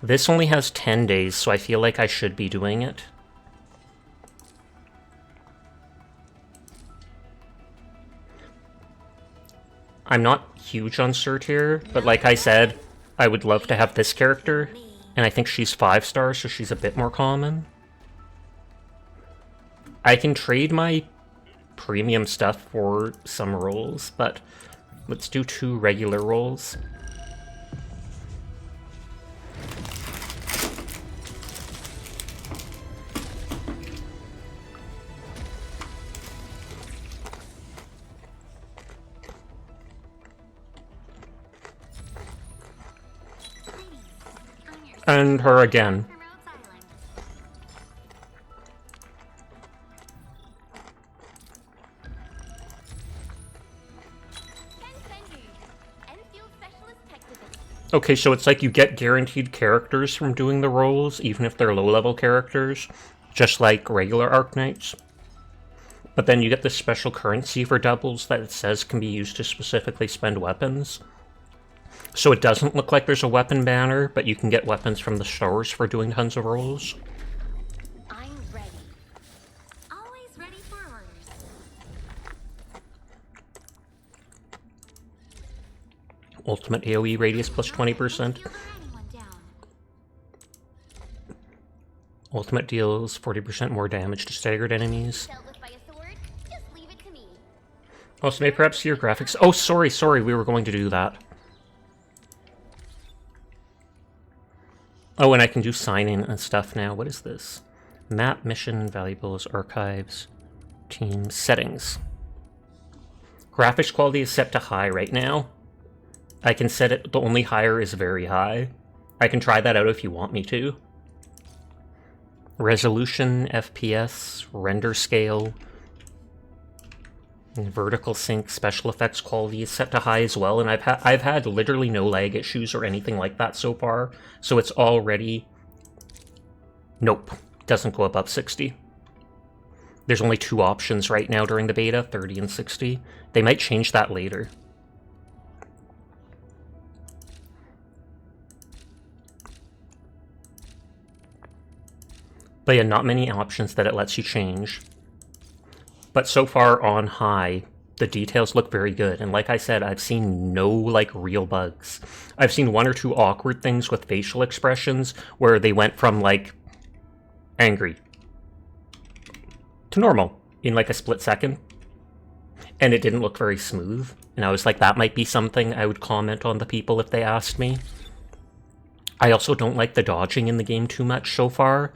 Speaker 1: This only has 10 days, so I feel like I should be doing it. I'm not huge on Surtur, but like I said, I would love to have this character, and I think she's 5 stars, so she's a bit more common. I can trade my premium stuff for some roles, but let's do 2 regular roles. And her again. Okay, so it's like you get guaranteed characters from doing the roles, even if they're low-level characters, just like regular Arknights. But then you get this special currency for doubles that it says can be used to specifically spend weapons. So it doesn't look like there's a weapon banner, but you can get weapons from the stores for doing tons of rolls.
Speaker 7: I'm ready. Always ready for orders.
Speaker 1: Ultimate AoE radius plus 20%. Ultimate deals 40% more damage to staggered enemies. Also, may perhaps see your graphics. Oh, sorry, we were going to do that. Oh, and I can do sign-in and stuff now. What is this? Map, mission, valuables, archives, team, settings. Graphics quality is set to high right now. I can set it, the only higher is very high. I can try that out if you want me to. Resolution, FPS, render scale, vertical sync, special effects quality is set to high as well, and I've had literally no lag issues or anything like that so far, so it's already... Nope, doesn't go above 60. There's only 2 options right now during the beta, 30 and 60. They might change that later. But yeah, not many options that it lets you change. But so far on high, the details look very good. And like I said, I've seen no, like, real bugs. I've seen 1 or 2 awkward things with facial expressions where they went from, like, angry to normal in, like, a split second. And it didn't look very smooth. And I was like, that might be something I would comment on the people if they asked me. I also don't like the dodging in the game too much so far.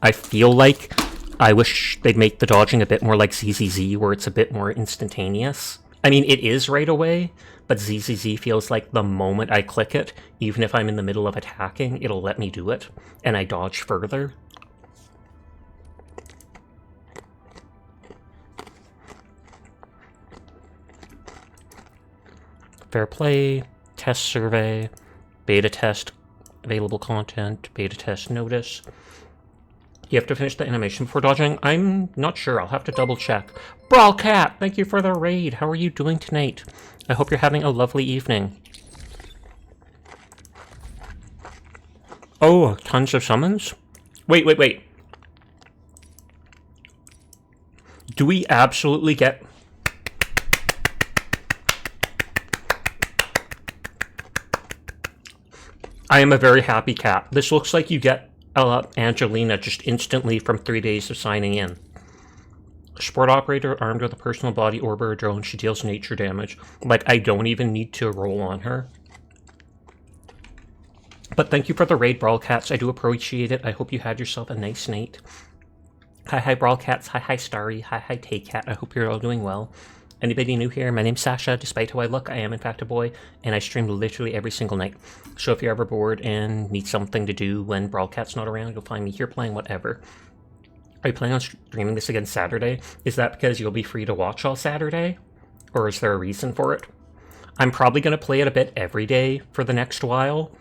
Speaker 1: I feel like I wish they'd make the dodging a bit more like ZZZ, where it's a bit more instantaneous. I mean, it is right away, but ZZZ feels like the moment I click it, even if I'm in the middle of attacking, it'll let me do it, and I dodge further. Fair play, test survey, beta test, available content, beta test notice. You have to finish the animation before dodging? I'm not sure. I'll have to double check. Brawl Cat, thank you for the raid. How are you doing tonight? I hope you're having a lovely evening. Oh, tons of summons? Wait. Do we absolutely get... I am a very happy cat. This looks like you get Angelina just instantly from 3 days of signing in. Sport operator armed with a personal body orb or drone. She deals nature damage. Like, I don't even need to roll on her. But thank you for the raid, Brawl Cats. I do appreciate it. I hope you had yourself a nice night. Hi, Brawl Cats. Hi, Starry. Hi, Take Cat. I hope you're all doing well. Anybody new here? My name's Sasha. Despite how I look, I am in fact a boy, and I stream literally every single night. So if you're ever bored and need something to do when Brawl Cat's not around, you'll find me here playing whatever. Are you planning on streaming this again Saturday? Is that because you'll be free to watch all Saturday? Or is there a reason for it? I'm probably going to play it a bit every day for the next while,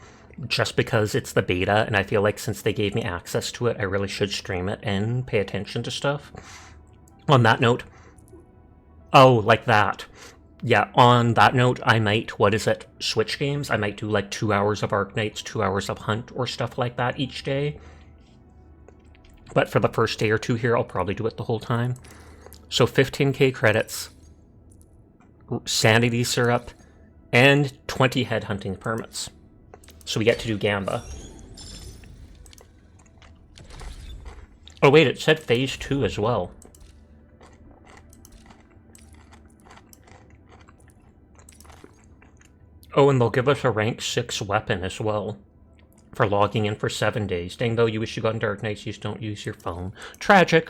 Speaker 1: just because it's the beta, and I feel like since they gave me access to it, I really should stream it and pay attention to stuff. On that note... Oh, like that. Yeah, on that note, I might, switch games? I might do like 2 hours of Arknights, 2 hours of Hunt, or stuff like that each day. But for the first day or 2 here, I'll probably do it the whole time. So 15k credits, sanity syrup, and 20 headhunting permits. So we get to do Gamba. Oh wait, it said phase 2 as well. Oh, and they'll give us a rank 6 weapon as well for logging in for 7 days. Dang, though, you wish you got into Arknights, you just don't use your phone. Tragic.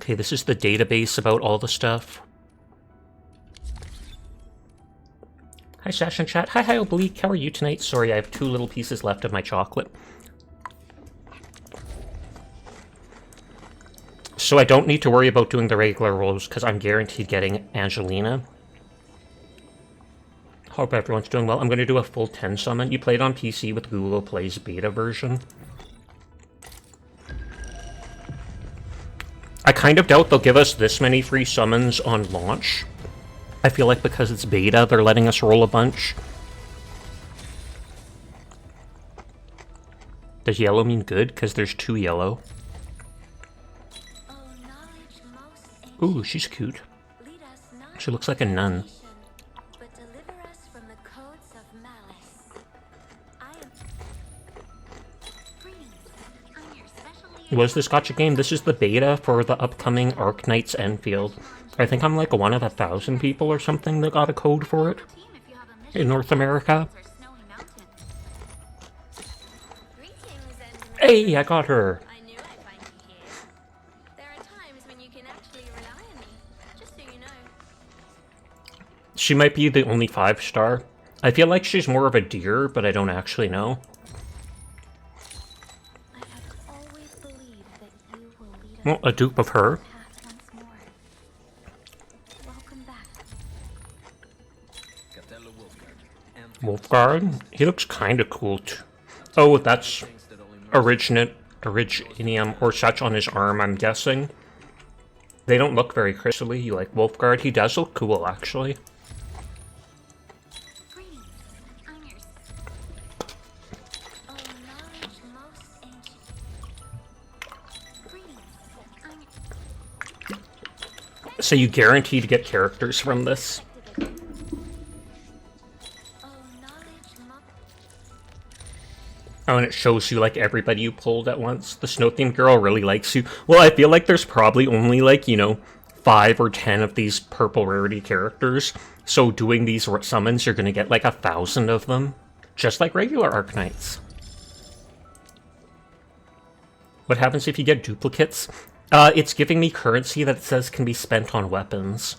Speaker 1: Okay, this is the database about all the stuff. Hi, Sash and Chat. Hi, Oblique. How are you tonight? Sorry, I have 2 little pieces left of my chocolate. So I don't need to worry about doing the regular rolls, because I'm guaranteed getting Angelina. Hope everyone's doing well. I'm going to do a full 10 summon. You played on PC with Google Play's beta version. I kind of doubt they'll give us this many free summons on launch. I feel like because it's beta, they're letting us roll a bunch. Does yellow mean good? Because there's 2 yellow. Ooh, she's cute. She looks like a nun. Was this gacha game? This is the beta for the upcoming Arknights Endfield. I think I'm like one of 1,000 people or something that got a code for it in North America. Hey, I got her! She might be the only 5-star. I feel like she's more of a deer, but I don't actually know. Well, a dupe of her. Wolfguard? He looks kind of cool too. Oh, that's Originium or such on his arm, I'm guessing. They don't look very crystally like Wolfguard. He does look cool, actually. So you guarantee to get characters from this? Oh, and it shows you, like, everybody you pulled at once. The snow-themed girl really likes you. Well, I feel like there's probably only, like, you know, 5 or 10 of these purple rarity characters. So doing these summons, you're gonna get, like, 1,000 of them. Just like regular Arknights. What happens if you get duplicates? It's giving me currency that it says can be spent on weapons.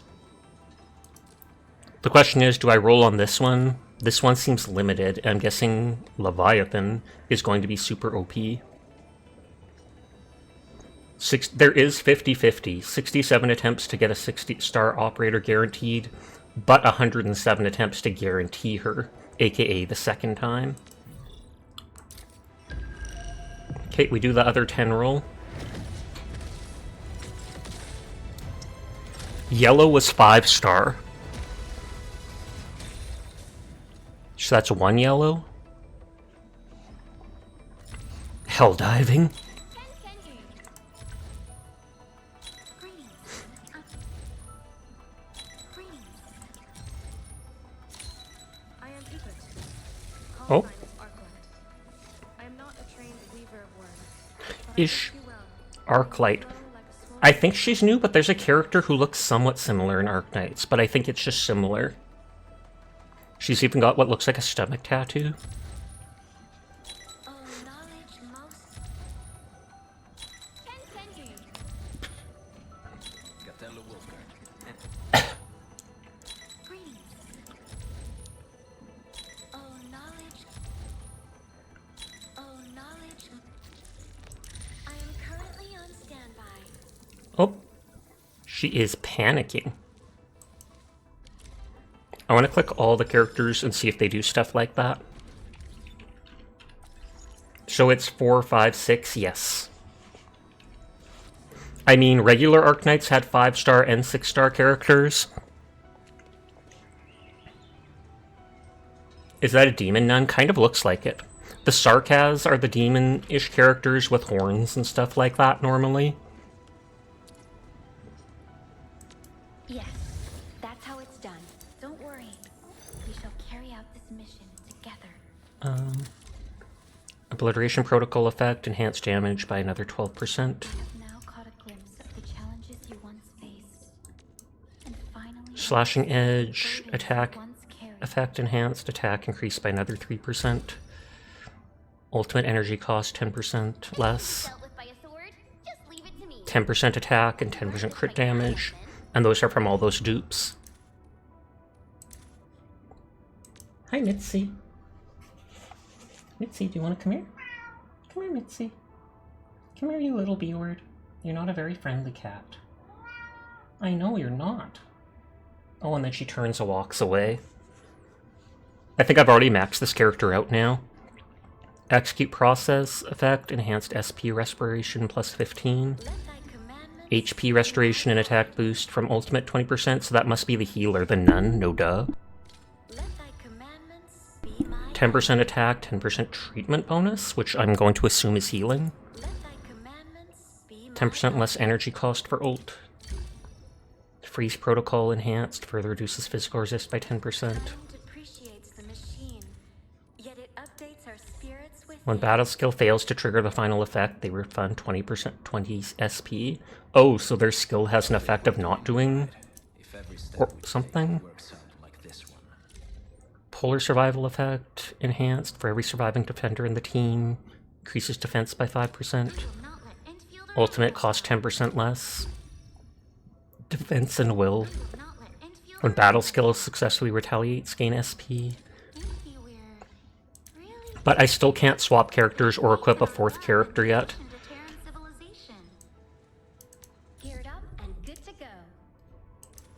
Speaker 1: The question is, do I roll on this one? This one seems limited, and I'm guessing Leviathan is going to be super OP. There is 50-50. 67 attempts to get a 60-star operator guaranteed, but 107 attempts to guarantee her, aka the second time. Okay, we do the other 10 roll. Yellow was 5-star. So that's 1 yellow. Hell diving. Oh. Ish. Arklight. I think she's new, but there's a character who looks somewhat similar in Arknights, but I think it's just similar. She's even got what looks like a stomach tattoo. Oh, she is panicking. I want to click all the characters and see if they do stuff like that. So it's 4, 5, 6, yes. I mean, regular Arknights had 5-star and 6-star characters. Is that a demon nun? Kind of looks like it. The Sarkaz are the demon-ish characters with horns and stuff like that normally.
Speaker 2: Yes, that's how it's done. Don't worry. We shall carry out this mission together.
Speaker 1: Obliteration protocol effect, enhanced damage by another 12%.
Speaker 2: Now caught a glimpse of the challenges you once faced. And finally,
Speaker 1: Slashing edge, attack effect enhanced, attack increased by another 3%. Ultimate energy cost 10% less. 10% attack and 10% crit damage. And those are from all those dupes. Hi, Mitzi. Mitzi, do you want to come here? Come here, Mitzi. Come here, you little B-word. You're not a very friendly cat. I know you're not. Oh, and then she turns and walks away. I think I've already maxed this character out now. Execute process effect, enhanced SP respiration plus 15. HP restoration and attack boost from ultimate 20%, so that must be the healer, the nun, no duh. 10% attack, 10% treatment bonus, which I'm going to assume is healing. 10% less energy cost for ult. Freeze protocol enhanced, further reduces physical resist by 10%. When battle skill fails to trigger the final effect, they refund 20% 20 SP. Oh, so their skill has an effect of not doing or something? Polar survival effect enhanced for every surviving defender in the team. Increases defense by 5%. Ultimate costs 10% less. Defense and will. When battle skill successfully retaliates, gain SP. But I still can't swap characters or equip a 4th character yet.
Speaker 2: Geared up and good to go.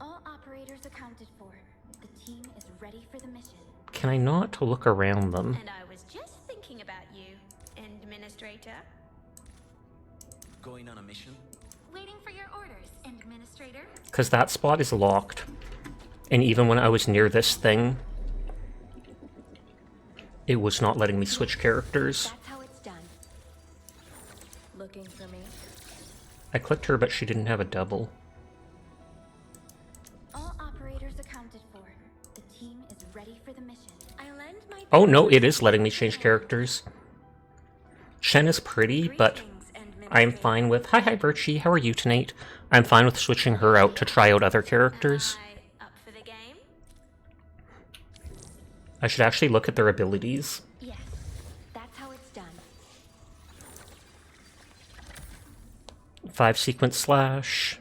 Speaker 2: All operators accounted for. The team is ready for the mission.
Speaker 1: Can I not look around them?
Speaker 7: And I was just thinking about you, Administrator.
Speaker 14: Going on a mission?
Speaker 7: Waiting for your orders, Administrator.
Speaker 1: Because that spot is locked. And even when I was near this thing, it was not letting me switch characters.
Speaker 2: That's how it's done. Looking for me?
Speaker 1: I clicked her, but she didn't have a double.
Speaker 2: All operators accounted for. The team is ready for the mission. I lend my
Speaker 1: Oh no, it is letting me change characters. Shen is pretty, but I'm fine with... Hi, Virchie, how are you tonight? I'm fine with switching her out to try out other characters. I should actually look at their abilities.
Speaker 2: Yes, that's how it's done.
Speaker 1: 5 sequence slash.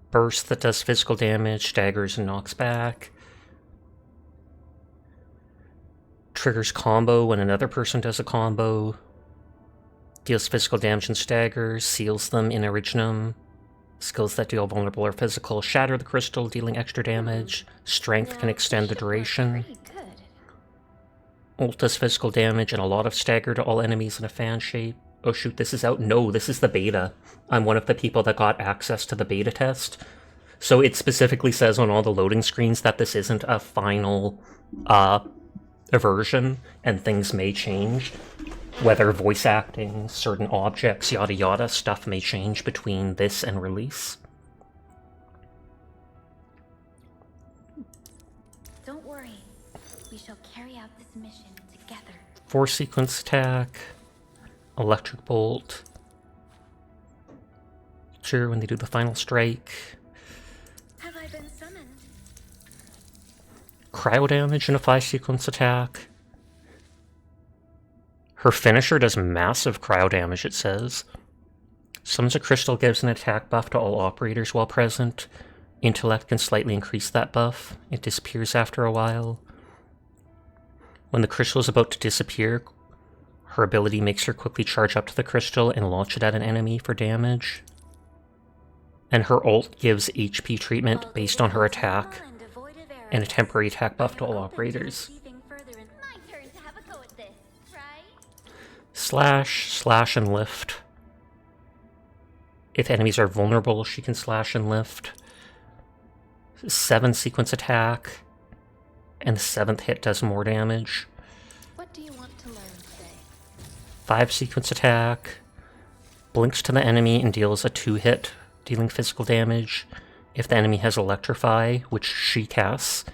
Speaker 1: Burst that does physical damage, staggers and knocks back. Triggers combo when another person does a combo. Deals physical damage and staggers, seals them in Originum. Skills that deal vulnerable or physical. Shatter the crystal, dealing extra damage. Strength can extend the duration. Ult does physical damage and a lot of stagger to all enemies in a fan shape. Oh shoot, this is out? No, this is the beta. I'm one of the people that got access to the beta test. So it specifically says on all the loading screens that this isn't a final version, and things may change. Whether voice acting, certain objects, yada yada, stuff may change between this and release.
Speaker 2: Don't worry. We shall carry out this mission together.
Speaker 1: 4 sequence attack. Electric bolt. Sure, when they do the final strike.
Speaker 2: Have I been summoned?
Speaker 1: Cryo damage in a 5 sequence attack. Her finisher does massive cryo damage, it says. Summons a crystal, gives an attack buff to all operators while present. Intellect can slightly increase that buff. It disappears after a while. When the crystal is about to disappear, her ability makes her quickly charge up to the crystal and launch it at an enemy for damage. And her ult gives HP treatment based on her attack, and a temporary attack buff to all operators. Slash, and lift. If enemies are vulnerable, she can slash and lift. 7 sequence attack, and the 7th hit does more damage.
Speaker 2: What do you want to learn today?
Speaker 1: 5 sequence attack, blinks to the enemy and deals a 2-hit, dealing physical damage. If the enemy has Electrify, which she casts,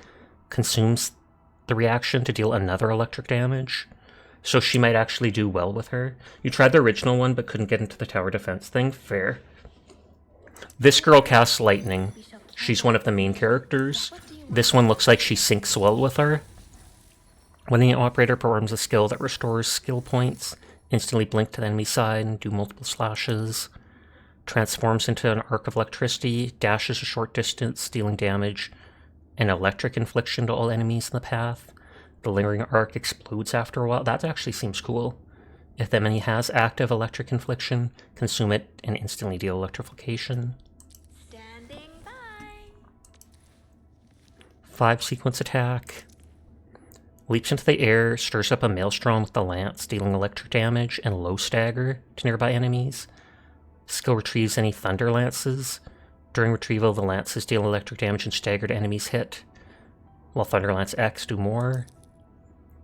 Speaker 1: consumes the reaction to deal another electric damage. So she might actually do well with her. You tried the original one but couldn't get into the tower defense thing? Fair. This girl casts lightning. She's one of the main characters. This one looks like she syncs well with her. When the operator performs a skill that restores skill points, instantly blink to the enemy side and do multiple slashes. Transforms into an arc of electricity, dashes a short distance, dealing damage, and electric infliction to all enemies in the path. The lingering arc explodes after a while. That actually seems cool. If the enemy has active electric infliction, consume it and instantly deal electrification.
Speaker 7: Standing by.
Speaker 1: 5 sequence attack. Leaps into the air, stirs up a maelstrom with the lance, dealing electric damage and low stagger to nearby enemies. Skill retrieves any thunder lances. During retrieval, the lances deal electric damage and stagger to enemies hit, while Thunder Lance X do more.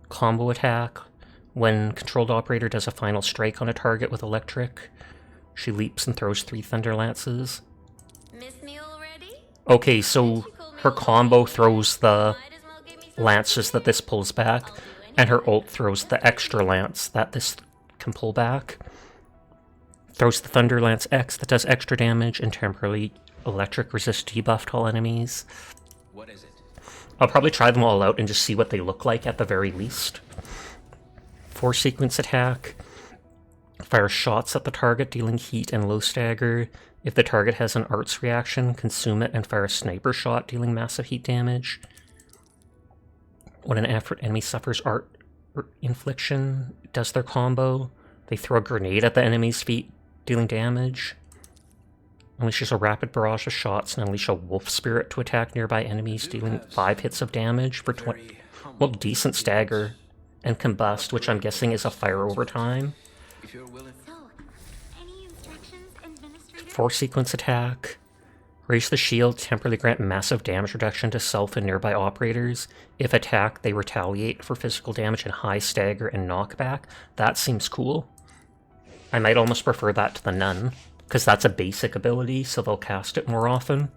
Speaker 1: Combo attack. When controlled operator does a final strike on a target with electric, she leaps and throws 3 Thunder Lances.
Speaker 11: Miss me already?
Speaker 1: Okay, so her combo throws the lances that this pulls back, and her ult throws the extra lance that this can pull back. Throws the Thunder Lance X that does extra damage and temporarily electric resist debuff to all enemies.
Speaker 5: What is it?
Speaker 1: I'll probably try them all out and just see what they look like at the very least. 4 sequence attack. Fire shots at the target, dealing heat and low stagger. If the target has an arts reaction, consume it and fire a sniper shot, dealing massive heat damage. When an enemy suffers art infliction, does their combo. They throw a grenade at the enemy's feet, dealing damage. Unleashes a rapid barrage of shots and unleash a wolf spirit to attack nearby enemies, dealing 5 hits of damage for 20. Well, decent stagger. And combust, which I'm guessing is a fire over time.
Speaker 5: If you're willing.
Speaker 11: So, any instructions, Administrator?
Speaker 1: 4 sequence attack. Raise the shield, temporarily grant massive damage reduction to self and nearby operators. If attacked, they retaliate for physical damage and high stagger and knockback. That seems cool. I might almost prefer that to the Nun, because that's a basic ability, so they'll cast it more often.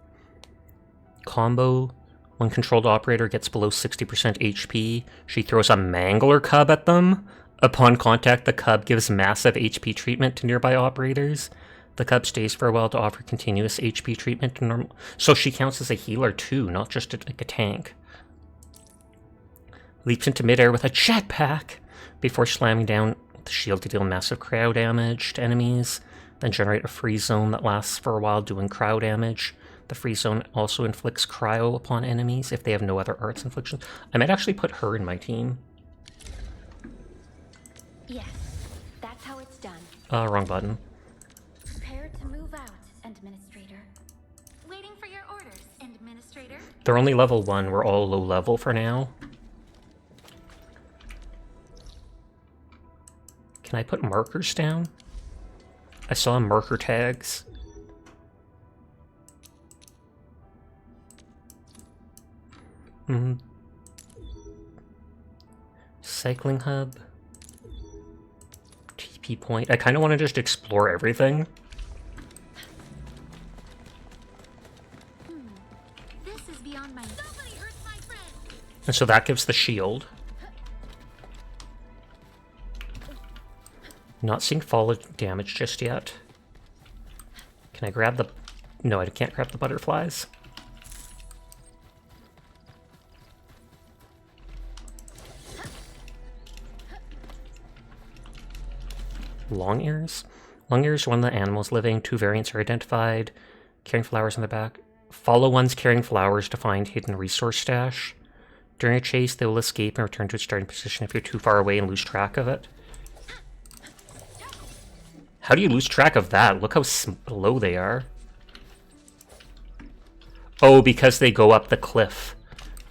Speaker 1: Combo. When controlled operator gets below 60% HP, she throws a Mangler Cub at them. Upon contact, the Cub gives massive HP treatment to nearby operators. The Cub stays for a while to offer continuous HP treatment to normal... So she counts as a healer too, not just like a tank. Leaps into midair with a jetpack before slamming down the shield to deal massive cryo damage to enemies. Then generate a freeze zone that lasts for a while, doing cryo damage. The freeze zone also inflicts cryo upon enemies if they have no other arts inflictions. I might actually put her in my team.
Speaker 7: Yes, that's how it's done.
Speaker 1: Wrong button.
Speaker 11: Prepare to move out, Administrator. Waiting for your orders, Administrator.
Speaker 1: They're only level 1. We're all low level for now. Can I put markers down? I saw marker tags. Cycling hub. TP point. I kind of want to just explore everything.
Speaker 11: This is beyond my... Somebody hurt my friend!
Speaker 1: And so that gives the shield. Not seeing fall damage just yet. Can I grab the... No, I can't grab the butterflies. Long ears? Long ears are one of the animals living. 2 variants are identified. Carrying flowers on their back. Follow ones carrying flowers to find hidden resource stash. During a chase, they will escape and return to its starting position if you're too far away and lose track of it. How do you lose track of that? Look how low they are. Oh, because they go up the cliff.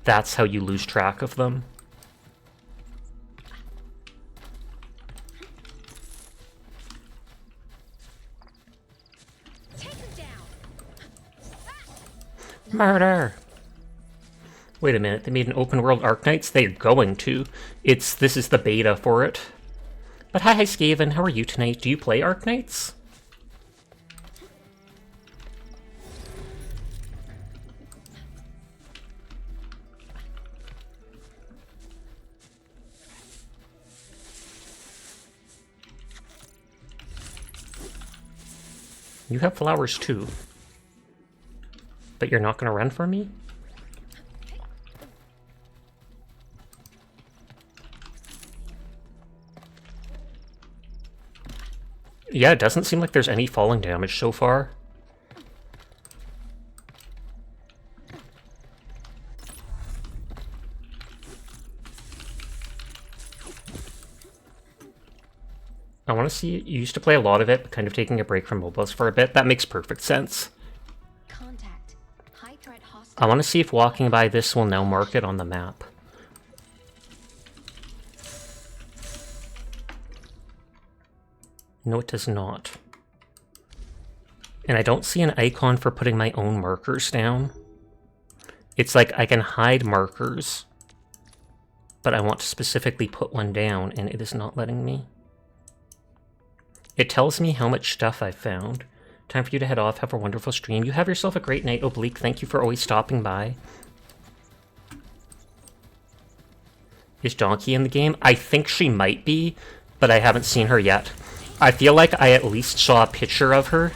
Speaker 1: That's how you lose track of them. Murder! Wait a minute, they made an open world Arknights? They're going to. This is the beta for it. But hi Skaven, how are you tonight? Do you play Arknights? You have flowers too. But you're not going to run for me? Yeah, it doesn't seem like there's any falling damage so far. I want to see, you used to play a lot of it, but kind of taking a break from MOBAs for a bit. That makes perfect sense.
Speaker 7: Contact. High threat hostile.
Speaker 1: I want to see if walking by this will now mark it on the map. No, it does not. And I don't see an icon for putting my own markers down. It's like I can hide markers, but I want to specifically put one down, and it is not letting me. It tells me how much stuff I've found. Time for you to head off. Have a wonderful stream. You have yourself a great night, Oblique. Thank you for always stopping by. Is Donkey in the game? I think she might be, but I haven't seen her yet. I feel like I at least saw a picture of her.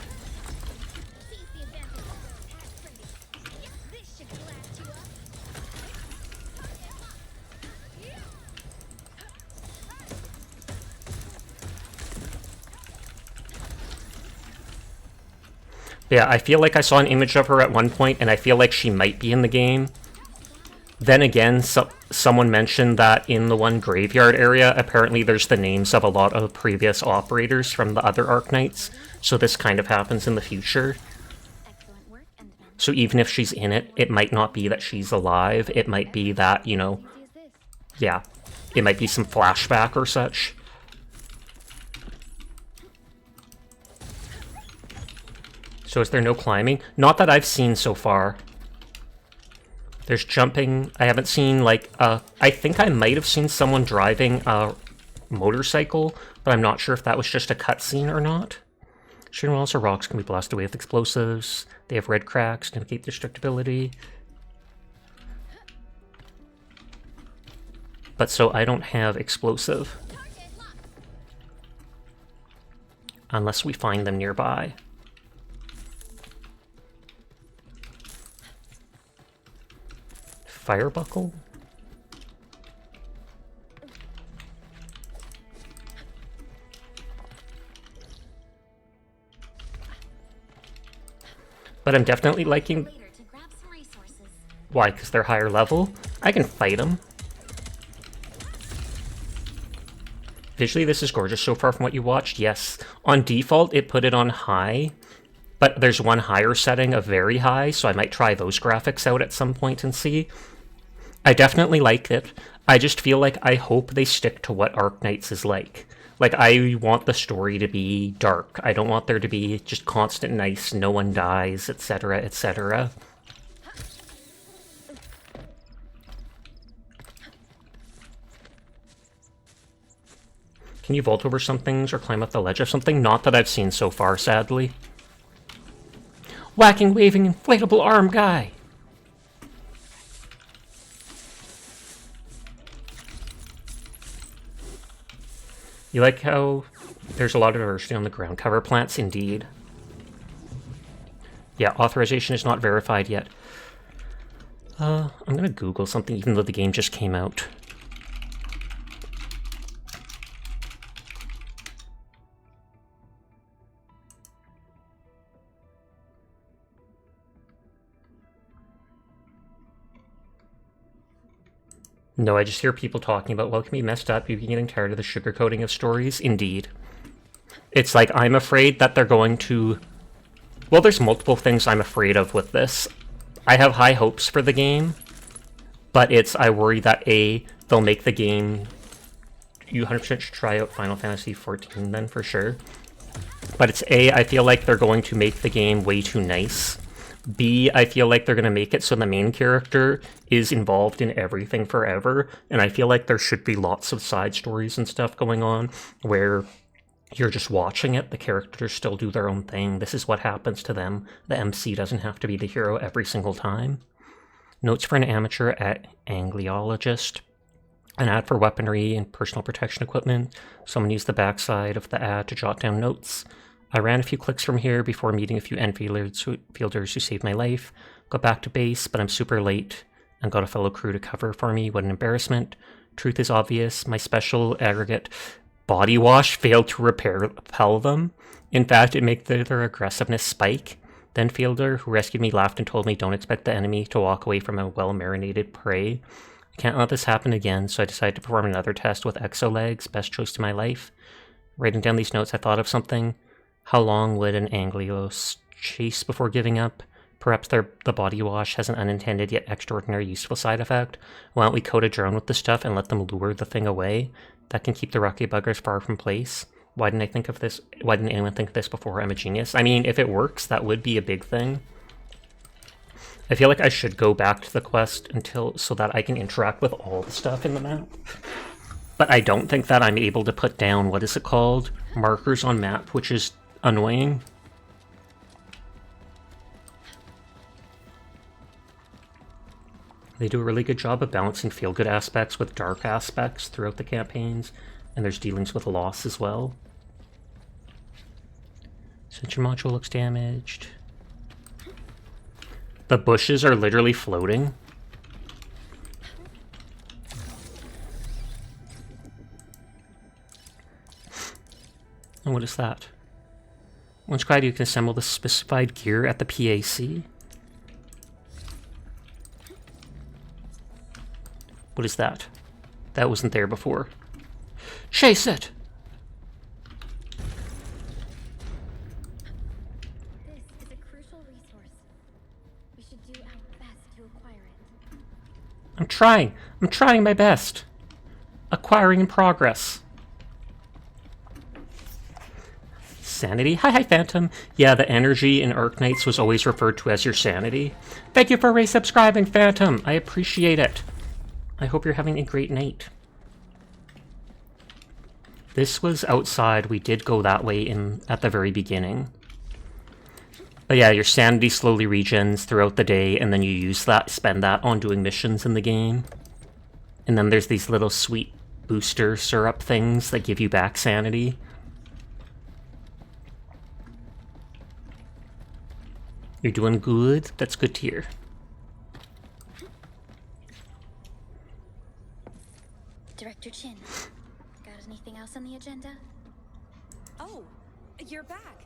Speaker 1: Yeah, I feel like I saw an image of her at one point, and I feel like she might be in the game. Then again, someone mentioned that in the one graveyard area, apparently there's the names of a lot of previous operators from the other Arknights, so this kind of happens in the future. So even if she's in it, it might not be that she's alive, it might be that, you know, yeah, it might be some flashback or such. So is there no climbing? Not that I've seen so far. There's jumping. I haven't seen, like, I think I might have seen someone driving a motorcycle, but I'm not sure if that was just a cutscene or not. Shooting walls or rocks can be blasted away with explosives. They have red cracks to negate destructibility. But so I don't have explosive. Unless we find them nearby. Fire buckle? But I'm definitely liking... Why? Because they're higher level? I can fight them. Visually, this is gorgeous so far from what you watched. Yes. On default, it put it on high. But there's one higher setting of very high, so I might try those graphics out at some point and see. I definitely like it. I just feel like I hope they stick to what Arknights is like. Like, I want the story to be dark. I don't want there to be just constant nice, no one dies, etc., etc. Can you vault over some things or climb up the ledge of something? Not that I've seen so far, sadly. Whacking, waving, inflatable arm guy! You like how there's a lot of diversity on the ground cover plants? Indeed. Yeah, authorization is not verified yet. I'm gonna Google something even though the game just came out. No, I just hear people talking about, well, it can be messed up, you've been getting tired of the sugarcoating of stories. Indeed. It's like, I'm afraid that they're going to... Well, there's multiple things I'm afraid of with this. I have high hopes for the game, but I worry that A, they'll make the game... You 100% should try out Final Fantasy XIV then, for sure. But it's A, I feel like they're going to make the game way too nice. B, I feel like they're going to make it so the main character is involved in everything forever, and I feel like there should be lots of side stories and stuff going on where you're just watching it, the characters still do their own thing, this is what happens to them, the MC doesn't have to be the hero every single time. Notes for an amateur at Angliologist. An ad for weaponry and personal protection equipment. Someone used the backside of the ad to jot down notes. I ran a few clicks from here before meeting a few Enfielders who saved my life. Got back to base, but I'm super late and got a fellow crew to cover for me. What an embarrassment. Truth is obvious. My special aggregate body wash failed to repel them. In fact, it made their aggressiveness spike. The Enfielder who rescued me laughed and told me don't expect the enemy to walk away from a well-marinated prey. I can't let this happen again, so I decided to perform another test with exo-legs. Best choice to my life. Writing down these notes, I thought of something. How long would an Anglios chase before giving up? Perhaps the body wash has an unintended yet extraordinary useful side effect. Why don't we coat a drone with the stuff and let them lure the thing away? That can keep the rocky buggers far from place. Why didn't I think of this? Why didn't anyone think of this before? I'm a genius. I mean, if it works, that would be a big thing. I feel like I should go back to the quest so that I can interact with all the stuff in the map. But I don't think that I'm able to put down, what is it called? Markers on map, which is annoying. They do a really good job of balancing feel-good aspects with dark aspects throughout the campaigns, and there's dealings with loss as well. Sensor module looks damaged. The bushes are literally floating. And what is that? Once cried, you can assemble the specified gear at the PAC. What is that? That wasn't there before. Chase it!
Speaker 2: This is a crucial resource. We should do our best to acquire it.
Speaker 1: I'm trying. I'm trying my best. Acquiring in progress. Sanity? Hi, Phantom. Yeah, the energy in Arknights was always referred to as your sanity. Thank you for resubscribing, Phantom. I appreciate it. I hope you're having a great night. This was outside. We did go that way at the very beginning. But yeah, your sanity slowly regens throughout the day, and then you spend that on doing missions in the game. And then there's these little sweet booster syrup things that give you back sanity. You're doing good? That's good to hear.
Speaker 2: Director Chin, got anything else on the agenda?
Speaker 3: Oh, you're back.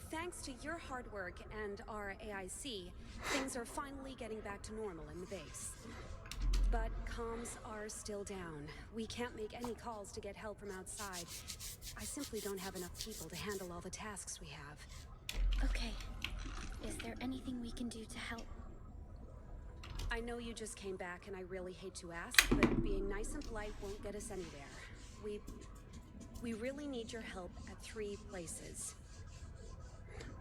Speaker 3: Thanks to your hard work and our AIC, things are finally getting back to normal in the base. But comms are still down. We can't make any calls to get help from outside. I simply don't have enough people to handle all the tasks we have.
Speaker 2: Okay. Is there anything we can do to help?
Speaker 3: I know you just came back and I really hate to ask, but being nice and polite won't get us anywhere. We really need your help at 3 places.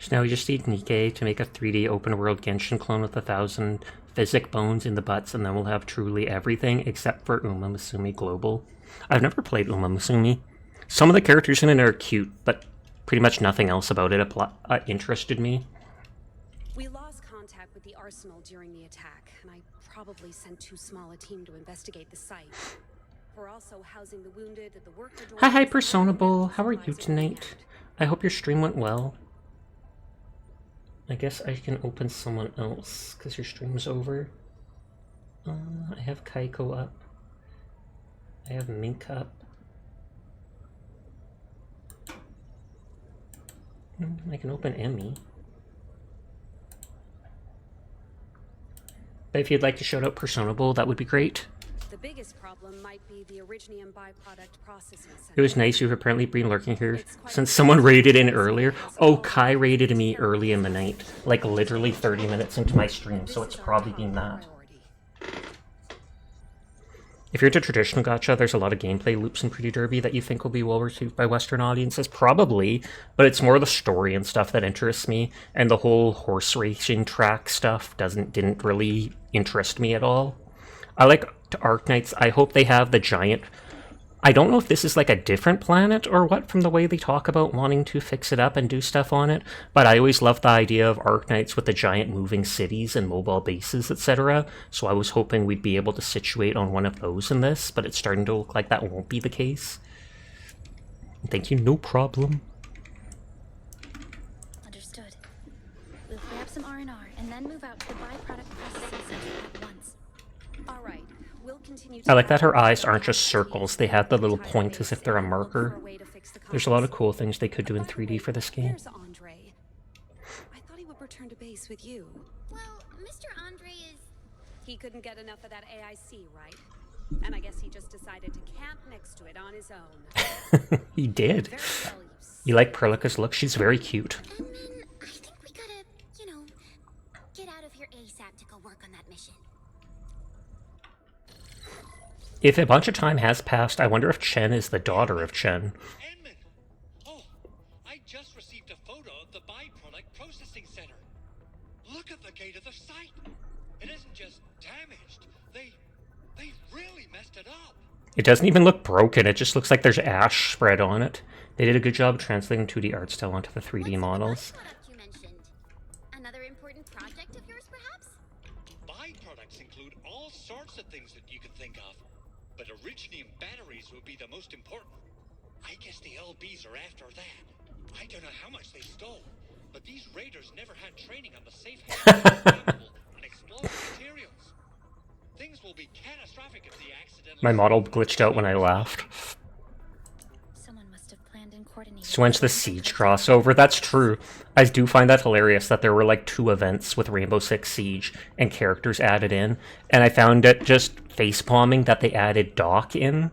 Speaker 1: So now we just need Nikkei to make a 3D open-world Genshin clone with 1,000 physic bones in the butts, and then we'll have truly everything except for Uma Musume Global. I've never played Uma Musume. Some of the characters in it are cute, but pretty much nothing else about it interested me.
Speaker 3: We lost contact with the arsenal during the attack, and I probably sent too small a team to investigate the site. We're also housing the wounded at the worker dorms.
Speaker 1: Hi, Personable. How are you tonight? I hope your stream went well. I guess I can open someone else, because your stream's over. I have Kaiko up. I have Mink up. I can open Emmy. But if you'd like to shout out Personable, that would be great.
Speaker 3: The biggest problem might be the Originium byproduct processing center.
Speaker 1: It was nice you've apparently been lurking here since someone raided in earlier. Oh, Kai raided me early in the night, like literally 30 minutes into my stream, so it's probably been that. If you're into traditional gacha, there's a lot of gameplay loops in Pretty Derby that you think will be well received by Western audiences. Probably, but it's more the story and stuff that interests me, and the whole horse racing track stuff didn't really interest me at all. I like Arknights. I hope they have the giant... I don't know if this is like a different planet or what from the way they talk about wanting to fix it up and do stuff on it, but I always loved the idea of Arknights with the giant moving cities and mobile bases, etc. So I was hoping we'd be able to situate on one of those in this, but it's starting to look like that won't be the case. Thank you, no problem.
Speaker 2: Understood. We'll grab some R&R and then move out to the byproduct processing center at once.
Speaker 3: All right.
Speaker 1: I like that her eyes aren't just circles, they have the little point as if they're a marker. There's a lot of cool things they could do in 3D for this game.
Speaker 3: There's Andre. I thought he would return to base with you.
Speaker 11: Well, Mr. Andre is...
Speaker 3: He couldn't get enough of that AIC, right? And I guess he just decided to camp next to it on his own.
Speaker 1: He did. You like Perlica's look? She's very cute.
Speaker 11: And then I think we gotta, you know, get out of here ASAP to go work on that mission.
Speaker 1: If a bunch of time has passed, I wonder if Chen is the daughter of Chen.
Speaker 5: byproduct processing center. Look at the gate of the site. It isn't just damaged. They really messed it up.
Speaker 1: It doesn't even look broken, it just looks like there's ash spread on it. They did a good job translating 2D art style onto the 3D models.
Speaker 11: You mentioned another important project of yours, perhaps?
Speaker 5: Byproducts include all sorts of things that you can think of, but Originium batteries would be the most important. I guess the LBs are after that. I don't know how much they stole, but these raiders never had training on the safe handling of flammable and explosive materials. Things will be catastrophic if they accidentally...
Speaker 1: My model glitched out when I laughed.
Speaker 2: Someone must have planned and coordinated.
Speaker 1: So when's the Siege crossover? That's true. I do find that hilarious that there were like 2 events with Rainbow Six Siege and characters added in. And I found it just facepalming that they added Doc in.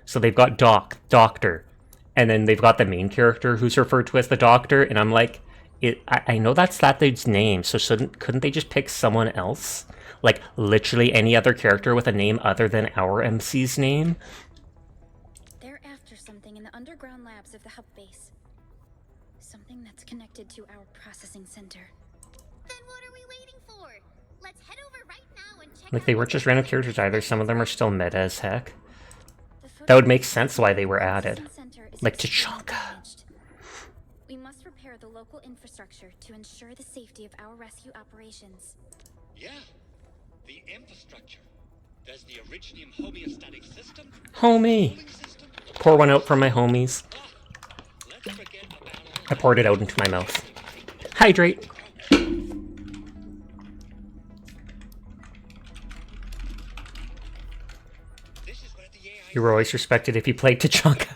Speaker 1: So they've got Doctor. And then they've got the main character who's referred to as the Doctor. And I'm like, I know that's that dude's name. So couldn't they just pick someone else? Like, literally any other character with a name other than our MC's name?
Speaker 2: They're after something in the underground labs of the hub base. Something that's connected to our processing center.
Speaker 11: Then what are we waiting for? Let's head over right now and check
Speaker 1: Like, they weren't just random characters either. Some of them are still meta as heck. That would make sense why they were added. Like Tachanka.
Speaker 2: We must repair the local infrastructure to ensure the safety of our rescue operations.
Speaker 5: Yeah, the infrastructure. Does the Originium homeostatic system?
Speaker 1: Homie! Pour one out for my homies. I poured it out into my mouth. Hydrate! You were always respected if you played Tachanka.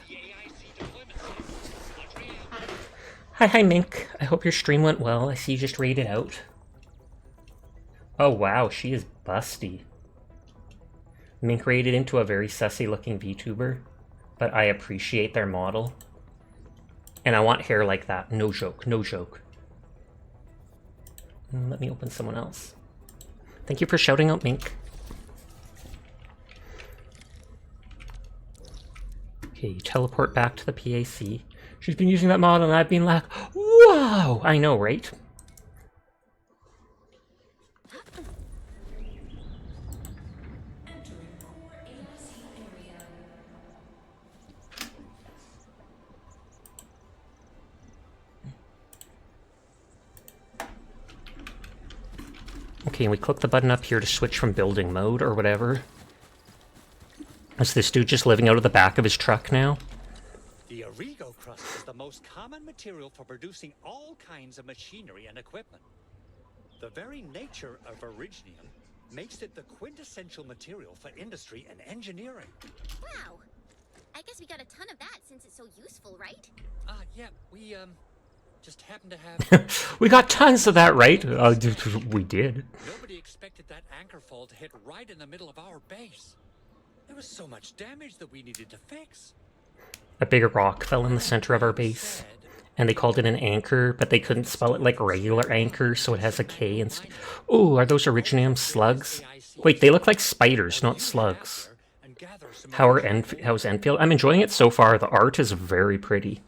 Speaker 1: Hi Mink. I hope your stream went well. I see you just raided out. Oh wow, she is busty. Mink raided into a very sussy looking VTuber, but I appreciate their model. And I want hair like that. No joke, no joke. Let me open someone else. Thank you for shouting out Mink. Okay, teleport back to the PAC. She's been using that model and I've been like, wow! I know, right? Okay, and we click the button up here to switch from building mode or whatever. Is this dude just living out of the back of his truck now?
Speaker 9: The Origo crust is the most common material for producing all kinds of machinery and equipment. The very nature of Originium makes it the quintessential material for industry and engineering.
Speaker 11: Wow! I guess we got a ton of that since it's so useful, right?
Speaker 9: Yeah, we, just happen to have...
Speaker 1: We got tons of that, right? We did.
Speaker 9: Nobody expected that anchor fall to hit right in the middle of our base. There was so much damage that we needed to fix.
Speaker 1: A bigger rock fell in the center of our base, and they called it an anchor, but they couldn't spell it like regular anchor, so it has a K instead. Ooh, are those Originium slugs? Wait, they look like spiders, not slugs. How's Enfield? I'm enjoying it so far. The art is very pretty.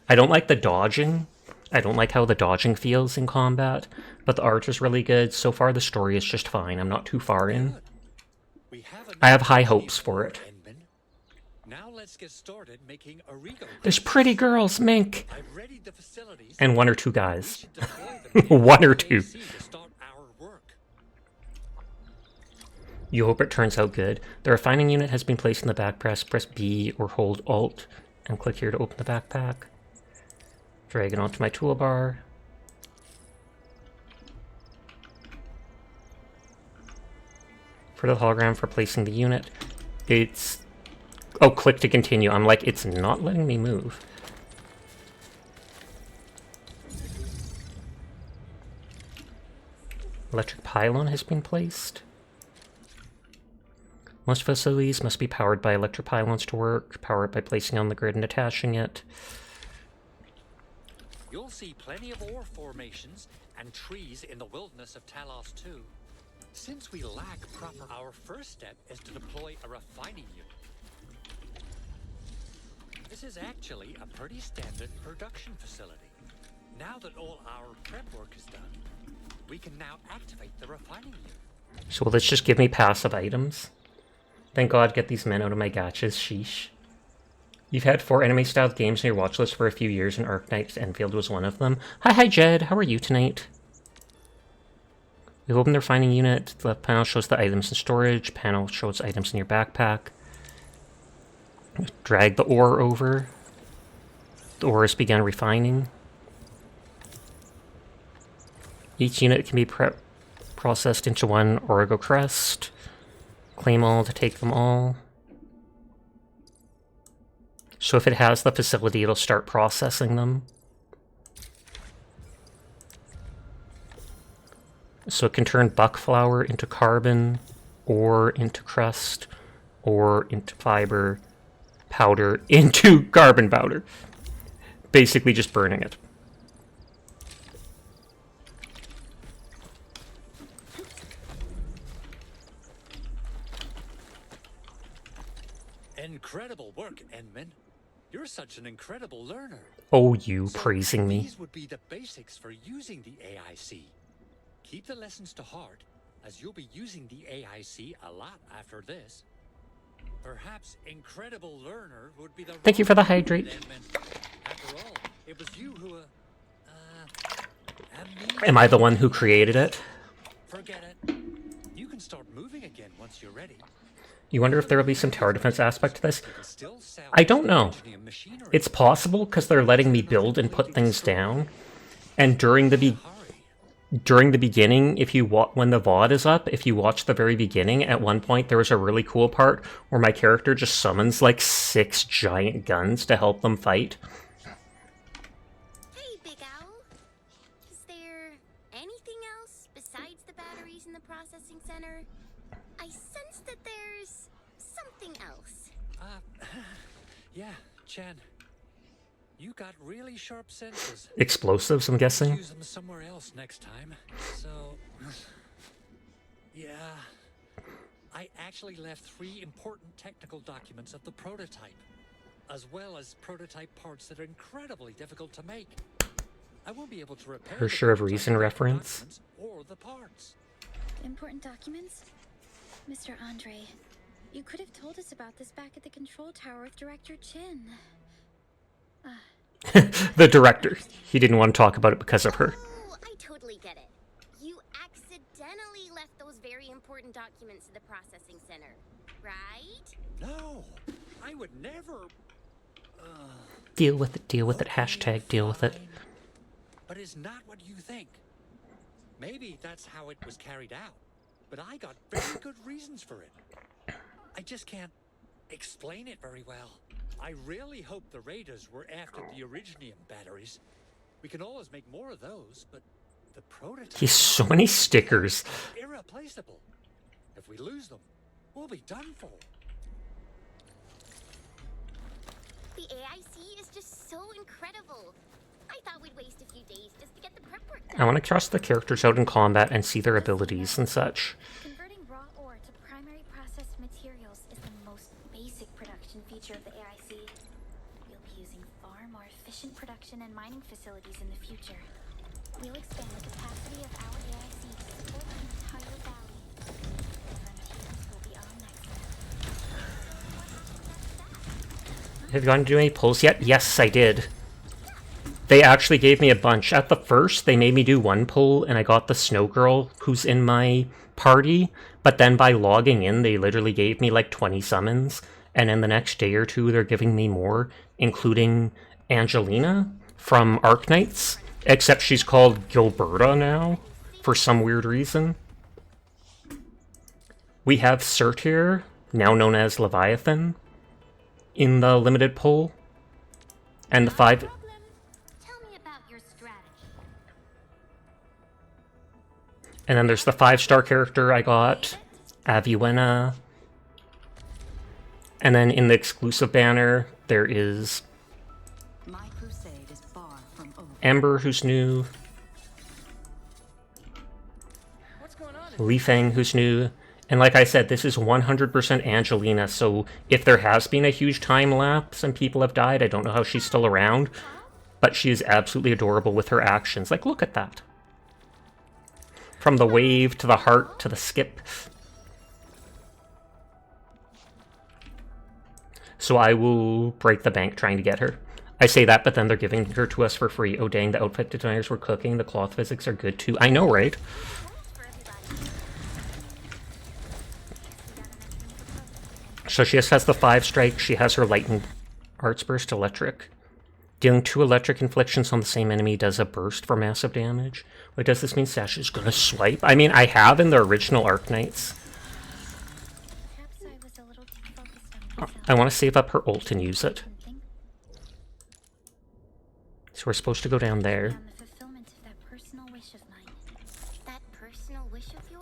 Speaker 1: I don't like the dodging. I don't like how the dodging feels in combat, but the art is really good. So far, the story is just fine. I'm not too far in. I have high hopes for it.
Speaker 9: Now let's get started making Origo.
Speaker 1: There's pretty girls, Mink. And 1 or 2 guys. 1 or 2. You hope it turns out good. The refining unit has been placed in the back press. Press B or hold Alt and click here to open the backpack. Drag it onto my toolbar. For the hologram for placing the unit, it's... Oh, click to continue. I'm like, it's not letting me move. Electric pylon has been placed. Most facilities must be powered by electric pylons to work. Power it by placing on the grid and attaching it.
Speaker 9: You'll see plenty of ore formations and trees in the wilderness of Talos too. Since we lack proper, our first step is to deploy a refining unit. This is actually a pretty standard production facility. Now that all our prep work is done, we can now activate the refining unit.
Speaker 1: So will this just give me passive items? Thank God, get these men out of my gachas, sheesh. You've had 4 anime-style games on your watch list for a few years, and Arknights Endfield was one of them. Hi, Jed. How are you tonight? You open the refining unit. The left panel shows the items in storage. Panel shows items in your backpack. Drag the ore over. The ore has begun refining. Each unit can be processed into one Origo crest. Claim all to take them all. So if it has the facility, it'll start processing them. So it can turn buck flour into carbon, ore into crust, ore into fiber, powder into carbon powder. Basically just burning it.
Speaker 9: Incredible work, Enman. You're such an incredible learner.
Speaker 1: Oh, you praising me.
Speaker 9: These would be the basics for using the AIC. Keep the lessons to heart, as you'll be using the AIC a lot after this. Perhaps incredible learner would be the
Speaker 1: Thank you for the hydrate.
Speaker 9: After all, it was you who
Speaker 1: Am I the one who created it?
Speaker 9: Forget it. You can start moving again once you're ready.
Speaker 1: You wonder if there will be some tower defense aspect to this? I don't know. It's possible because they're letting me build and put things down. And during the beginning, if you when the VOD is up, if you watch the very beginning, at one point there was a really cool part where my character just summons like 6 giant guns to help them fight.
Speaker 11: Hey, Big Owl. Is there anything else besides the batteries in the processing center? I sense that there's something else.
Speaker 9: Yeah, Chen. You got really sharp senses.
Speaker 1: Explosives, I'm guessing?
Speaker 9: Use them somewhere else next time. So, yeah. I actually left 3 important technical documents of the prototype, as well as prototype parts that are incredibly difficult to make. I won't be able to repair
Speaker 1: For sure of reason reference.
Speaker 9: or the parts.
Speaker 2: Important documents? Mr. Andre, you could have told us about this back at the control tower with Director Chin.
Speaker 1: The director. He didn't want to talk about it because of her.
Speaker 11: Oh, I totally get it. You accidentally left those very important documents in the processing center, right?
Speaker 9: No, I would never.
Speaker 1: Deal with it, hashtag deal with it.
Speaker 9: But it's not what you think. Maybe that's how it was carried out, but I got very good reasons for it. I just can't explain it very well. I really hope the raiders were after the Originium batteries. We can always make more of those, but the prototype...
Speaker 1: He's so many stickers.
Speaker 9: Irreplaceable. If we lose them, we'll be done for.
Speaker 11: The AIC is just so incredible. I thought we'd waste a few days just to get the prep work done.
Speaker 1: I want to trust the characters out in combat and see their abilities and such.
Speaker 2: Converting raw ore to primary processed materials is the most basic production feature of the AIC. We'll be using far more efficient production and mining facilities in the future. We'll expand the capacity of our AIC to support the entire valley. The frontiers will be our next step.
Speaker 1: Have you gone to do any pulls yet? Yes, I did. They actually gave me a bunch. At the first, they made me do 1 pull, and I got the Snow Girl, who's in my party. But then by logging in, they literally gave me like 20 summons. And then the next day or 2, they're giving me more, including Angelina from Arknights. Except she's called Gilberta now, for some weird reason. We have Surtir, now known as Leviathan, in the limited pull. And the 5... And then there's the 5-star character I got, Aviwena. And then in the exclusive banner, there is
Speaker 12: My crusade is far from over.
Speaker 1: Ember, who's new. Li Feng, who's new. And like I said, this is 100% Angelina, so if there has been a huge time lapse and people have died, I don't know how she's still around. but she is absolutely adorable with her actions. Like, look at that. From the wave, to the heart, to the skip. So I will break the bank trying to get her. I say that, but then they're giving her to us for free. Oh dang, the outfit designers were cooking. The cloth physics are good too. I know, right? So she just has the 5 strike. She has her lightning arts burst electric. Dealing 2 electric inflictions on the same enemy does a burst for massive damage. Wait, does this mean Sasha's gonna swipe? I mean, I have in the original Arknights. I want to save up her ult and use it. So we're supposed to go down there.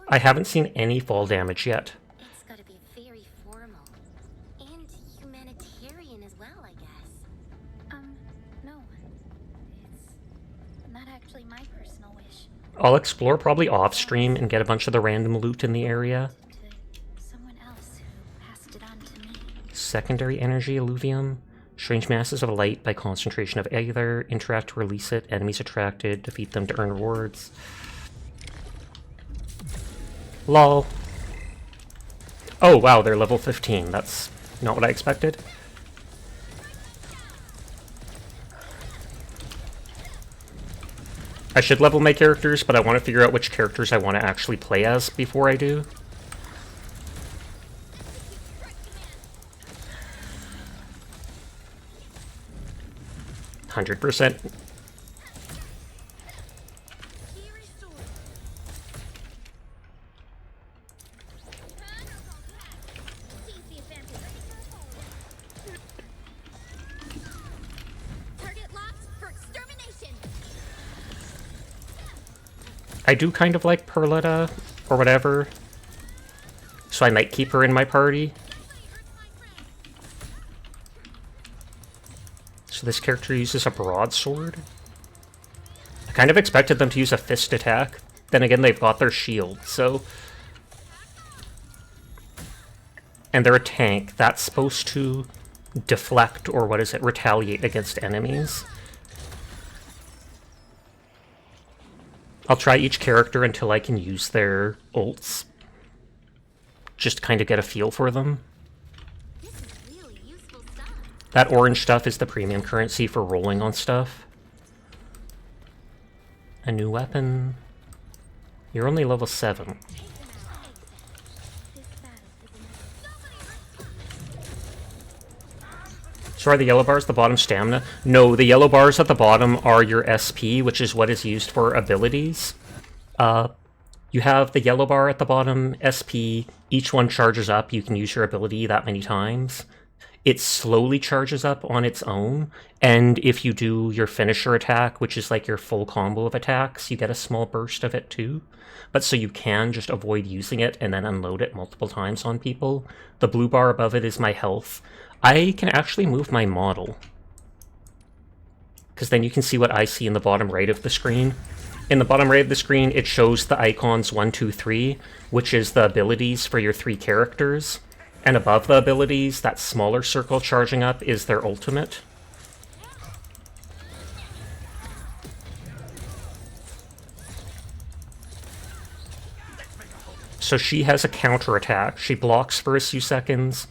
Speaker 1: I haven't seen any fall damage yet.
Speaker 11: It's gotta be very formal. And humanitarian as well, I guess. No. It's not actually my personal wish.
Speaker 1: I'll explore probably off stream and get a bunch of the random loot in the area.
Speaker 2: Someone else who passed it on to me.
Speaker 1: Secondary energy alluvium. Strange masses of light by concentration of either. Interact to release it. Enemies attracted. Defeat them to earn rewards. Lol. Oh wow, they're level 15. That's not what I expected. I should level my characters, but I want to figure out which characters I want to actually play as before I do. 100%. I do kind of like Perlita, or whatever, so I might keep her in my party. So this character uses a broadsword. I kind of expected them to use a fist attack. Then again, they've got their shield, so... And they're a tank. That's supposed to deflect, or what is it, retaliate against enemies. I'll try each character until I can use their ults. Just kind of get a feel for them. That orange stuff is the premium currency for rolling on stuff. A new weapon. You're only level 7. So are the yellow bars at the bottom stamina? No, the yellow bars at the bottom are your SP, which is what is used for abilities. You have the yellow bar at the bottom, SP. Each one charges up. You can use your ability that many times. It slowly charges up on its own, and if you do your finisher attack, which is like your full combo of attacks, you get a small burst of it too. But so you can just avoid using it and then unload it multiple times on people. The blue bar above it is my health. I can actually move my model, because then you can see what I see in the bottom right of the screen. In the bottom right of the screen, it shows the icons 1, 2, 3, which is the abilities for your 3 characters. And above the abilities, that smaller circle charging up is their ultimate. So she has a counterattack. She blocks for a few seconds,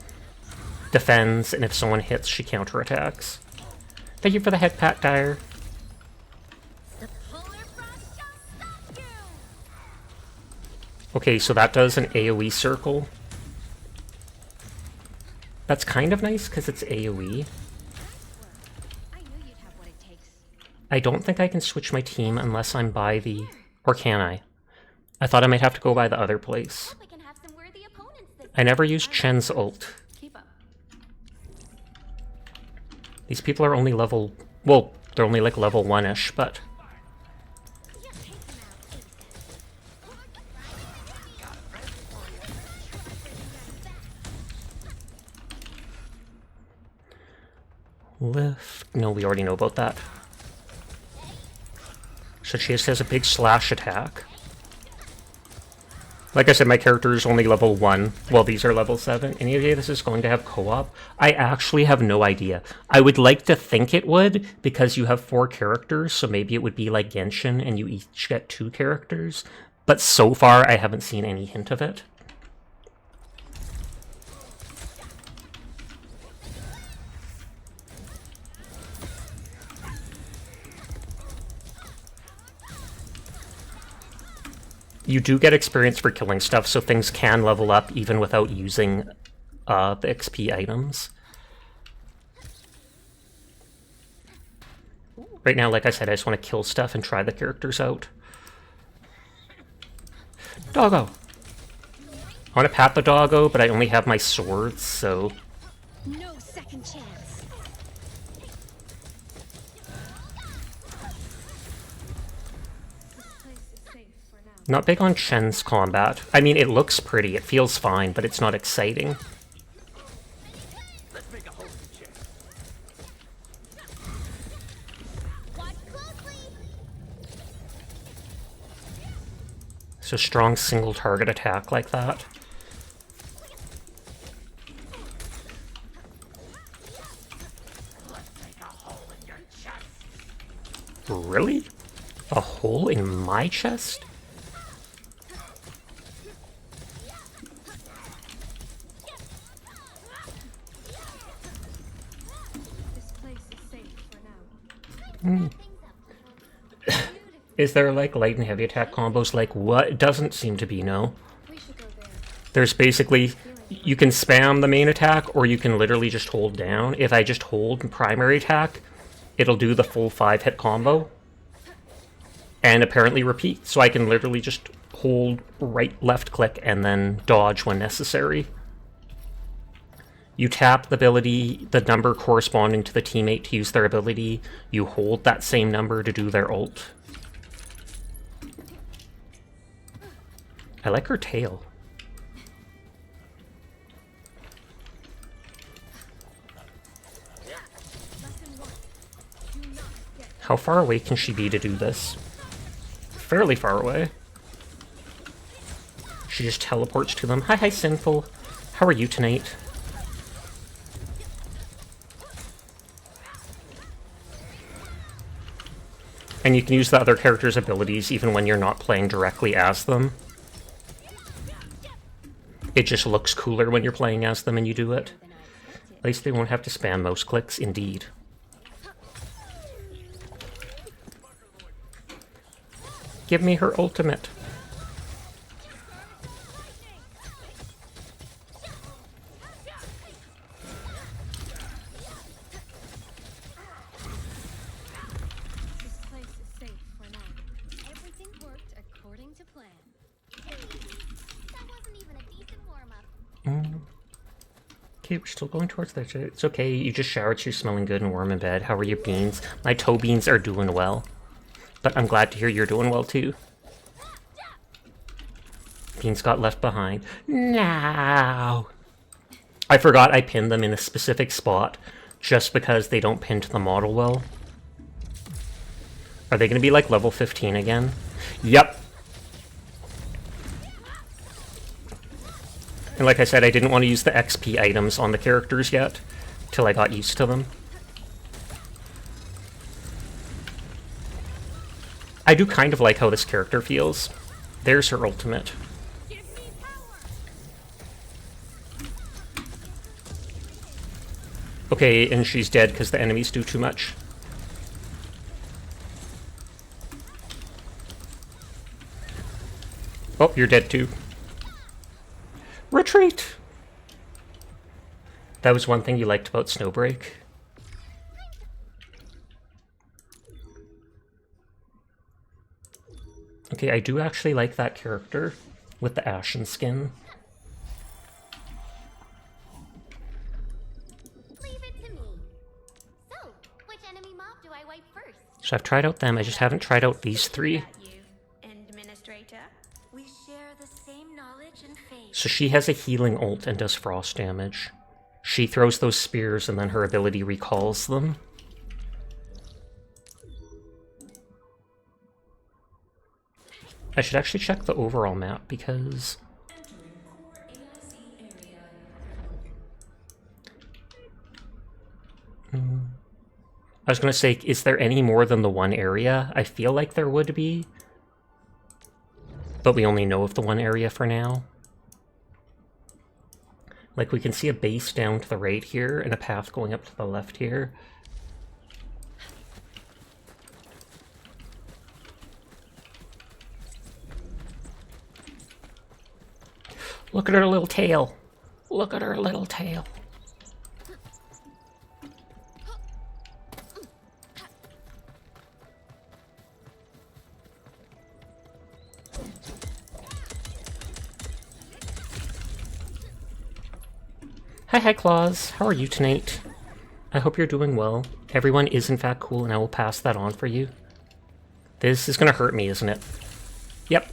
Speaker 1: defends, and if someone hits, she counterattacks. Thank you for the head pat, Dyer. Okay, so that does an AoE circle. That's kind of nice, because it's AoE. I don't think I can switch my team unless I'm by the... Or can I? I thought I might have to go by the other place. I never used Chen's ult. These people are only level... Well, they're only like level 1-ish, but... Lift... No, we already know about that. So she just has a big slash attack. Like I said, my character is only level 1, while these are level 7. Any idea this is going to have co-op? I actually have no idea. I would like to think it would, because you have 4 characters, so maybe it would be like Genshin and you each get 2 characters. But so far, I haven't seen any hint of it. You do get experience for killing stuff, so things can level up even without using the XP items. Right now, like I said, I just want to kill stuff and try the characters out. Doggo! I want to pat the doggo, but I only have my swords, so...
Speaker 2: No second chance.
Speaker 1: Not big on Shen's combat. I mean, it looks pretty, it feels fine, but it's not exciting.
Speaker 9: Let's make a hole in Chen.
Speaker 11: Watch closely.
Speaker 1: So strong single target attack like that.
Speaker 9: Let's make a hole in your chest.
Speaker 1: Really? A hole in my chest? Is there like light and heavy attack combos like what? It doesn't seem to be, no. There's basically, you can spam the main attack or you can literally just hold down. If I just hold primary attack, it'll do the full 5-hit combo. And apparently repeat. So I can literally just hold right left click and then dodge when necessary. You tap the ability, the number corresponding to the teammate to use their ability. You hold that same number to do their ult. I like her tail. How far away can she be to do this? Fairly far away. She just teleports to them. Hi, Sinful. How are you tonight? And you can use the other characters' abilities even when you're not playing directly as them. It just looks cooler when you're playing as them and you do it. At least they won't have to spam mouse clicks, indeed. Give me her ultimate. Okay, we're still going towards that. It's okay, you just showered, so you're smelling good and warm in bed. How are your beans? My toe beans are doing well. But I'm glad to hear you're doing well too. Beans got left behind. No! I forgot I pinned them in a specific spot just because they don't pin to the model well. Are they going to be like level 15 again? Yep. And like I said, I didn't want to use the XP items on the characters yet, till I got used to them. I do kind of like how this character feels. There's her ultimate. Okay, and she's dead because the enemies do too much. Oh, you're dead too. Retreat! That was one thing you liked about Snowbreak. Okay, I do actually like that character with the ashen skin.
Speaker 11: Leave it to me. So, which enemy mob do I wipe first?
Speaker 1: So I've tried out them, I just haven't tried out these 3.
Speaker 7: We share the same knowledge and faith.
Speaker 1: So she has a healing ult and does frost damage. She throws those spears and then her ability recalls them. I should actually check the overall map because... I was going to say, is there any more than the one area? I feel like there would be. But we only know of the one area for now. Like, we can see a base down to the right here and a path going up to the left here. Look at her little tail. Look at her little tail. Hi, Claus. How are you tonight? I hope you're doing well. Everyone is in fact cool, and I will pass that on for you. This is gonna hurt me, isn't it? Yep.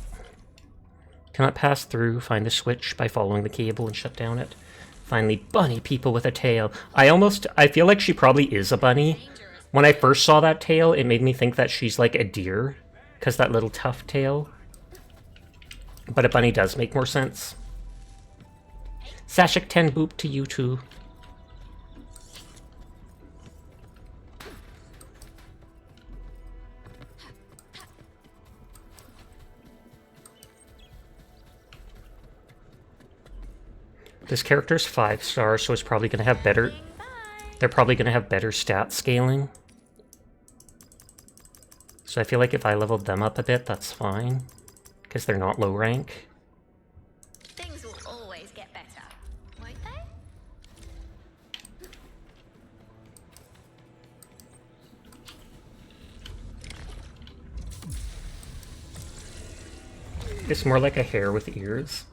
Speaker 1: Cannot pass through. Find the switch by following the cable and shut down it. Finally, bunny people with a tail. I feel like she probably is a bunny. When I first saw that tail, it made me think that she's like a deer, because that little tough tail. But a bunny does make more sense. Sashik 10 boop to you too. This character's 5-star, so it's probably going to have better... They're probably going to have better stat scaling. So I feel like if I leveled them up a bit, that's fine. Because they're not low rank.
Speaker 11: Things will always get better, won't they?
Speaker 1: It's more like a hare with ears.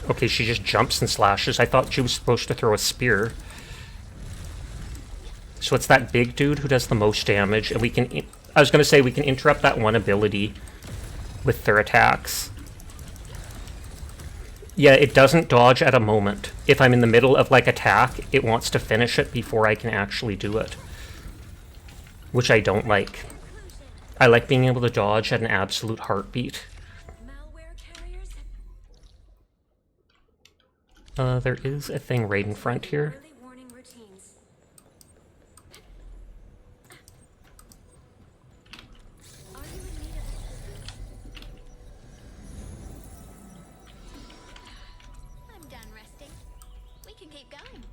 Speaker 1: Okay, she just jumps and slashes. I thought she was supposed to throw a spear. So it's that big dude who does the most damage, and we can... I was going to say we can interrupt that one ability with their attacks. Yeah, it doesn't dodge at a moment. If I'm in the middle of, like, attack, it wants to finish it before I can actually do it. Which I don't like. I like being able to dodge at an absolute heartbeat. There is a thing right in front here.
Speaker 11: I'm done resting. We can keep going.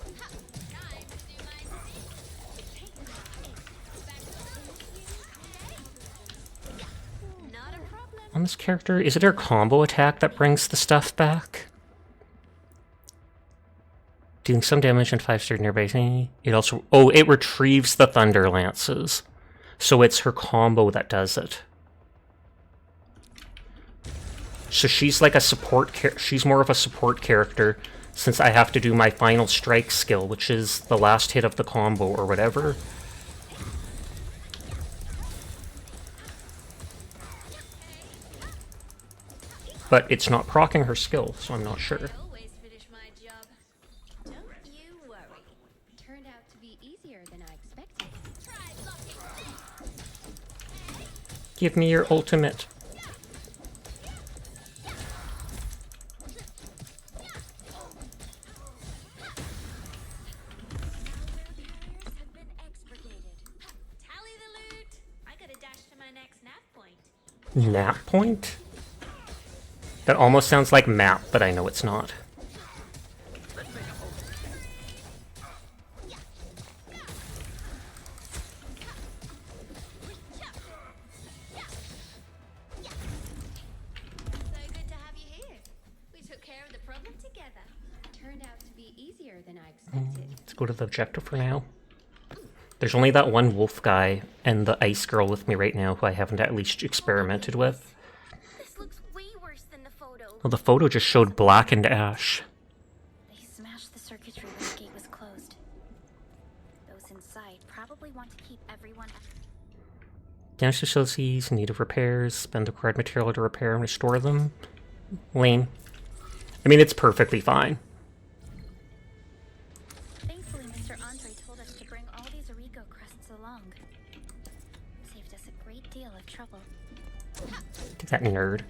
Speaker 11: Time to do my thing. Not a problem.
Speaker 1: On this character, is it her combo attack that brings the stuff back? Dealing some damage and 5-star nearby. It also... Oh, it retrieves the Thunder Lances. So it's her combo that does it. So she's like a support... She's more of a support character, since I have to do my final strike skill, which is the last hit of the combo or whatever. But it's not proccing her skill, so I'm not sure.
Speaker 11: Always finish my job. Don't you worry. Turned out to be easier than I expected. Try blocking this.
Speaker 1: Give me your ultimate.
Speaker 11: Tally the loot. I gotta dash to my next nap point.
Speaker 1: Nap point? That almost sounds like map, but I know it's not.
Speaker 11: So good to have you here. We took care of the problem together. Turned out to be easier than I expected.
Speaker 1: Let's go to the objective for now. There's only that one wolf guy and the ice girl with me right now who I haven't at least experimented with.
Speaker 11: This looks way worse than the photo.
Speaker 1: Well, the photo just showed blackened ash.
Speaker 2: They smashed the circuitry when the gate was closed. Those inside probably want to keep everyone...
Speaker 1: Damaged facilities in need of repairs. Spend the required material to repair and restore them. Lame. I mean, it's perfectly fine.
Speaker 2: Thankfully, Mr. Andre told us to bring all these Origo crusts along. Saved us a great deal of trouble.
Speaker 1: That nerd.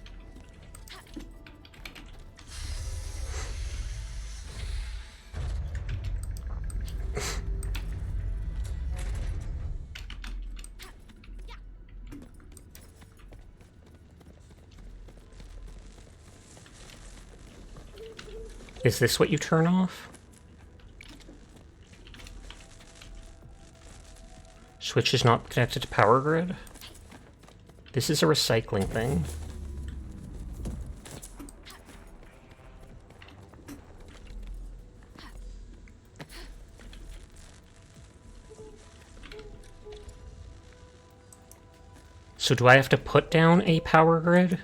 Speaker 1: Is this what you turn off? Switch is not connected to power grid? This is a recycling thing. So do I have to put down a power grid?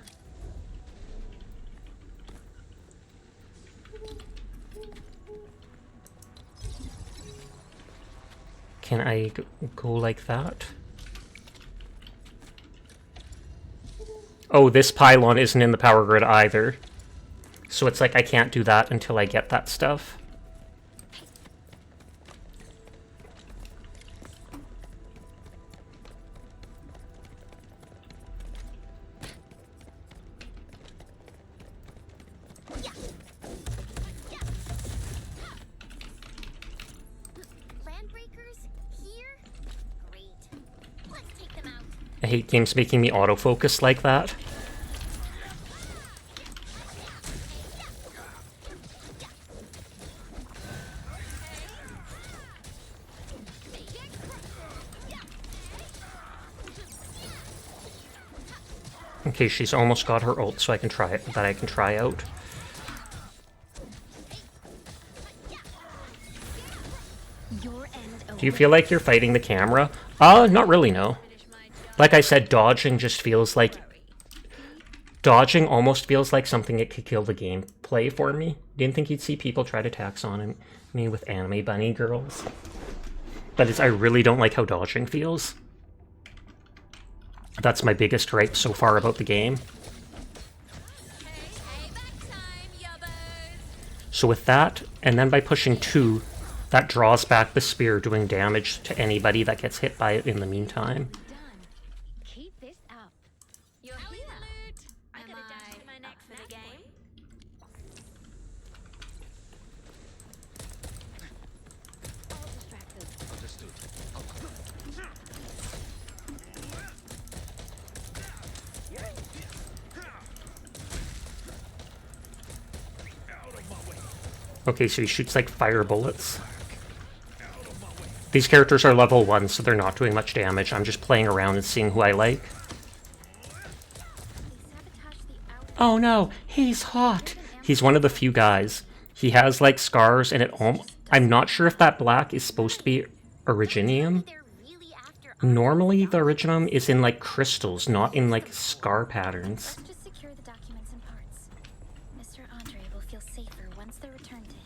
Speaker 1: Can I go like that? Oh, this pylon isn't in the power grid either. So it's like I can't do that until I get that stuff. I hate games making me autofocus like that. Okay, she's almost got her ult, so I can try it, that I can try out. Do you feel like you're fighting the camera? Not really, no. Like I said, dodging just feels like... Dodging almost feels like something that could kill the gameplay for me. Didn't think you'd see people try to tax on me with anime bunny girls. But I really don't like how dodging feels. That's my biggest gripe so far about the game. So with that, and then by pushing 2, that draws back the spear, doing damage to anybody that gets hit by it in the meantime.
Speaker 7: Keep this up. You're here. I gotta dash to my next for the game. All distracted.
Speaker 5: Understood.
Speaker 1: Okay, so he shoots like fire bullets. These characters are level 1, so they're not doing much damage. I'm just playing around and seeing who I like. Oh no, he's hot! He's one of the few guys. He has like scars and I'm not sure if that black is supposed to be Originium. Normally the Originium is in like crystals, not in like scar patterns.
Speaker 2: Just secure the documents and parts. Mr. Andre will feel safer once they're returned to him.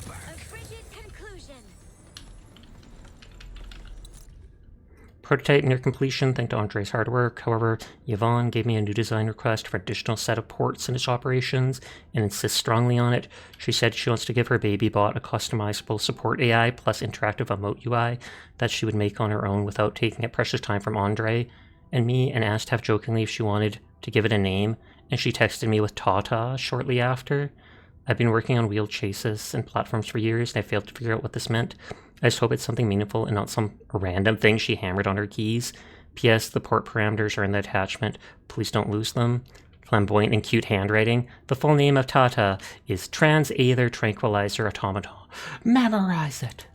Speaker 7: A frigid conclusion.
Speaker 1: Prototype near completion, thanks to Andre's hard work. However, Yvonne gave me a new design request for additional set of ports in its operations and insists strongly on it. She said she wants to give her baby bot a customizable support AI plus interactive emote UI that she would make on her own without taking up precious time from Andre and me, and asked half jokingly if she wanted to give it a name, and she texted me with Tata shortly after. I've been working on wheel chases and platforms for years, and I failed to figure out what this meant. I just hope it's something meaningful and not some random thing she hammered on her keys. P.S. The port parameters are in the attachment. Please don't lose them. Flamboyant and cute handwriting. The full name of Tata is Trans-Aether Tranquilizer Automaton. Memorize it!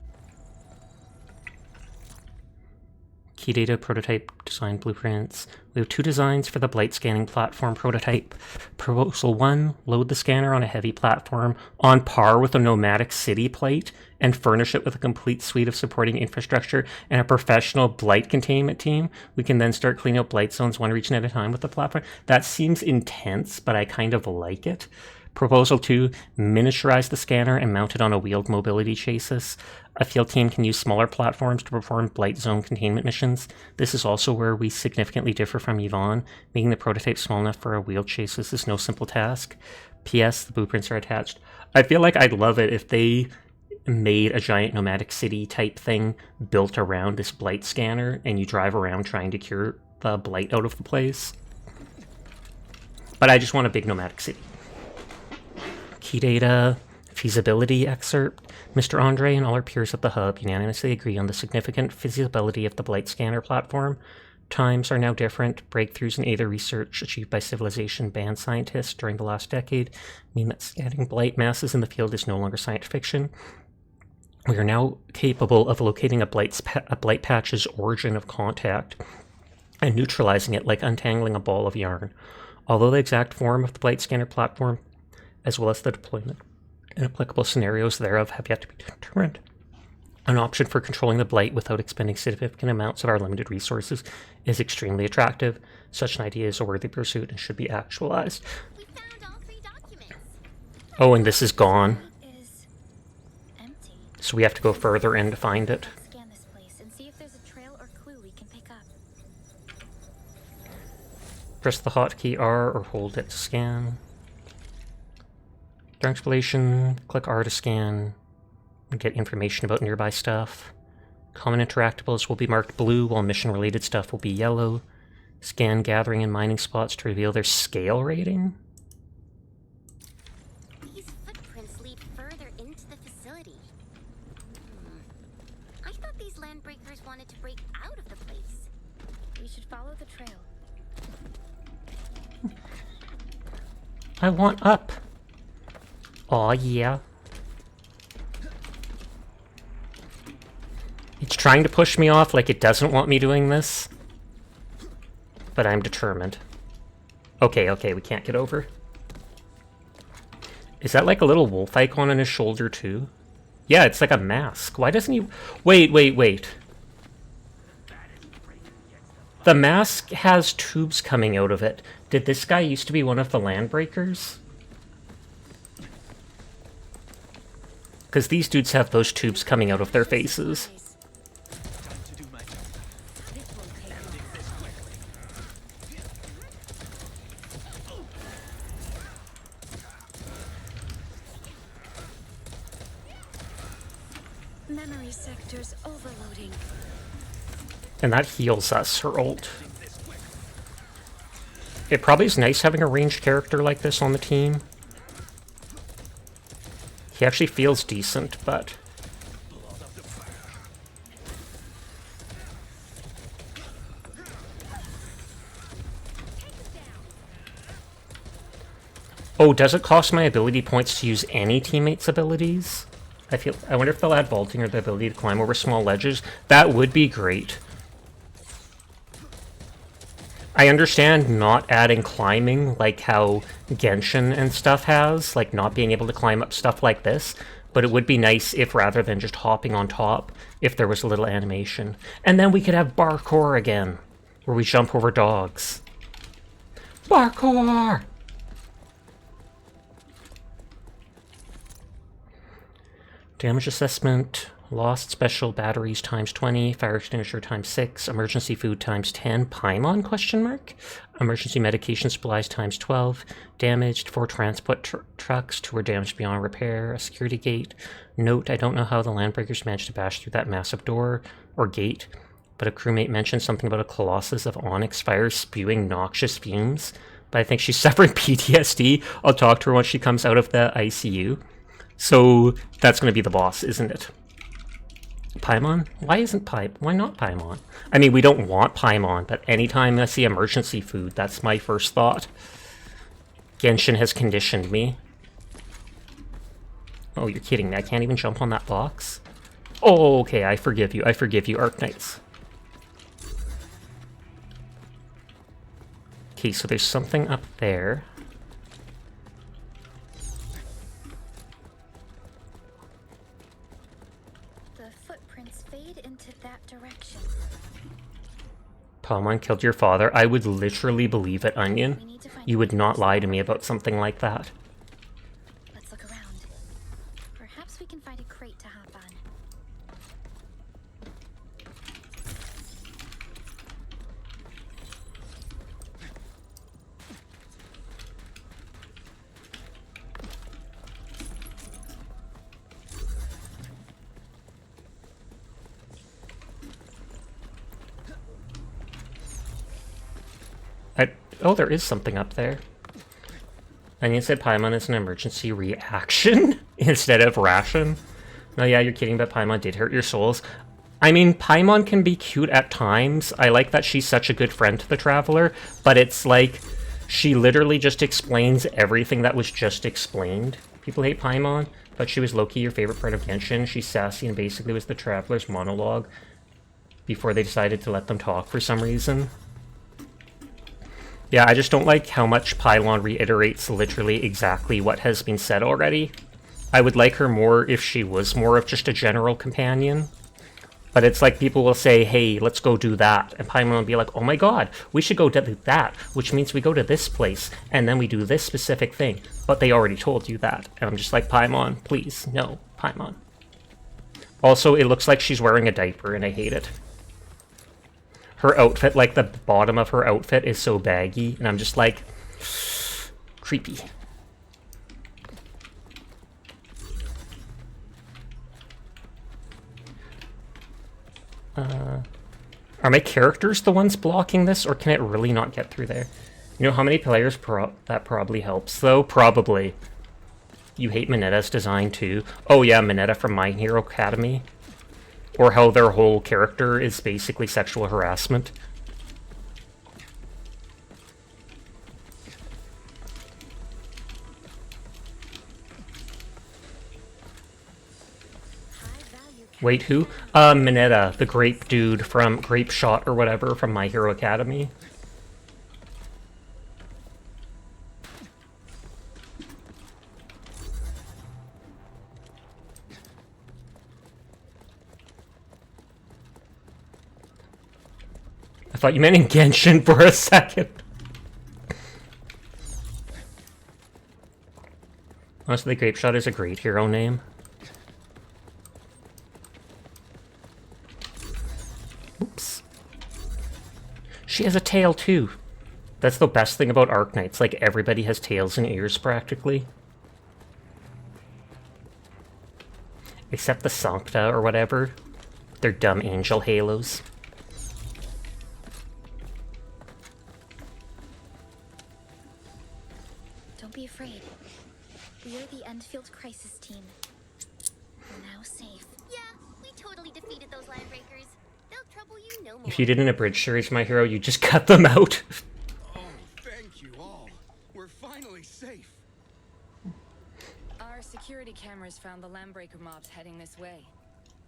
Speaker 1: Key data, prototype, design blueprints. We have 2 designs for the blight scanning platform prototype. Proposal 1, load the scanner on a heavy platform on par with a nomadic city plate and furnish it with a complete suite of supporting infrastructure and a professional blight containment team. We can then start cleaning up blight zones one region at a time with the platform. That seems intense, but I kind of like it. Proposal 2, miniaturize the scanner and mount it on a wheeled mobility chassis. A field team can use smaller platforms to perform blight zone containment missions. This is also where we significantly differ from Yvonne. Making the prototype small enough for a wheeled chassis is no simple task. P.S. The blueprints are attached. I feel like I'd love it if they made a giant nomadic city type thing built around this blight scanner and you drive around trying to cure the blight out of the place. But I just want a big nomadic city. Key data, feasibility excerpt. Mr. Andre and all our peers at the hub unanimously agree on the significant feasibility of the blight scanner platform. Times are now different. Breakthroughs in Aether research achieved by Civilization band scientists during the last decade mean that scanning blight masses in the field is no longer science fiction. We are now capable of locating a blight patch's origin of contact and neutralizing it like untangling a ball of yarn. Although the exact form of the blight scanner platform, as well as the deployment and applicable scenarios thereof, have yet to be determined, an option for controlling the blight without expending significant amounts of our limited resources is extremely attractive. Such an idea is a worthy pursuit and should be actualized.
Speaker 11: We found all 3 documents.
Speaker 1: Oh, and this is gone.
Speaker 2: Is empty.
Speaker 1: So we have to go further in to find it.
Speaker 2: Scan this place and see if there's a trail or clue we can pick up.
Speaker 1: Press the hotkey R or hold it to scan. During exploration, click R to scan and get information about nearby stuff. Common interactables will be marked blue, while mission-related stuff will be yellow. Scan gathering and mining spots to reveal their scale rating.
Speaker 11: These footprints lead further into the facility. I thought these landbreakers wanted to break out of the place.
Speaker 2: We should follow the trail.
Speaker 1: I want up. Aw, yeah. It's trying to push me off like it doesn't want me doing this. But I'm determined. Okay, we can't get over. Is that like a little wolf icon on his shoulder too? Yeah, it's like a mask. Why doesn't he... Wait. The mask has tubes coming out of it. Did this guy used to be one of the landbreakers? Because these dudes have those tubes coming out of their faces.
Speaker 3: Memory sectors overloading.
Speaker 1: And that heals us, her ult. It probably is nice having a ranged character like this on the team. He actually feels decent, but... Oh, does it cost my ability points to use any teammate's abilities? I wonder if they'll add vaulting or the ability to climb over small ledges. That would be great. I understand not adding climbing like how Genshin and stuff has, like not being able to climb up stuff like this, but it would be nice if rather than just hopping on top, if there was a little animation. And then we could have parkour again, where we jump over dogs. Parkour! Damage assessment, lost special batteries times 20, fire extinguisher times 6, emergency food times 10, Paimon question mark? Emergency medication supplies times 12, damaged 4 transport trucks, 2 were damaged beyond repair, a security gate. Note, I don't know how the landbreakers managed to bash through that massive door or gate, but a crewmate mentioned something about a colossus of onyx fire spewing noxious fumes, but I think she's suffering PTSD. I'll talk to her once she comes out of the ICU. So that's going to be the boss, isn't it? Paimon? Why not Paimon? I mean, we don't want Paimon, but anytime I see emergency food, that's my first thought. Genshin has conditioned me. Oh, you're kidding me. I can't even jump on that box? Oh, okay, I forgive you. I forgive you, Arknights. Okay, so there's something up there. Paimon killed your father. I would literally believe it, Onion. You would not lie to me about something like that. Oh, there is something up there. Onion said Paimon is an emergency reaction instead of ration. No, yeah, you're kidding, but Paimon did hurt your souls. I mean, Paimon can be cute at times. I like that she's such a good friend to the Traveler, but it's like she literally just explains everything that was just explained. People hate Paimon, but she was low-key your favorite part of Genshin. She's sassy and basically was the Traveler's monologue before they decided to let them talk for some reason. Yeah, I just don't like how much Pylon reiterates literally exactly what has been said already. I would like her more if she was more of just a general companion. But it's like people will say, hey, let's go do that. And Paimon will be like, oh my god, we should go do that, which means we go to this place, and then we do this specific thing. But they already told you that. And I'm just like, Paimon, please, no, Paimon. Also, it looks like she's wearing a diaper, and I hate it. Her outfit, like the bottom of her outfit is so baggy, and I'm just like, creepy. Are my characters the ones blocking this, or can it really not get through there? You know how many players that probably helps, though? Probably. You hate Minetta's design, too? Oh yeah, Minetta from My Hero Academy. Or how their whole character is basically sexual harassment. Wait, who? Minetta, the grape dude from Grape Shot or whatever from My Hero Academy. I thought you meant in Genshin for a second. Honestly, Grape Shot is a great hero name. Oops. She has a tail too. That's the best thing about Arknights. Like, everybody has tails and ears practically. Except the Sancta or whatever. Their dumb angel halos.
Speaker 2: Don't be afraid. We are the Endfield crisis team. We're now safe.
Speaker 11: Yeah, we totally defeated those line breakers. They'll trouble you no more.
Speaker 1: If you did an abridged series, My Hero, you just cut them out.
Speaker 14: Oh, thank you all. We're finally safe.
Speaker 12: Our security cameras found the landbreaker mobs heading this way.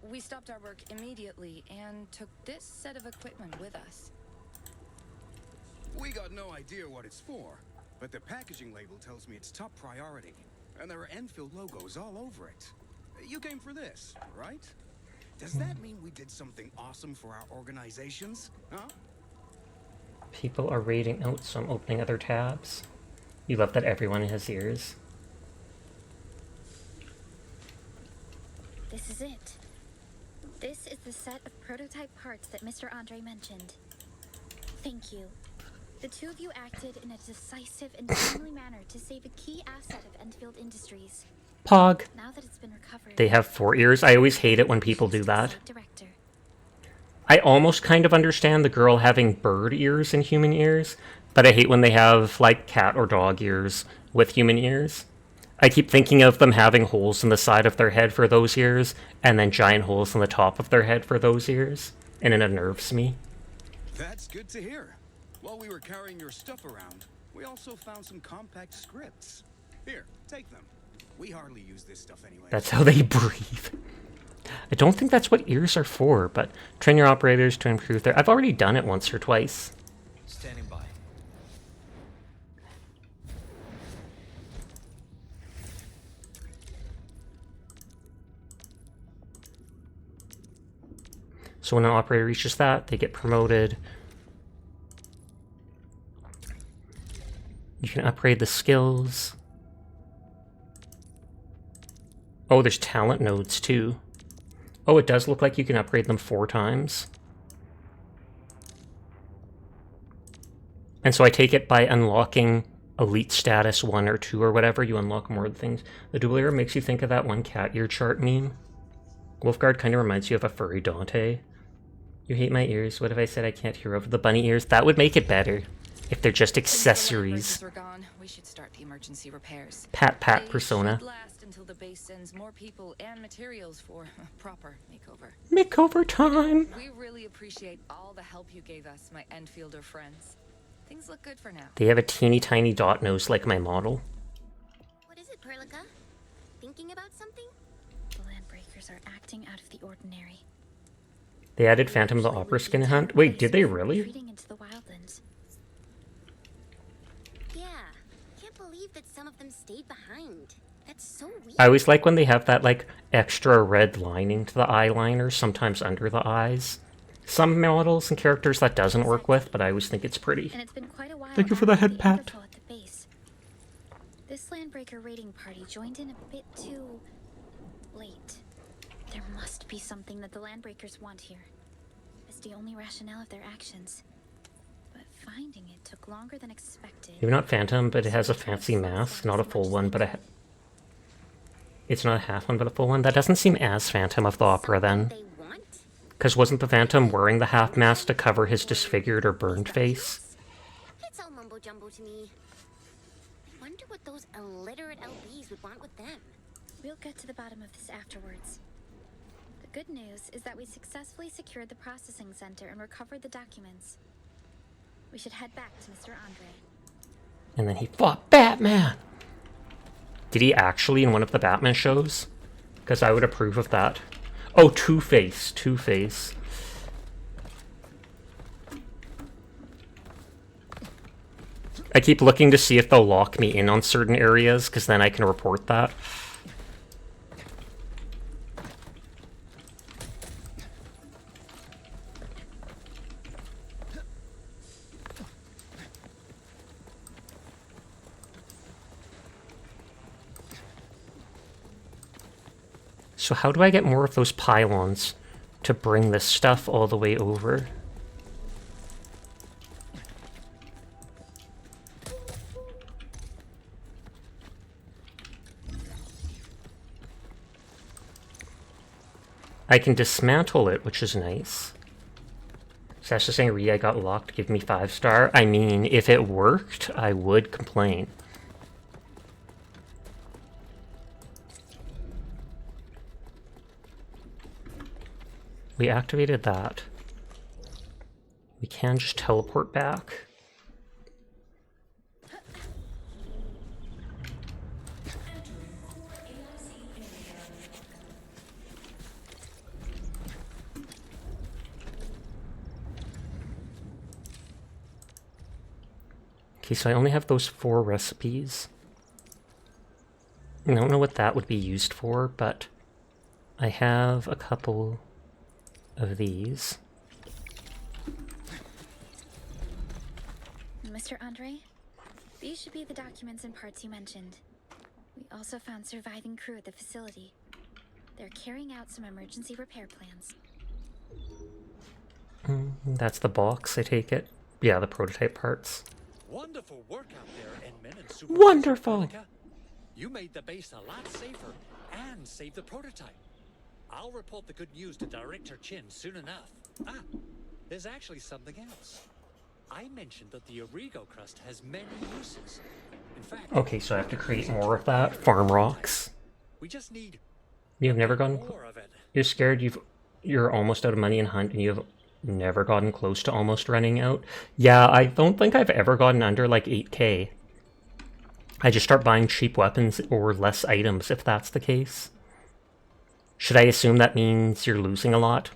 Speaker 12: We stopped our work immediately and took this set of equipment with us.
Speaker 14: We got no idea what it's for, but the packaging label tells me it's top priority, and there are Endfield logos all over it. You came for this, right? Does that mean we did something awesome for our organizations, huh?
Speaker 1: People are raiding out, so I'm opening other tabs. You love that everyone has ears.
Speaker 2: This is it. This is the set of prototype parts that Mr. Andre mentioned. Thank you. The two of you acted in a decisive and timely manner to save a key asset of Endfield Industries.
Speaker 1: Pog.
Speaker 2: Now that it's been recovered,
Speaker 1: They have 4 ears. I always hate it when people do that.
Speaker 2: Director.
Speaker 1: I almost kind of understand the girl having bird ears and human ears, but I hate when they have, like, cat or dog ears with human ears. I keep thinking of them having holes in the side of their head for those ears, and then giant holes in the top of their head for those ears, and it unnerves me.
Speaker 14: That's good to hear. While we were carrying your stuff around, we also found some compact scripts. Here, take them. We hardly use this stuff anyway.
Speaker 1: That's how they breathe. I don't think that's what ears are for, but train your operators to improve their... I've already done it once or twice.
Speaker 15: Standing by.
Speaker 1: So when an operator reaches that, they get promoted. You can upgrade the skills. Oh, there's talent nodes too. Oh, it does look like you can upgrade them 4 times. And so I take it by unlocking elite status 1 or 2 or whatever, you unlock more of the things. The dual ear makes you think of that one cat ear chart meme. Wolfguard kind of reminds you of a furry Dante. You hate my ears. What if I said I can't hear over the bunny ears? That would make it better. if they're just
Speaker 12: Since the
Speaker 1: accessories.
Speaker 12: Landbreakers were gone, we should start the emergency repairs.
Speaker 1: Pat
Speaker 12: They
Speaker 1: persona.
Speaker 12: should last until the base sends more people and materials for a proper makeover.
Speaker 1: Makeover time!
Speaker 12: We really appreciate all the help you gave us, my Enfielder friends. Things look good for now.
Speaker 1: They have a teeny tiny dot nose like my model.
Speaker 11: What is it, Perlica? Thinking about something?
Speaker 2: The Landbreakers are acting out of the ordinary.
Speaker 1: They added Phantom of the Opera skin hunt. Wait, did they really?
Speaker 2: Retreating into the wildlands.
Speaker 11: Yeah. Can't believe that some of them stayed behind. That's so weird.
Speaker 1: I always like when they have that, like, extra red lining to the eyeliner, sometimes under the eyes. Some models and characters that doesn't work with, but I always think it's pretty.
Speaker 2: And it's been quite a while.
Speaker 1: Thank you for the
Speaker 2: after
Speaker 1: head pat.
Speaker 2: Angerfall at the base. This Landbreaker raiding party joined in a bit too late. There must be something that the Landbreakers want here. It's the only rationale of their actions. But finding it took longer than expected.
Speaker 1: Maybe not Phantom, but it has a fancy mask. Not a full one, but it's not a half one, but a full one. That doesn't seem as Phantom of the Opera then. Because wasn't the Phantom wearing the half mask to cover his disfigured or burned face?
Speaker 11: It's all mumbo jumbo to me. I wonder what those illiterate LBs would want with them.
Speaker 2: We'll get to the bottom of this afterwards. The good news is that we successfully secured the processing center and recovered the documents. We should head back to Mr. Andre.
Speaker 1: And then he fought Batman! Did he actually in one of the Batman shows? Because I would approve of that. Oh, Two-Face. Two-Face. I keep looking to see if they'll lock me in on certain areas, because then I can report that. So how do I get more of those pylons to bring this stuff all the way over? I can dismantle it, which is nice. Sasha saying, Ree, I got locked, give me 5-star. I mean, if it worked, I would complain. We activated that. We can just teleport back. Okay, so I only have those 4 recipes. I don't know what that would be used for, but I have a couple of these.
Speaker 2: Mr. Andre, these should be the documents and parts you mentioned. We also found surviving crew at the facility. They're carrying out some emergency repair plans.
Speaker 1: That's the box, I take it. Yeah, the prototype parts.
Speaker 9: Wonderful work out there, Endman and Super.
Speaker 1: Wonderful!
Speaker 9: You made the base a lot safer and saved the prototype. I'll report the good news to Director Chin soon enough. Ah, there's actually something else. I mentioned that the Origo crust has many uses. In fact,
Speaker 1: Okay, so I have to create more of that. Farm rocks.
Speaker 9: we just need
Speaker 1: You've never gone...
Speaker 9: more of it.
Speaker 1: You're scared you're almost out of money in Hunt and you've never gotten close to almost running out? Yeah, I don't think I've ever gotten under like 8k. I just start buying cheap weapons or less items if that's the case. Should I assume that means you're losing a lot?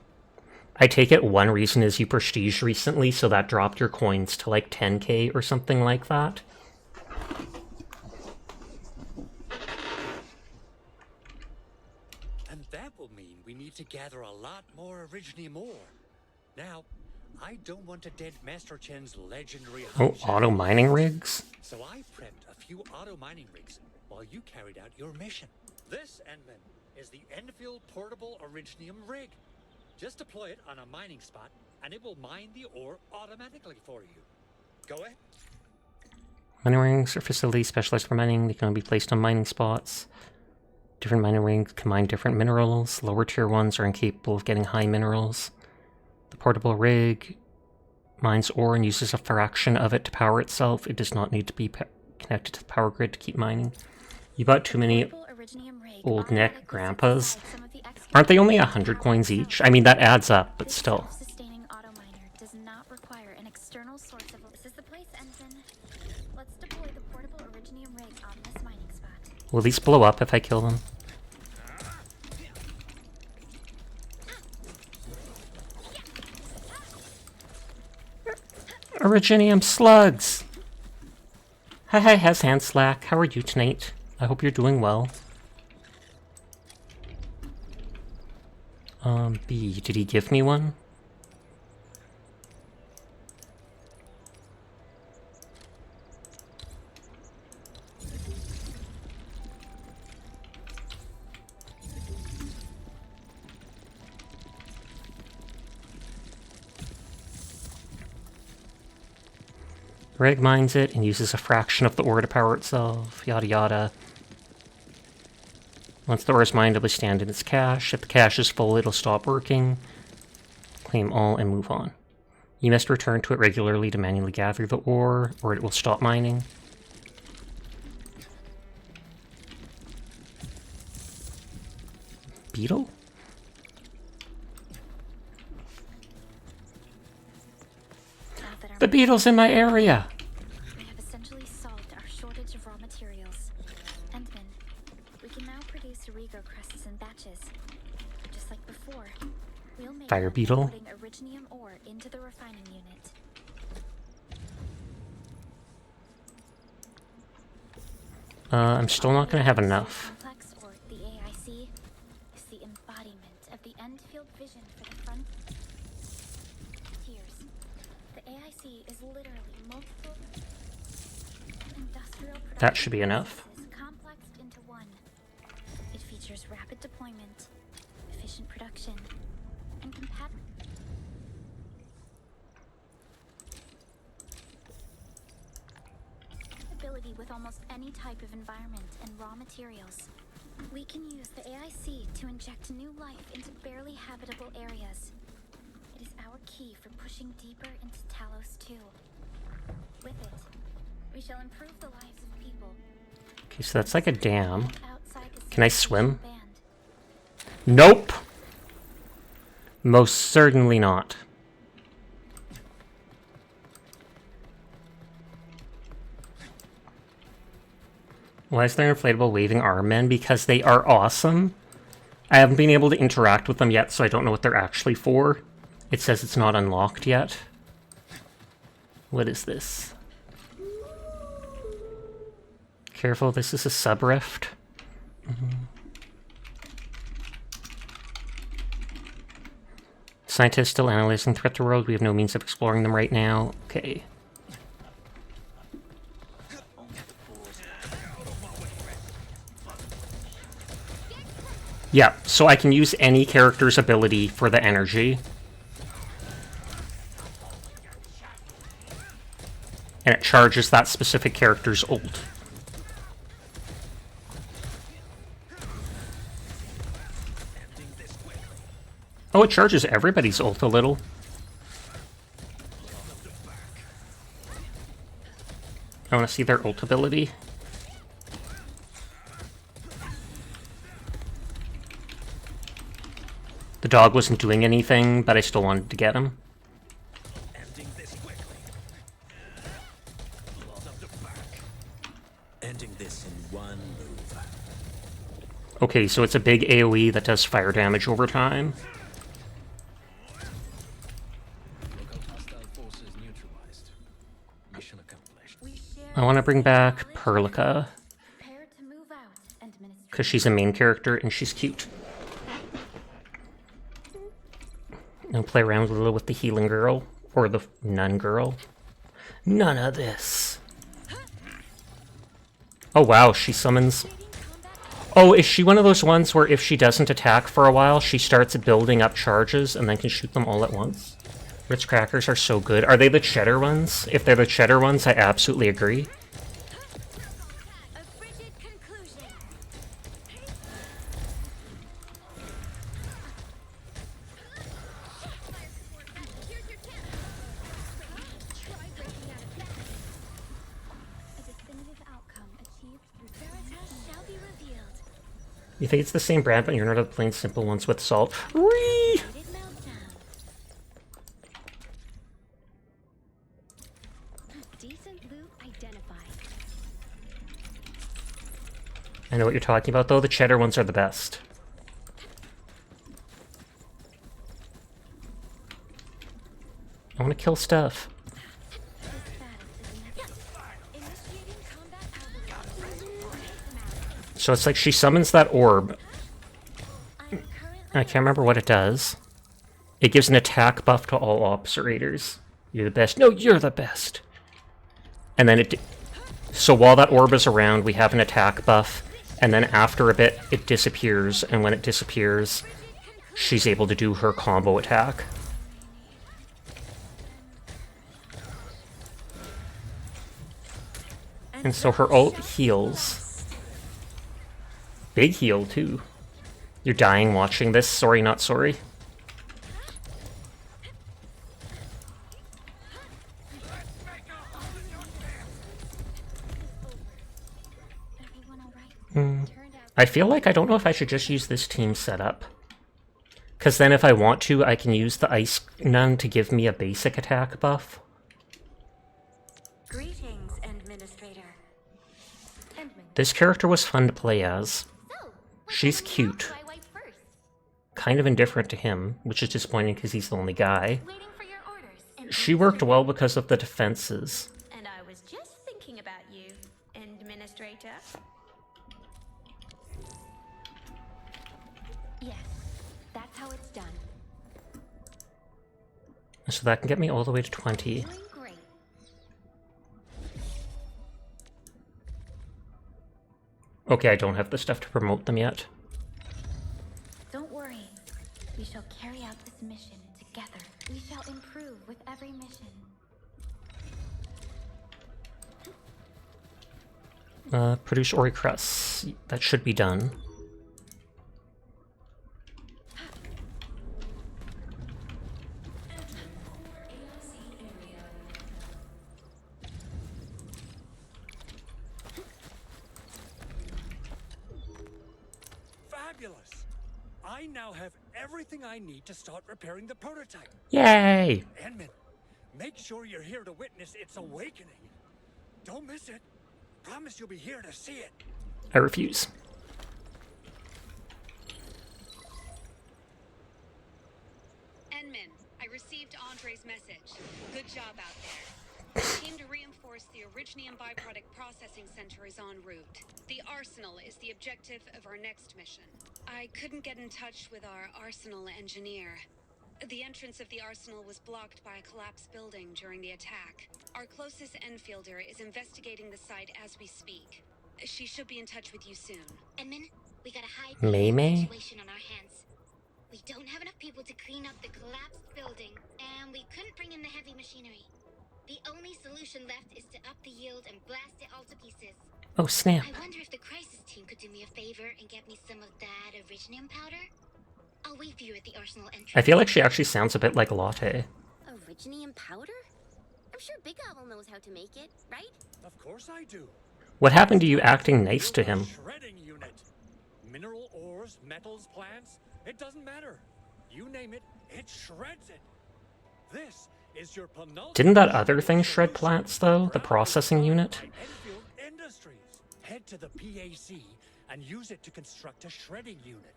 Speaker 1: I take it one reason is you prestige recently, so that dropped your coins to like 10k or something like that.
Speaker 9: And that will mean we need to gather a lot more Originium ore. Now, I don't want to dent Master Chen's legendary
Speaker 1: Oh, auto mining rigs?
Speaker 9: So I prepped a few auto mining rigs while you carried out your mission. This, Endman, is the Endfield Portable Originium Rig. Just deploy it on a mining spot, and it will mine the ore automatically for you. Go ahead.
Speaker 1: Mining rings are facilities specialized for mining. They can be placed on mining spots. Different mining rings can mine different minerals. Lower tier ones are incapable of getting high minerals. The portable rig mines ore and uses a fraction of it to power itself. It does not need to be connected to the power grid to keep mining. You bought too many old neck grandpas. Aren't they only 100 coins each? I mean, that adds up, but still.
Speaker 2: Self-sustaining auto miner does not require an external source of. This is the place, Ensign. Let's deploy the portable originium rig on this mining spot.
Speaker 1: Will these blow up if I kill them? Originium slugs! Hi, has hand slack. How are you tonight? I hope you're doing well. B, did he give me one? Reg mines it and uses a fraction of the ore to power itself, yada yada. Once the ore is mined, it will stand in its cache. If the cache is full, it'll stop working. Claim all and move on. You must return to it regularly to manually gather the ore, or it will stop mining. Beetle? The beetle's in my area!
Speaker 2: We have essentially solved our shortage of raw materials. Endman, we can now produce Origo crusts in batches. Just like before, we'll make
Speaker 1: Fire beetle?
Speaker 2: putting originium ore into the refining unit.
Speaker 1: I'm still not gonna have enough.
Speaker 2: Complex ore, the AIC, is the embodiment of the Endfield vision for the frontiers. The AIC is literally multiple industrial
Speaker 1: That should be enough.
Speaker 2: complexed into one. It features rapid deployment, efficient production, and compatibility with almost any type of environment and raw materials. We can use the AIC to inject new life into barely habitable areas. It is our key for pushing deeper into Talos 2. With it, we shall improve the lives of people.
Speaker 1: Okay, so that's like a dam.
Speaker 2: Outside the
Speaker 1: Can I swim?
Speaker 2: band.
Speaker 1: Nope! Most certainly not. Why is there inflatable waving arm men? Because they are awesome. I haven't been able to interact with them yet, so I don't know what they're actually for. It says it's not unlocked yet. What is this? Careful, this is a sub-rift. Scientists still analyzing threat to the world. We have no means of exploring them right now. Okay. Yeah, so I can use any character's ability for the energy. And it charges that specific character's ult. Oh, it charges everybody's ult a little. I want to see their ult ability. The dog wasn't doing anything, but I still wanted to get him.
Speaker 15: Ending this in one move.
Speaker 1: Okay, so it's a big AoE that does fire damage over time. I want to bring back Perlica. Because she's a main character and she's cute. And play around a little with the healing girl. Or the nun girl. None of this. Oh wow, she summons... Oh, is she one of those ones where if she doesn't attack for a while, she starts building up charges and then can shoot them all at once? Ritz crackers are so good. Are they the cheddar ones? If they're the cheddar ones, I absolutely agree. You think it's the same brand, but you're not the plain simple ones with salt. Whee!
Speaker 11: Decent loot identified.
Speaker 1: I know what you're talking about, though. The cheddar ones are the best. I want to kill stuff. So it's like she summons that orb. I can't remember what it does. It gives an attack buff to all operators. You're the best. No, you're the best. And then so while that orb is around, we have an attack buff. And then after a bit, it disappears. And when it disappears, she's able to do her combo attack. And so her ult heals. Big heal, too. You're dying watching this. Sorry, not sorry. I feel like I don't know if I should just use this team setup. Because then if I want to, I can use the Ice Nun to give me a basic attack buff.
Speaker 7: Greetings, Administrator.
Speaker 1: This character was fun to play as. She's cute. Kind of indifferent to him, which is disappointing because he's the only guy. She worked well because of the defenses.
Speaker 7: And I was just thinking about you, Administrator.
Speaker 11: Yes, that's how it's done.
Speaker 1: So that can get me all the way to 20.
Speaker 11: Doing great.
Speaker 1: Okay, I don't have the stuff to promote them yet.
Speaker 11: Don't worry. We shall carry out this mission together. We shall improve with every mission.
Speaker 1: Produce Ori Cress. That should be done.
Speaker 9: Fabulous! I now have everything I need to start repairing the prototype.
Speaker 1: Yay!
Speaker 9: Enmin, make sure you're here to witness its awakening. Don't miss it. Promise you'll be here to see it.
Speaker 1: I refuse.
Speaker 3: Enmin, I received Andre's message. Good job out there. The team to reinforce the Originium byproduct processing center is en route. The arsenal is the objective of our next mission. I couldn't get in touch with our arsenal engineer. The entrance of the arsenal was blocked by a collapsed building during the attack. Our closest Enfielder is investigating the site as we speak. She should be in touch with you soon.
Speaker 2: Edmund, we got a high
Speaker 1: May?
Speaker 2: situation on our hands. We don't have enough people to clean up the collapsed building, and we couldn't bring in the heavy machinery. The only solution left is to up the yield and blast it all to pieces.
Speaker 1: Oh, snap.
Speaker 2: I wonder if the crisis team could do me a favor and get me some of that Originium powder? I'll wait for you at the arsenal entrance.
Speaker 1: I feel like she actually sounds a bit like Latte.
Speaker 11: Originium powder? I'm sure Big Owl knows how to make it, right?
Speaker 9: Of course I do.
Speaker 1: What happened to you acting nice to him?
Speaker 9: Shredding unit. Mineral ores, metals, plants, it doesn't matter. You name it, it shreds it. This is your penultimate.
Speaker 1: Didn't that other thing shred plants, though? The processing unit?
Speaker 9: Enfield Industries. Head to the PAC and use it to construct a shredding unit.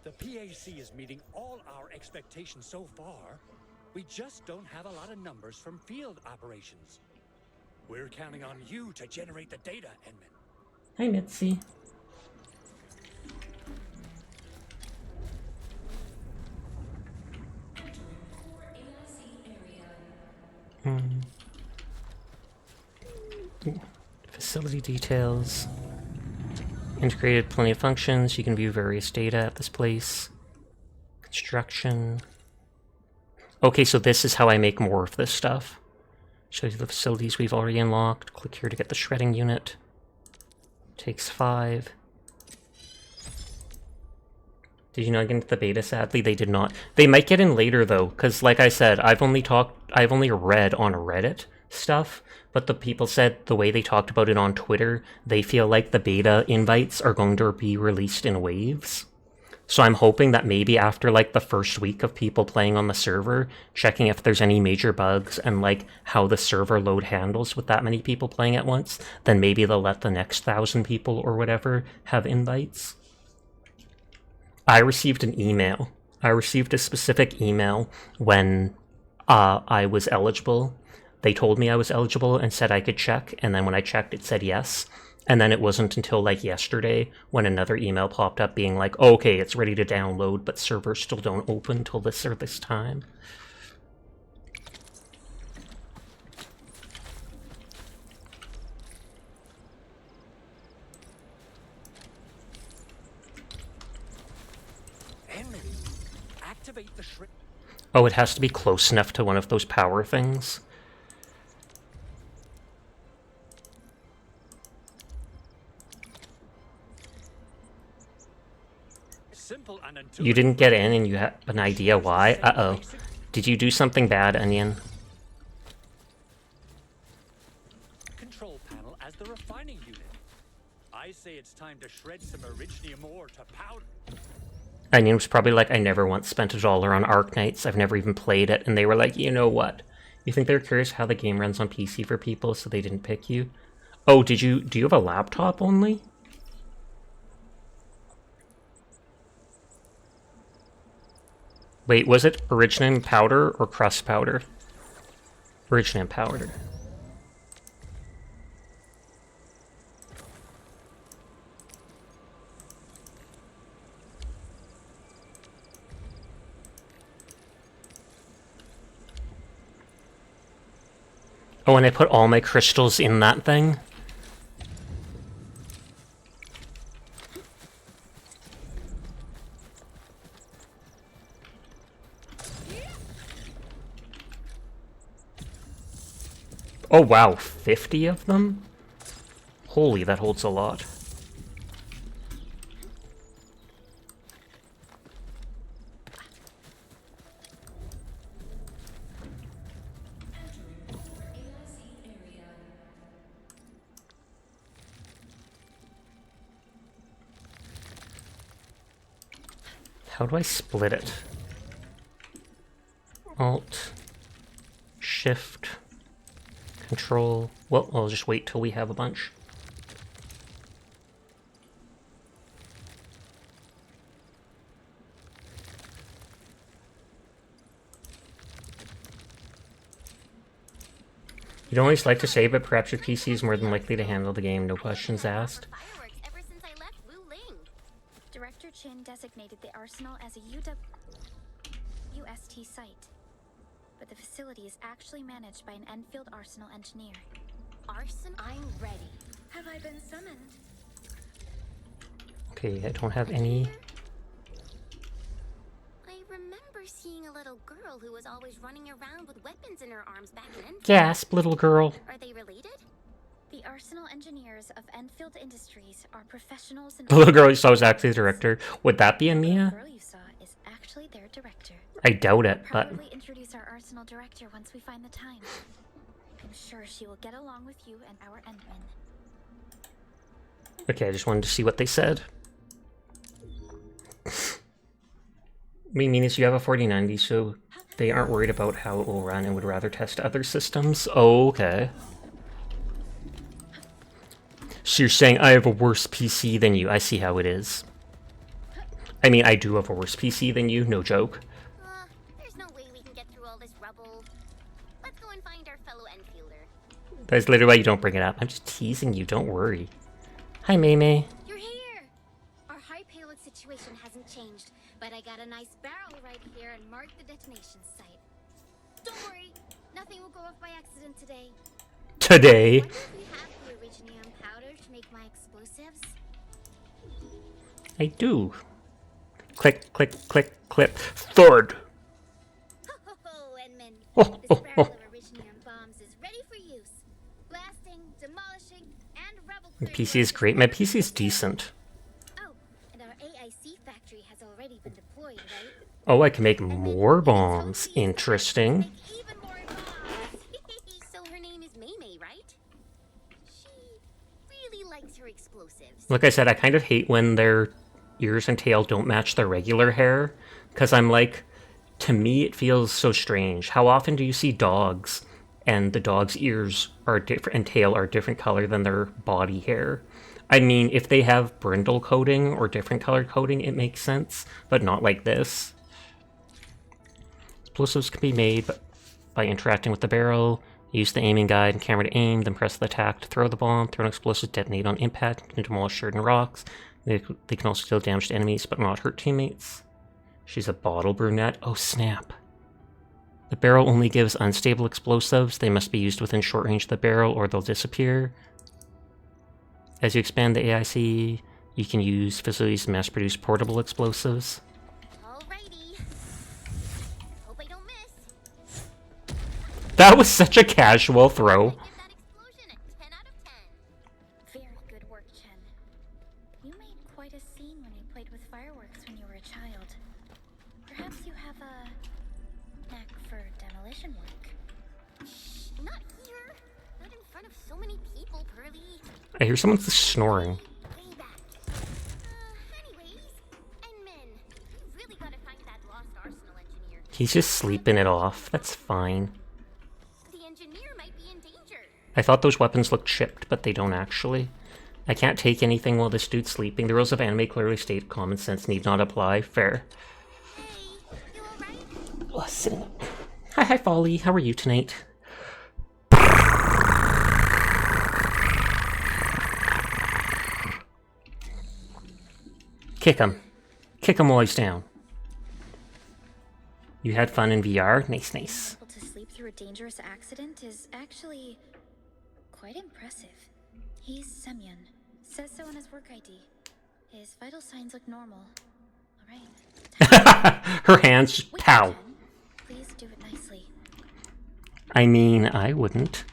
Speaker 9: The PAC is meeting all our expectations so far. We just don't have a lot of numbers from field operations. We're counting on you to generate the data, Edmund.
Speaker 1: Hi, Mitzi. Facility details. Integrated plenty of functions. You can view various data at this place. Construction. Okay, so this is how I make more of this stuff. Shows you the facilities we've already unlocked. Click here to get the shredding unit. Takes 5. Did you not get into the beta? Sadly, they did not. They might get in later though, because like I said, I've only read on Reddit stuff, but the people said the way they talked about it on Twitter, they feel like the beta invites are going to be released in waves. So I'm hoping that maybe after like the first week of people playing on the server, checking if there's any major bugs and like how the server load handles with that many people playing at once, then maybe they'll let the next 1,000 people or whatever have invites. I received an email. I received a specific email when I was eligible. They told me I was eligible and said I could check, and then when I checked it said yes. And then it wasn't until like yesterday when another email popped up being like, oh, okay, it's ready to download, but servers still don't open till this or this time.
Speaker 9: Activate the shrimp.
Speaker 1: Oh, it has to be close enough to one of those power things. You didn't get in and you have an idea why? Uh-oh. Did you do something bad, Onion?
Speaker 9: Control panel as the refining unit. I say it's time to shred some Originium ore to powder.
Speaker 1: Onion was probably like, I never once spent $1 on Arknights. I've never even played it. And they were like, you know what? You think they're curious how the game runs on PC for people, so they didn't pick you? Oh, do you have a laptop only? Wait, was it Originium powder or crust powder? Originium powder. Oh, and I put all my crystals in that thing? Oh wow, 50 of them? Holy, that holds a lot. How do I split it? Alt, Shift, Control. Well, I'll just wait till we have a bunch. You'd always like to say, but perhaps your PC is more than likely to handle the game, no questions asked.
Speaker 2: Director Chin designated the arsenal as a UST site, but the facility is actually managed by an Endfield arsenal engineer.
Speaker 11: Arson, I'm ready. Have I been summoned?
Speaker 1: Okay, I don't have any.
Speaker 11: I remember seeing a little girl who was always running around with weapons in her arms back in Enfield.
Speaker 1: Gasp, little girl.
Speaker 11: Are they related?
Speaker 2: The arsenal engineers of Endfield Industries are professionals in...
Speaker 1: The little girl you saw was actually the director. Would that be a Mia?
Speaker 2: The girl you saw is actually their director.
Speaker 1: I doubt it,
Speaker 2: We'll
Speaker 1: but...
Speaker 2: probably introduce our arsenal director once we find the time. I'm sure she will get along with you and our Endmen.
Speaker 1: Okay, I just wanted to see what they said. Meaning you have a 4090, so they aren't worried about how it will run and would rather test other systems? Oh, okay. So you're saying I have a worse PC than you. I see how it is. I mean, I do have a worse PC than you, no joke.
Speaker 11: There's no way we can get through all this rubble. Let's go and find our fellow Enfielder.
Speaker 1: That's literally why you don't bring it up. I'm just teasing you, don't worry. Hi, Maymay.
Speaker 11: You're here! Our high payload situation hasn't changed, but I got a nice barrel right here and marked the detonation site. Don't worry, nothing will go off by accident today.
Speaker 1: Today.
Speaker 11: Wonder if we have the Originium powder to make my explosives?
Speaker 1: I do. Click, click, click, click. Third.
Speaker 11: Ho, Edmund.
Speaker 1: Oh,
Speaker 11: This
Speaker 1: oh,
Speaker 11: barrel
Speaker 1: oh.
Speaker 11: of Originium bombs is ready for use. Blasting, demolishing, and rebel
Speaker 1: My
Speaker 11: clearing.
Speaker 1: PC is great. My PC is decent.
Speaker 11: Oh, and our AIC factory has already been deployed, right?
Speaker 1: Oh, I can make more bombs. Interesting.
Speaker 11: So her name is likes her explosives.
Speaker 1: Like I said, I kind of hate when their ears and tail don't match their regular hair, because I'm like, to me it feels so strange. How often do you see dogs and the dog's ears are different and tail are different color than their body hair? I mean, if they have brindle coating or different colored coating, it makes sense, but not like this. Explosives can be made by interacting with the barrel. Use the aiming guide and camera to aim, then press the attack to throw the bomb. Thrown explosives detonate on impact, can demolish certain rocks. They can also deal damage to enemies, but not hurt teammates. She's a bottle brunette. Oh, snap. The barrel only gives unstable explosives. They must be used within short range of the barrel, or they'll disappear. As you expand the AIC, you can use facilities to mass-produce portable explosives.
Speaker 11: Alrighty. Hope I don't miss.
Speaker 1: That was such a casual throw.
Speaker 2: Very good work, Chen. You made quite a scene when you played with fireworks when you were a child. Perhaps you have a knack for demolition work.
Speaker 11: Shh, not here. Not in front of so many people, Pearly.
Speaker 1: I hear someone snoring.
Speaker 11: Way back. Anyways, Endmin, you really gotta find that lost arsenal engineer.
Speaker 1: He's just sleeping it off. That's fine.
Speaker 11: The engineer might be in danger.
Speaker 1: I thought those weapons looked chipped, but they don't actually. I can't take anything while this dude's sleeping. The rules of anime clearly state common sense need not apply. Fair.
Speaker 11: Hey, you alright?
Speaker 1: Oh, sitting up. Hi, Folly. How are you tonight? Kick him. Kick him while he's down. You had fun in VR? Nice, nice.
Speaker 2: Able to sleep through a dangerous accident is actually quite impressive. He's Semyon. Says so on his work ID. His vital signs look normal. Alright.
Speaker 1: Her hands just pow.
Speaker 2: Please do it nicely.
Speaker 1: I mean, I wouldn't.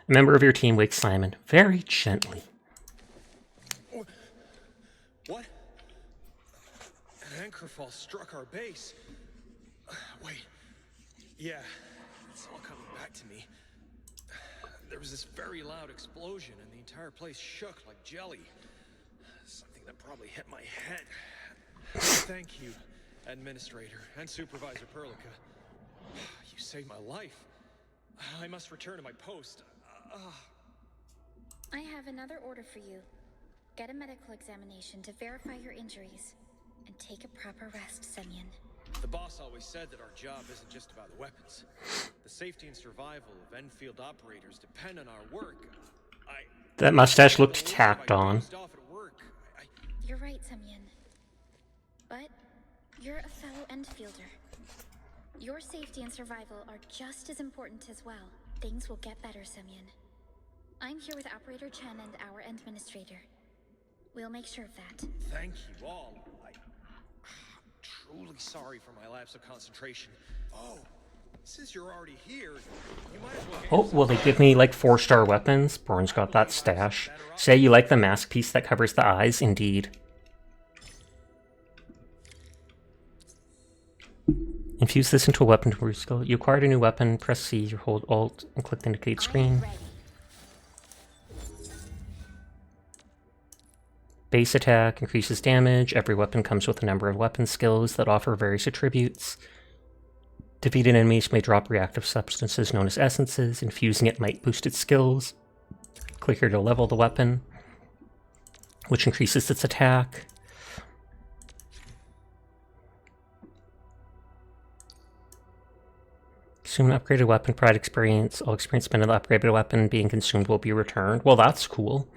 Speaker 1: A member of your team wakes Simon very gently.
Speaker 9: What? An anchorfall struck our base. Wait. Yeah, it's all coming back to me. There was this very loud explosion and the entire place shook like jelly. Something that probably hit my head. Thank you, Administrator and Supervisor Perlica. You saved my life. I must return to my post.
Speaker 2: I have another order for you. Get a medical examination to verify your injuries. And take a proper rest, Semyon.
Speaker 9: The boss always said that our job isn't just about the weapons. The safety and survival of Enfield operators depend on our work.
Speaker 1: That mustache looked tacked on.
Speaker 2: You're right, Semyon. But you're a fellow Endfielder. Your safety and survival are just as important as well. Things will get better, Semyon. I'm here with Operator Chen and our Administrator. We'll make sure of that.
Speaker 9: Thank you all. I'm truly sorry for my lapse of concentration. Oh, since you're already here, you might as well.
Speaker 1: Oh, will they give me like 4-star weapons? Born's got that stash. Say you like the mask piece that covers the eyes? Indeed. Infuse this into a weapon to skill. You acquired a new weapon, press C, or hold Alt, and click the indicate screen. Base attack increases damage. Every weapon comes with a number of weapon skills that offer various attributes. Defeated enemies may drop reactive substances known as essences. Infusing it might boost its skills. Click here to level the weapon, which increases its attack. Consume an upgraded weapon, provide experience. All experience spent on the upgraded weapon being consumed will be returned. Well, that's cool.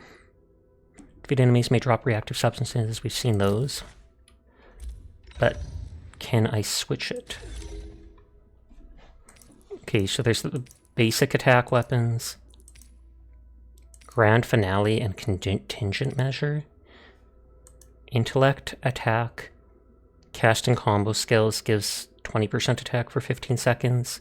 Speaker 1: Defeated enemies may drop reactive substances. We've seen those. But can I switch it? Okay, so there's the basic attack weapons, Grand Finale, and Contingent Measure. Intellect attack. Casting combo skills gives 20% attack for 15 seconds.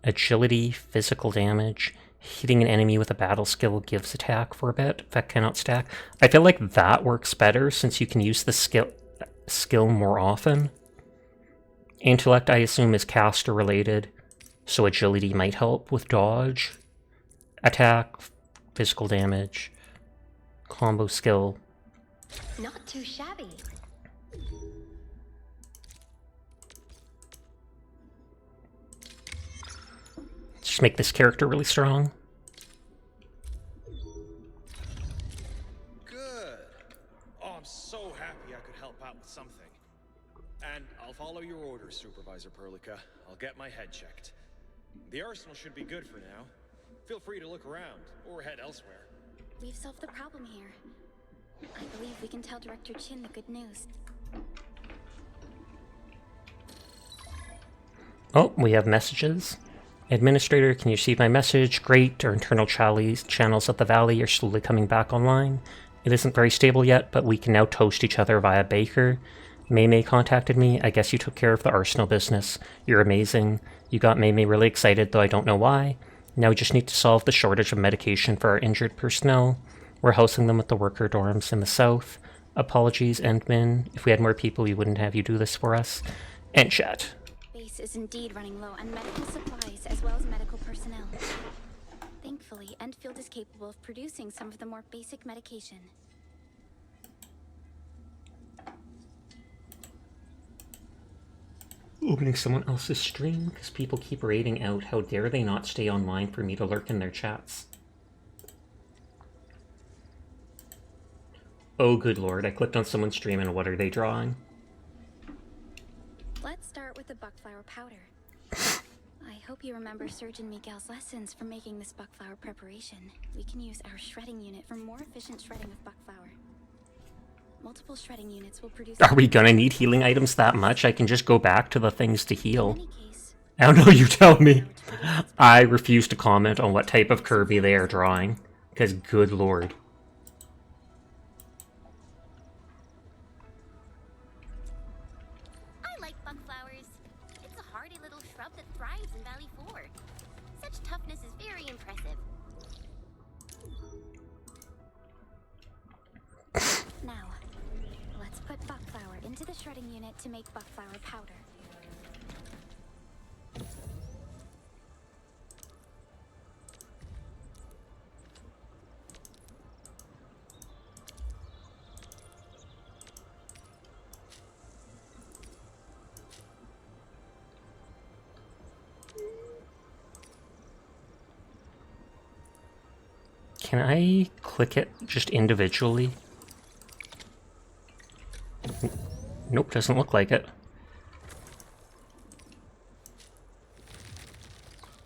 Speaker 1: Agility, physical damage. Hitting an enemy with a battle skill gives attack for a bit. Effect cannot stack. I feel like that works better since you can use the skill more often. Intellect, I assume, is caster related, so agility might help with dodge. Attack, physical damage, combo skill.
Speaker 7: Not too shabby.
Speaker 1: Just make this character really strong.
Speaker 16: Good. Oh, I'm so happy I could help out with something. And I'll follow your orders, Supervisor Perlica. I'll get my head checked. The arsenal should be good for now. Feel free to look around, or head elsewhere.
Speaker 2: We've solved the problem here. I believe we can tell Director Chin the good news.
Speaker 1: Oh, we have messages. Administrator, can you receive my message? Great. Our internal channels at the Valley are slowly coming back online. It isn't very stable yet, but we can now toast each other via Baker. May contacted me. I guess you took care of the arsenal business. You're amazing. You got May really excited, though I don't know why. Now we just need to solve the shortage of medication for our injured personnel. We're housing them at the worker dorms in the south. Apologies, Endmin. If we had more people, we wouldn't have you do this for us. End chat.
Speaker 2: Base is indeed running low on medical supplies as well as medical personnel. Thankfully, Endfield is capable of producing some of the more basic medication.
Speaker 1: Opening someone else's stream because people keep rating out. How dare they not stay online for me to lurk in their chats? Oh, good lord, I clicked on someone's stream and what are they drawing?
Speaker 2: Let's start with the buckflower powder. I hope you remember Surgeon Miguel's lessons for making this buckflower preparation. We can use our shredding unit for more efficient shredding of buckflower. Multiple shredding units will produce...
Speaker 1: Are we gonna need healing items that much? I can just go back to the things to heal. I don't know, you tell me. I refuse to comment on what type of Kirby they are drawing, because good lord.
Speaker 11: I like buckflowers. It's a hardy little shrub that thrives in Valley 4. Such toughness is very impressive.
Speaker 2: Now, let's put buckflower into the shredding unit to make buckflower powder.
Speaker 1: Can I click it just individually? Nope, doesn't look like it.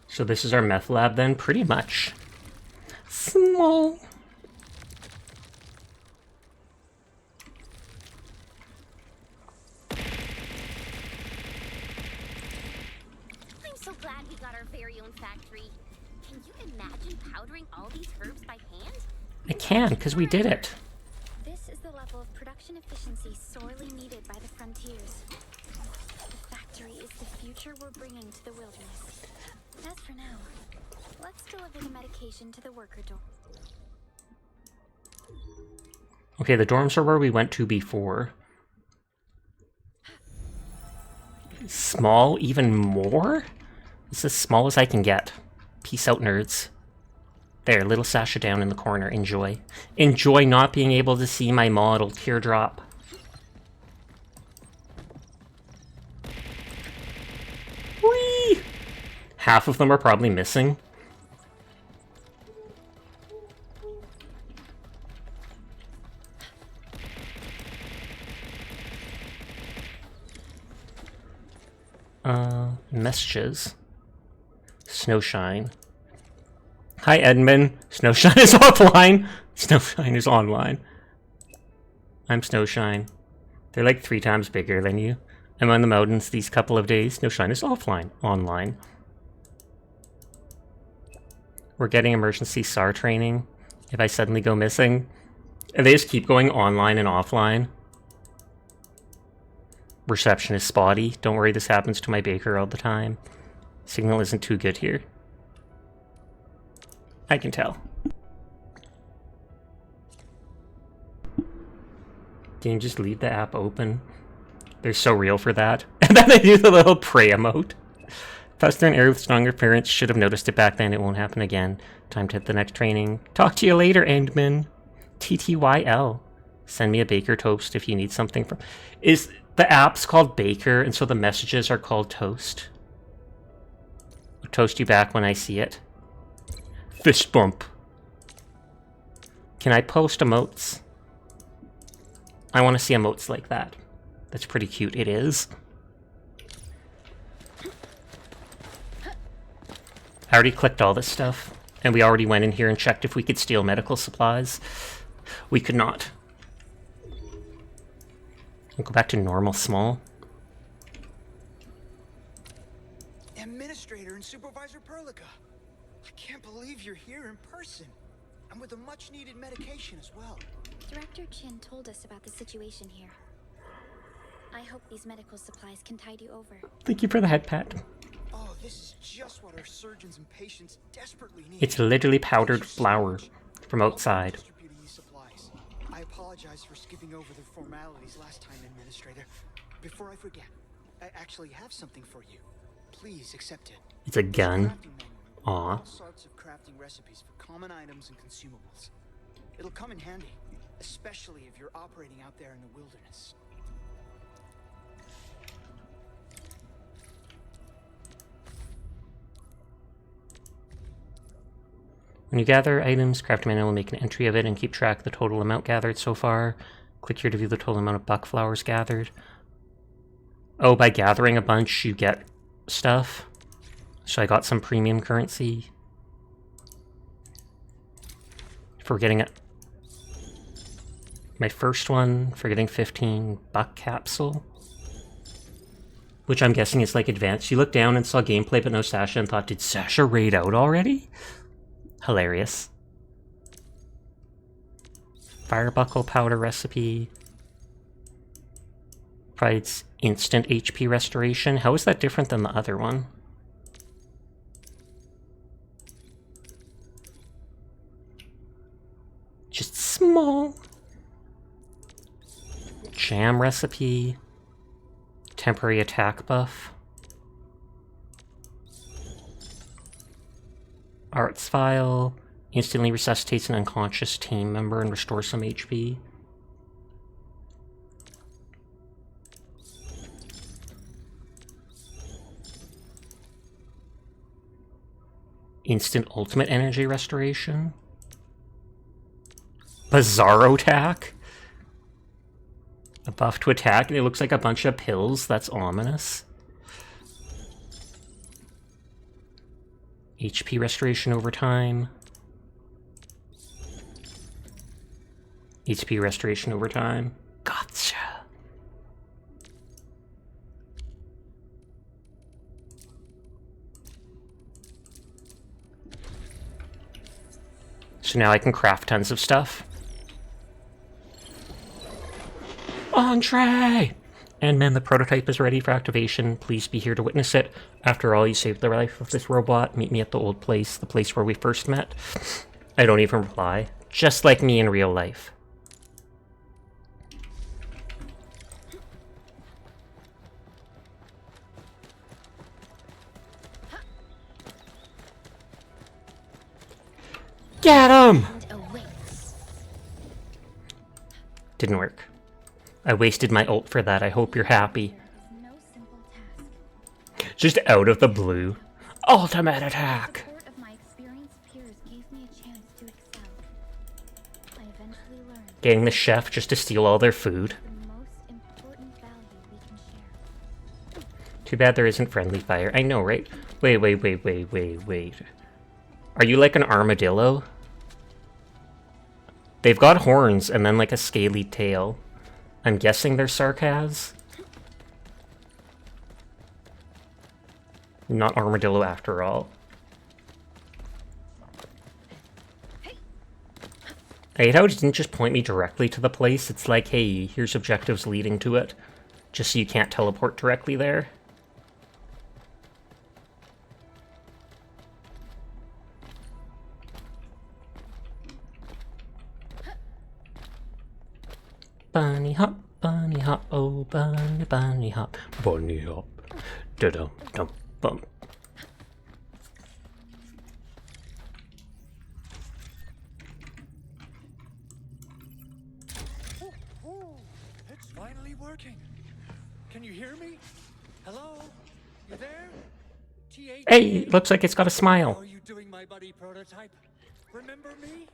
Speaker 1: So this is our meth lab then, pretty much. Small.
Speaker 11: I'm so glad we got our very own factory. Can you imagine powdering all these herbs by hand?
Speaker 1: I can, because we did it.
Speaker 2: This is the level of production efficiency sorely needed by the frontiers. The factory is the future we're bringing to the wilderness. As for now, let's deliver the medication to the worker dorm.
Speaker 1: Okay, the dorms are where we went to before. Small even more? It's as small as I can get. Peace out, nerds. There, little Sasha down in the corner. Enjoy. Enjoy not being able to see my model. Teardrop. Whee! Half of them are probably missing. Messages. Snowshine. Hi, Edmund. Snowshine is offline. Snowshine is online. I'm Snowshine. They're like 3 times bigger than you. I'm on the mountains these couple of days. Snowshine is offline. Online. We're getting emergency SAR training. If I suddenly go missing. And they just keep going online and offline. Reception is spotty. Don't worry, this happens to my baker all the time. Signal isn't too good here. I can tell. Can you just leave the app open? They're so real for that. And then they do the little pray emote. Faster an area with stronger parents should have noticed it back then. It won't happen again. Time to hit the next training. Talk to you later, Endman. TTYL. Send me a Baker toast if you need something from... Is the app's called Baker, and so the messages are called Toast? I'll toast you back when I see it. Fist bump. Can I post emotes? I want to see emotes like that. That's pretty cute. It is. I already clicked all this stuff, and we already went in here and checked if we could steal medical supplies. We could not. We'll go back to normal small.
Speaker 8: Administrator and Supervisor Perlica. I can't believe you're here in person. And with a much-needed medication as well.
Speaker 2: Director Chin told us about the situation here. I hope these medical supplies can tide you over.
Speaker 1: Thank you for the head pat.
Speaker 8: Oh, this is just what our surgeons and patients desperately need.
Speaker 1: It's literally powdered flour from outside.
Speaker 8: I apologize for skipping over the formalities last time, Administrator. Before I forget, I actually have something for you. Please accept it.
Speaker 1: It's a gun. Aw.
Speaker 8: All sorts of crafting recipes for common items and consumables. It'll come in handy, especially if you're operating out there in the wilderness.
Speaker 1: When you gather items, craft manual will make an entry of it and keep track of the total amount gathered so far. Click here to view the total amount of buck flowers gathered. Oh, by gathering a bunch, you get stuff. So I got some premium currency. For getting it. My first one, for getting 15 buck capsule. Which I'm guessing is like advanced. You looked down and saw gameplay but no Sasha and thought, did Sasha raid out already? Hilarious. Firebuckle powder recipe. Provides instant HP restoration. How is that different than the other one? Just small. Jam recipe. Temporary attack buff. Arts file. Instantly resuscitates an unconscious team member and restores some HP. Instant ultimate energy restoration. Bizarro attack. A buff to attack, and it looks like a bunch of pills. That's ominous. HP restoration over time. HP restoration over time. Gotcha. So now I can craft tons of stuff. Entree! And man, the prototype is ready for activation. Please be here to witness it. After all, you saved the life of this robot. Meet me at the old place, the place where we first met. I don't even reply. Just like me in real life. Get him! Didn't work. I wasted my ult for that. I hope you're happy. Just out of the blue. Ultimate attack! Getting the chef just to steal all their food. Too bad there isn't friendly fire. I know, right? Wait. Are you like an armadillo? They've got horns and then like a scaly tail. I'm guessing they're sarcas. Not armadillo after all. I hate how it didn't just point me directly to the place. It's like, hey, here's objectives leading to it. Just so you can't teleport directly there. Bunny hop, oh bunny, bunny hop, bunny hop. Da-dum, dum, bum.
Speaker 9: It's finally working. Can you hear me? Hello? You there?
Speaker 1: Hey, looks like it's got a smile.
Speaker 9: How are you doing, my buddy prototype? Remember me?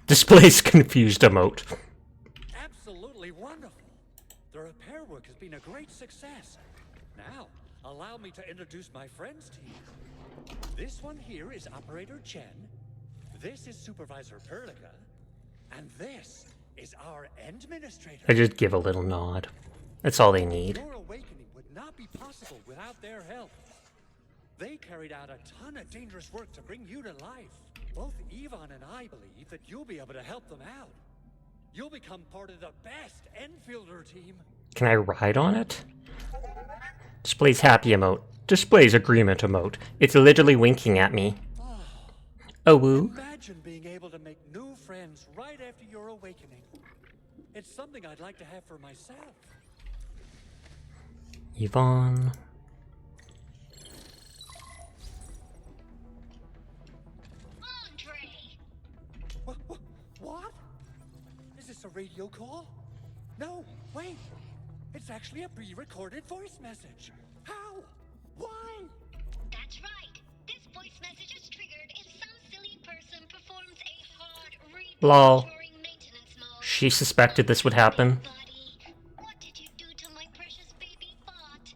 Speaker 1: Displays confused emote.
Speaker 9: Absolutely wonderful. The repair work has been a great success. Now, allow me to introduce my friends to you. This one here is Operator Chen. This is Supervisor Perlica. And this is our Administrator.
Speaker 1: I just give a little nod. That's all they need.
Speaker 9: Your awakening would not be possible without their help. They carried out a ton of dangerous work to bring you to life. Both Yvonne and I believe that you'll be able to help them out. You'll become part of the best Enfielder team.
Speaker 1: Can I ride on it? Displays happy emote. Displays agreement emote. It's literally winking at me. Oh woo.
Speaker 9: Imagine being able to make new friends right after your awakening. It's something I'd like to have for myself.
Speaker 1: Yvonne.
Speaker 9: What? Is this a radio call? No, wait. It's actually a pre-recorded voice message. How? Why?
Speaker 11: That's right. This voice message is triggered if some silly person performs a hard reboot
Speaker 1: Lol.
Speaker 11: during maintenance mode.
Speaker 1: She suspected this would happen.
Speaker 11: What did you do to my precious baby bot?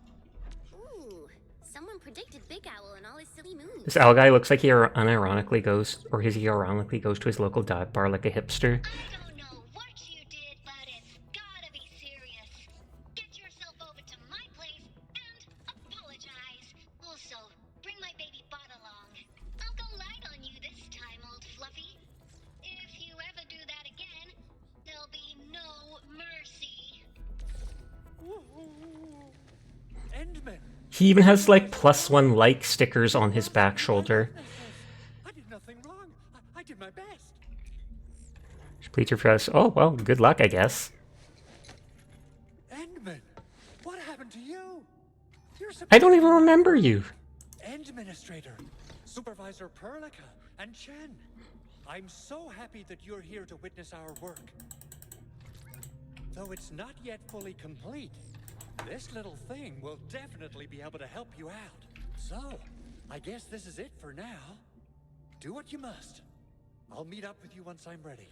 Speaker 11: Ooh, someone predicted Big Owl and all his silly moves.
Speaker 1: This owl guy looks like he unironically goes, or he ironically goes to his local dive bar like a hipster. He even has like +1 like stickers on his back shoulder.
Speaker 9: I did nothing wrong. I did my best.
Speaker 1: Please refresh. Oh well, good luck, I guess.
Speaker 9: Endman, what happened to you?
Speaker 1: I don't even remember you.
Speaker 9: Administrator, Supervisor Perlica, and Chen. I'm so happy that you're here to witness our work. Though it's not yet fully complete, this little thing will definitely be able to help you out. So, I guess this is it for now. Do what you must. I'll meet up with you once I'm ready.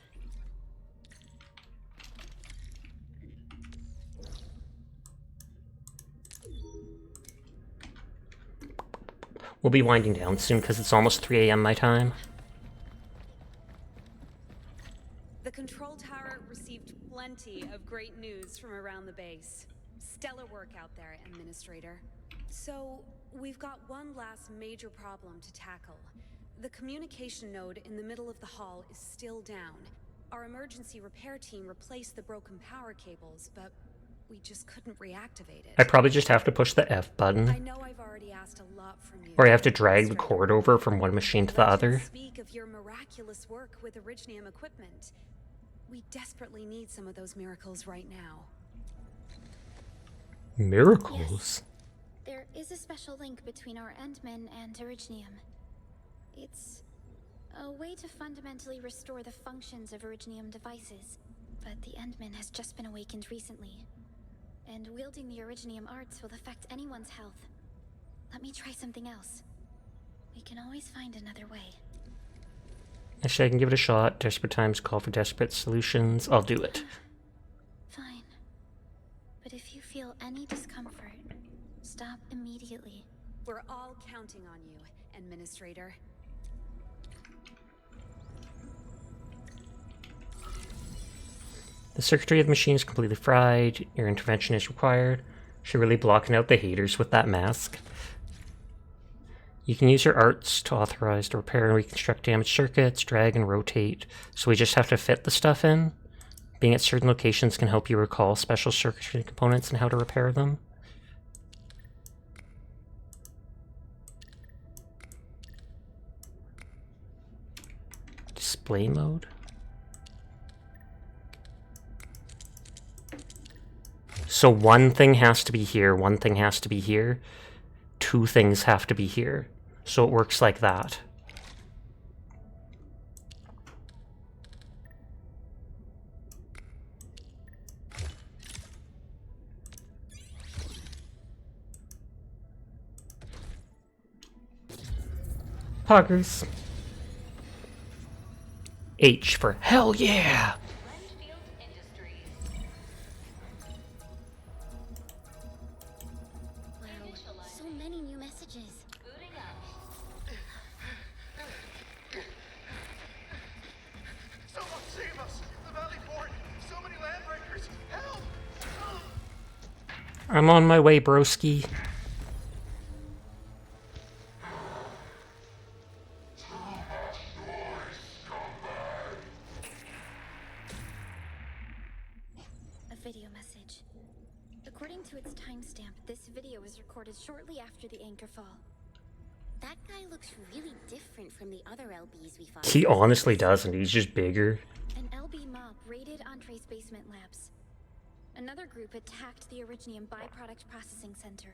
Speaker 1: We'll be winding down soon because it's almost 3 a.m. my time.
Speaker 3: The control tower received plenty of great news from around the base. Stellar work out there, Administrator. So, we've got one last major problem to tackle. The communication node in the middle of the hall is still down. Our emergency repair team replaced the broken power cables, but we just couldn't reactivate it.
Speaker 1: I probably just have to push the F button.
Speaker 3: I know I've already asked a lot from you.
Speaker 1: Or I have to drag the cord over from one machine to the other.
Speaker 3: Speak of your miraculous work with Originium equipment. We desperately need some of those miracles right now.
Speaker 1: Miracles?
Speaker 2: Yes. There is a special link between our Endman and Originium. It's a way to fundamentally restore the functions of Originium devices. But the Endman has just been awakened recently, and wielding the Originium arts will affect anyone's health. Let me try something else. We can always find another way.
Speaker 1: Actually, I can give it a shot. Desperate times call for desperate solutions. I'll do it.
Speaker 2: Fine. But if you feel any discomfort, stop immediately.
Speaker 3: We're all counting on you, Administrator.
Speaker 1: The circuitry of the machine is completely fried. Your intervention is required. Should really blocking out the haters with that mask. You can use your arts to authorize to repair and reconstruct damaged circuits, drag and rotate. So we just have to fit the stuff in. Being at certain locations can help you recall special circuitry components and how to repair them. Display mode. So one thing has to be here, one thing has to be here, two things have to be here. So it works like that. Poggers. H for hell yeah!
Speaker 11: Wow, so many new messages.
Speaker 17: Someone save us! The Valley Fort! So many landbreakers! Help!
Speaker 1: I'm on my way, broski.
Speaker 2: A video message. According to its timestamp, this video was recorded shortly after the anchor fall.
Speaker 11: That guy looks really different from the other LBs we fought.
Speaker 1: He honestly doesn't, he's just bigger.
Speaker 2: An LB mob raided Entree's basement labs. Another group attacked the Originium byproduct processing center.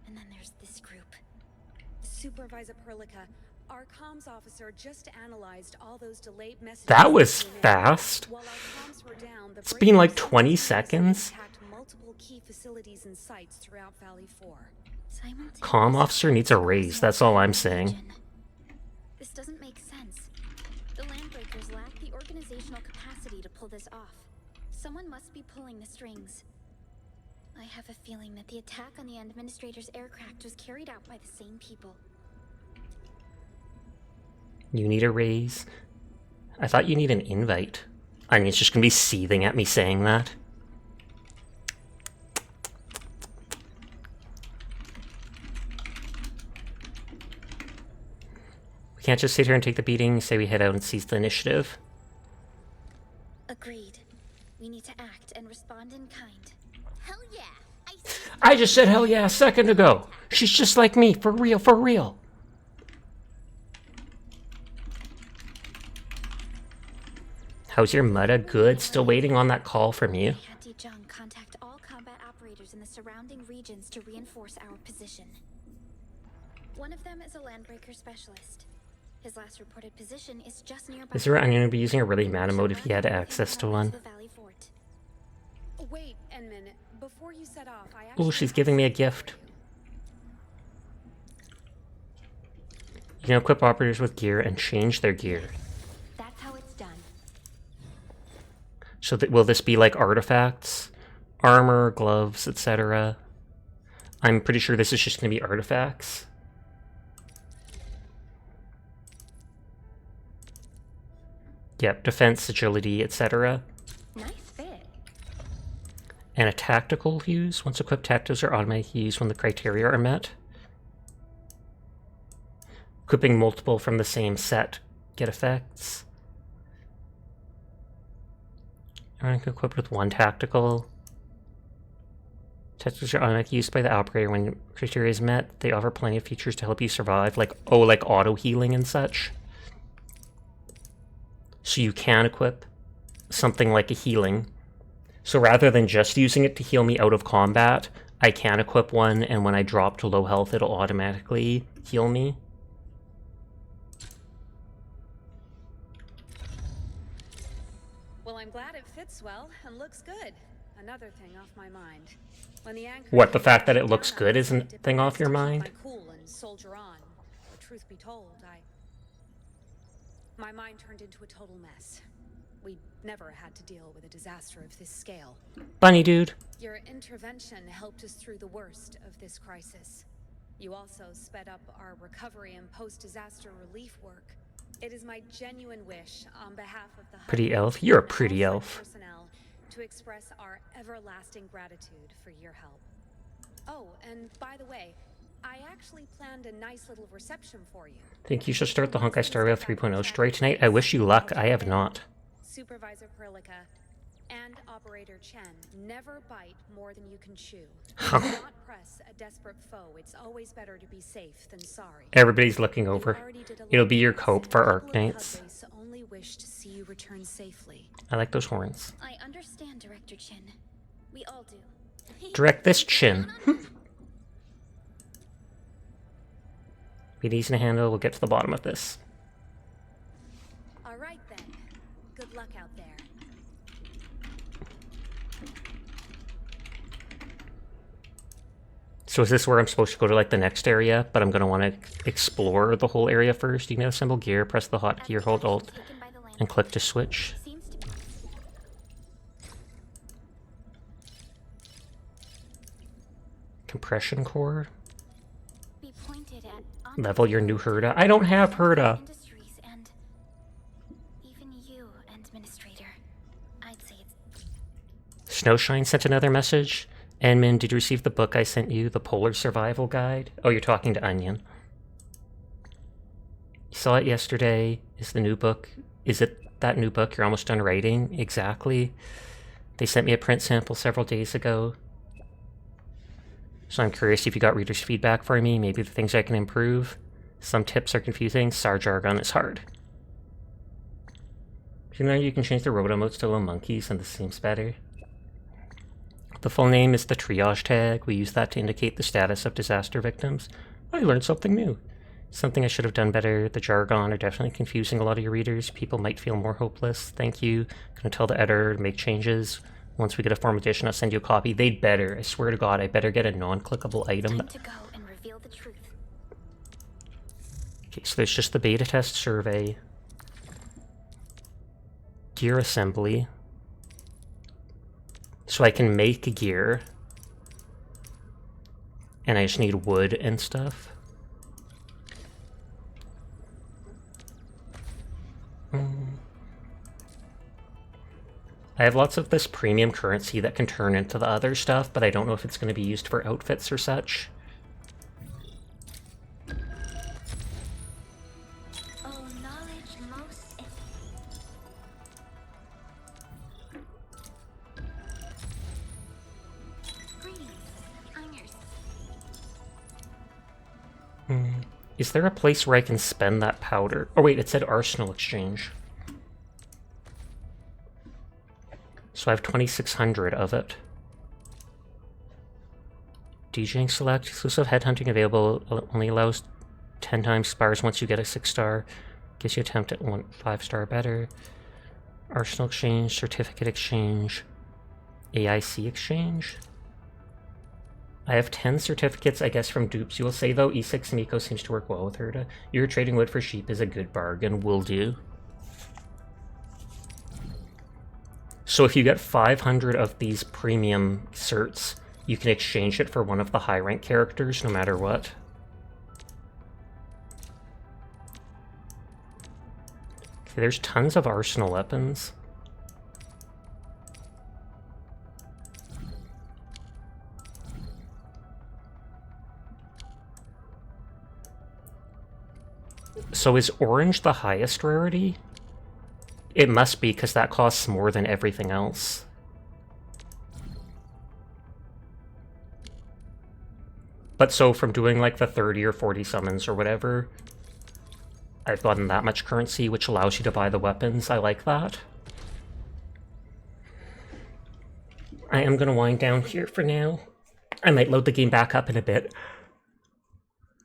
Speaker 2: And then there's this group.
Speaker 3: Supervisor Perlica, our comms officer just analyzed all those delayed messages.
Speaker 1: That was fast.
Speaker 3: While our comms were down, the
Speaker 1: It's been like 20
Speaker 3: breakers
Speaker 1: seconds.
Speaker 3: attacked multiple key facilities and sites throughout Valley 4.
Speaker 1: Comm officer needs a raise, that's all I'm saying.
Speaker 2: This doesn't make sense. The Landbreakers lack the organizational capacity to pull this off. Someone must be pulling the strings. I have a feeling that the attack on the Administrator's aircraft was carried out by the same people.
Speaker 1: You need a raise? I thought you need an invite. I mean, it's just gonna be seething at me saying that. We can't just sit here and take the beating, say we head out and seize the initiative.
Speaker 2: Agreed. We need to act and respond in kind.
Speaker 11: Hell yeah!
Speaker 1: I just said hell yeah a second ago! She's just like me, for real, for real! How's your Mutta? Good? Still waiting on that call from you?
Speaker 2: Jung contact all combat operators in the surrounding regions to reinforce our position. One of them is a Landbreaker specialist. His last reported position is just nearby.
Speaker 1: Is there, I'm gonna be using a really mana mode if he had access to one.
Speaker 3: Wait, Enman, before you set off, I
Speaker 1: Oh, she's giving me a gift. You can equip operators with gear and change their gear.
Speaker 11: That's how it's done.
Speaker 1: So will this be like artifacts? Armor, gloves, etc. I'm pretty sure this is just going to be artifacts. Yep, defense, agility, etc.
Speaker 11: Nice fit.
Speaker 1: And a tactical use. Once equipped, tactics are automatically used when the criteria are met. Equipping multiple from the same set. Get effects. I'm equipped with one tactical. Tacticals are automatically used by the operator when criteria is met. They offer plenty of features to help you survive, like auto healing and such. So you can equip something like a healing. So rather than just using it to heal me out of combat, I can equip one, and when I drop to low health, it'll automatically heal me.
Speaker 3: Well, I'm glad it fits well and looks good. Another thing off my mind. When the anchor
Speaker 1: What, the fact that it looks good isn't a thing off your mind?
Speaker 3: Cool and soldier on. But truth be told, my mind turned into a total mess. We never had to deal with a disaster of this scale.
Speaker 1: Bunny dude.
Speaker 3: Your intervention helped us through the worst of this crisis. You also sped up our recovery and post-disaster relief work. It is my genuine wish, on behalf of the
Speaker 1: Pretty elf? You're a pretty elf.
Speaker 3: personnel, to express our everlasting gratitude for your help. Oh, and by the way, I actually planned a nice little reception for you.
Speaker 1: Think you should start the Honkai Star Rail 3.0 story tonight? I wish you luck. I have not.
Speaker 3: Supervisor Perlica and Operator Chen never bite more than you can chew. Do not press a desperate foe. It's always better to be safe than sorry.
Speaker 1: Everybody's looking over. It'll be your cope for Arknights.
Speaker 3: Only wish to see you return safely.
Speaker 1: I like those horns.
Speaker 2: I understand, Director Chen.
Speaker 11: We all do.
Speaker 1: Direct this chin. Be easy to handle. We'll get to the bottom of this.
Speaker 4: All right then. Good luck out there.
Speaker 1: So is this where I'm supposed to go to like the next area, but I'm going to want to explore the whole area first? You can assemble gear, press the hotkey or hold Alt, and click to switch. Compression core. Level your new Herda. I don't have Herda.
Speaker 2: Even you, Administrator. I'd say it's
Speaker 1: Snowshine sent another message. Enmin, did you receive the book I sent you, the Polar Survival Guide? Oh, you're talking to Onion. You saw it yesterday. Is the new book? Is it that new book you're almost done writing? Exactly. They sent me a print sample several days ago. So I'm curious if you got readers' feedback for me, maybe the things I can improve. Some tips are confusing. SAR jargon is hard. You know you can change the roto modes to little monkeys and this seems better. The full name is the triage tag. We use that to indicate the status of disaster victims. I learned something new. Something I should have done better. The jargon are definitely confusing a lot of your readers. People might feel more hopeless. Thank you. Gonna tell the editor to make changes. Once we get a form edition, I'll send you a copy. They'd better. I swear to God, I better get a non-clickable item.
Speaker 2: time to go and reveal the truth.
Speaker 1: Okay, so there's just the beta test survey. Gear assembly. So I can make gear. And I just need wood and stuff. I have lots of this premium currency that can turn into the other stuff, but I don't know if it's going to be used for outfits or such.
Speaker 11: Oh, knowledge most. Greetings. I'm yours.
Speaker 1: Is there a place where I can spend that powder? Oh wait, it said Arsenal Exchange. So I have 2,600 of it. DJing select, exclusive headhunting available, only allows 10 times spires once you get a 6-star. Gives you attempt at 5-star better. Arsenal Exchange, Certificate Exchange, AIC Exchange. I have 10 certificates, I guess, from dupes. You will say, though, E6 Miko seems to work well with Herda. Your trading wood for sheep is a good bargain. Will do. So if you get 500 of these premium certs, you can exchange it for one of the high rank characters, no matter what. Okay, there's tons of arsenal weapons. So is orange the highest rarity? It must be, because that costs more than everything else. But so from doing like the 30 or 40 summons or whatever, I've gotten that much currency, which allows you to buy the weapons. I like that. I am going to wind down here for now. I might load the game back up in a bit,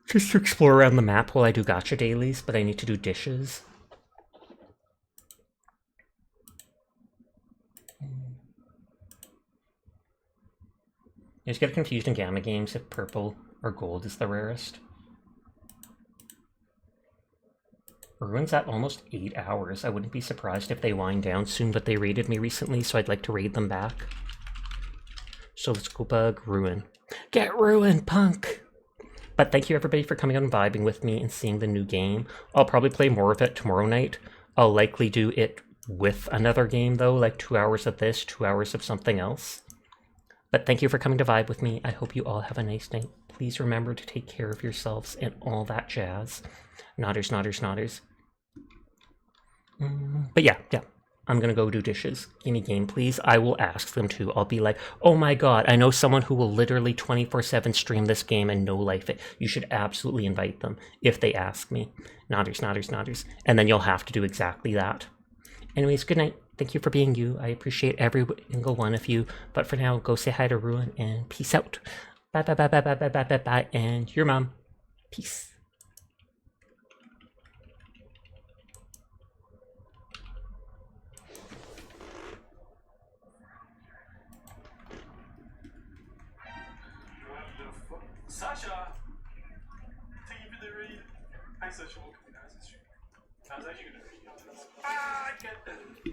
Speaker 1: just to explore around the map while I do gacha dailies, but I need to do dishes. You just get confused in Gamma games if purple or gold is the rarest. Ruin's at almost 8 hours. I wouldn't be surprised if they wind down soon, but they raided me recently, so I'd like to raid them back. So let's go bug Ruin. Get Ruin, punk! But thank you everybody for coming out and vibing with me and seeing the new game. I'll probably play more of it tomorrow night. I'll likely do it with another game though, like 2 hours of this, 2 hours of something else. But thank you for coming to vibe with me. I hope you all have a nice night. Please remember to take care of yourselves and all that jazz. Nodders, nodders, nodders. But yeah. I'm gonna go do dishes. Give me game, please. I will ask them to. I'll be like, oh my god, I know someone who will literally 24/7 stream this game and no life it. You should absolutely invite them if they ask me. Nodders, nodders, nodders. And then you'll have to do exactly that. Anyways, good night. Thank you for being you. I appreciate every single one of you. But for now, go say hi to Ruin and peace out. Bye, bye, bye, bye, bye, bye, bye, bye, bye. And your mom. Peace.
Speaker 18: Sasha! Thank you for the read. Hi, Sasha. Welcome to the stream. How's that you gonna read? Ah, I get that.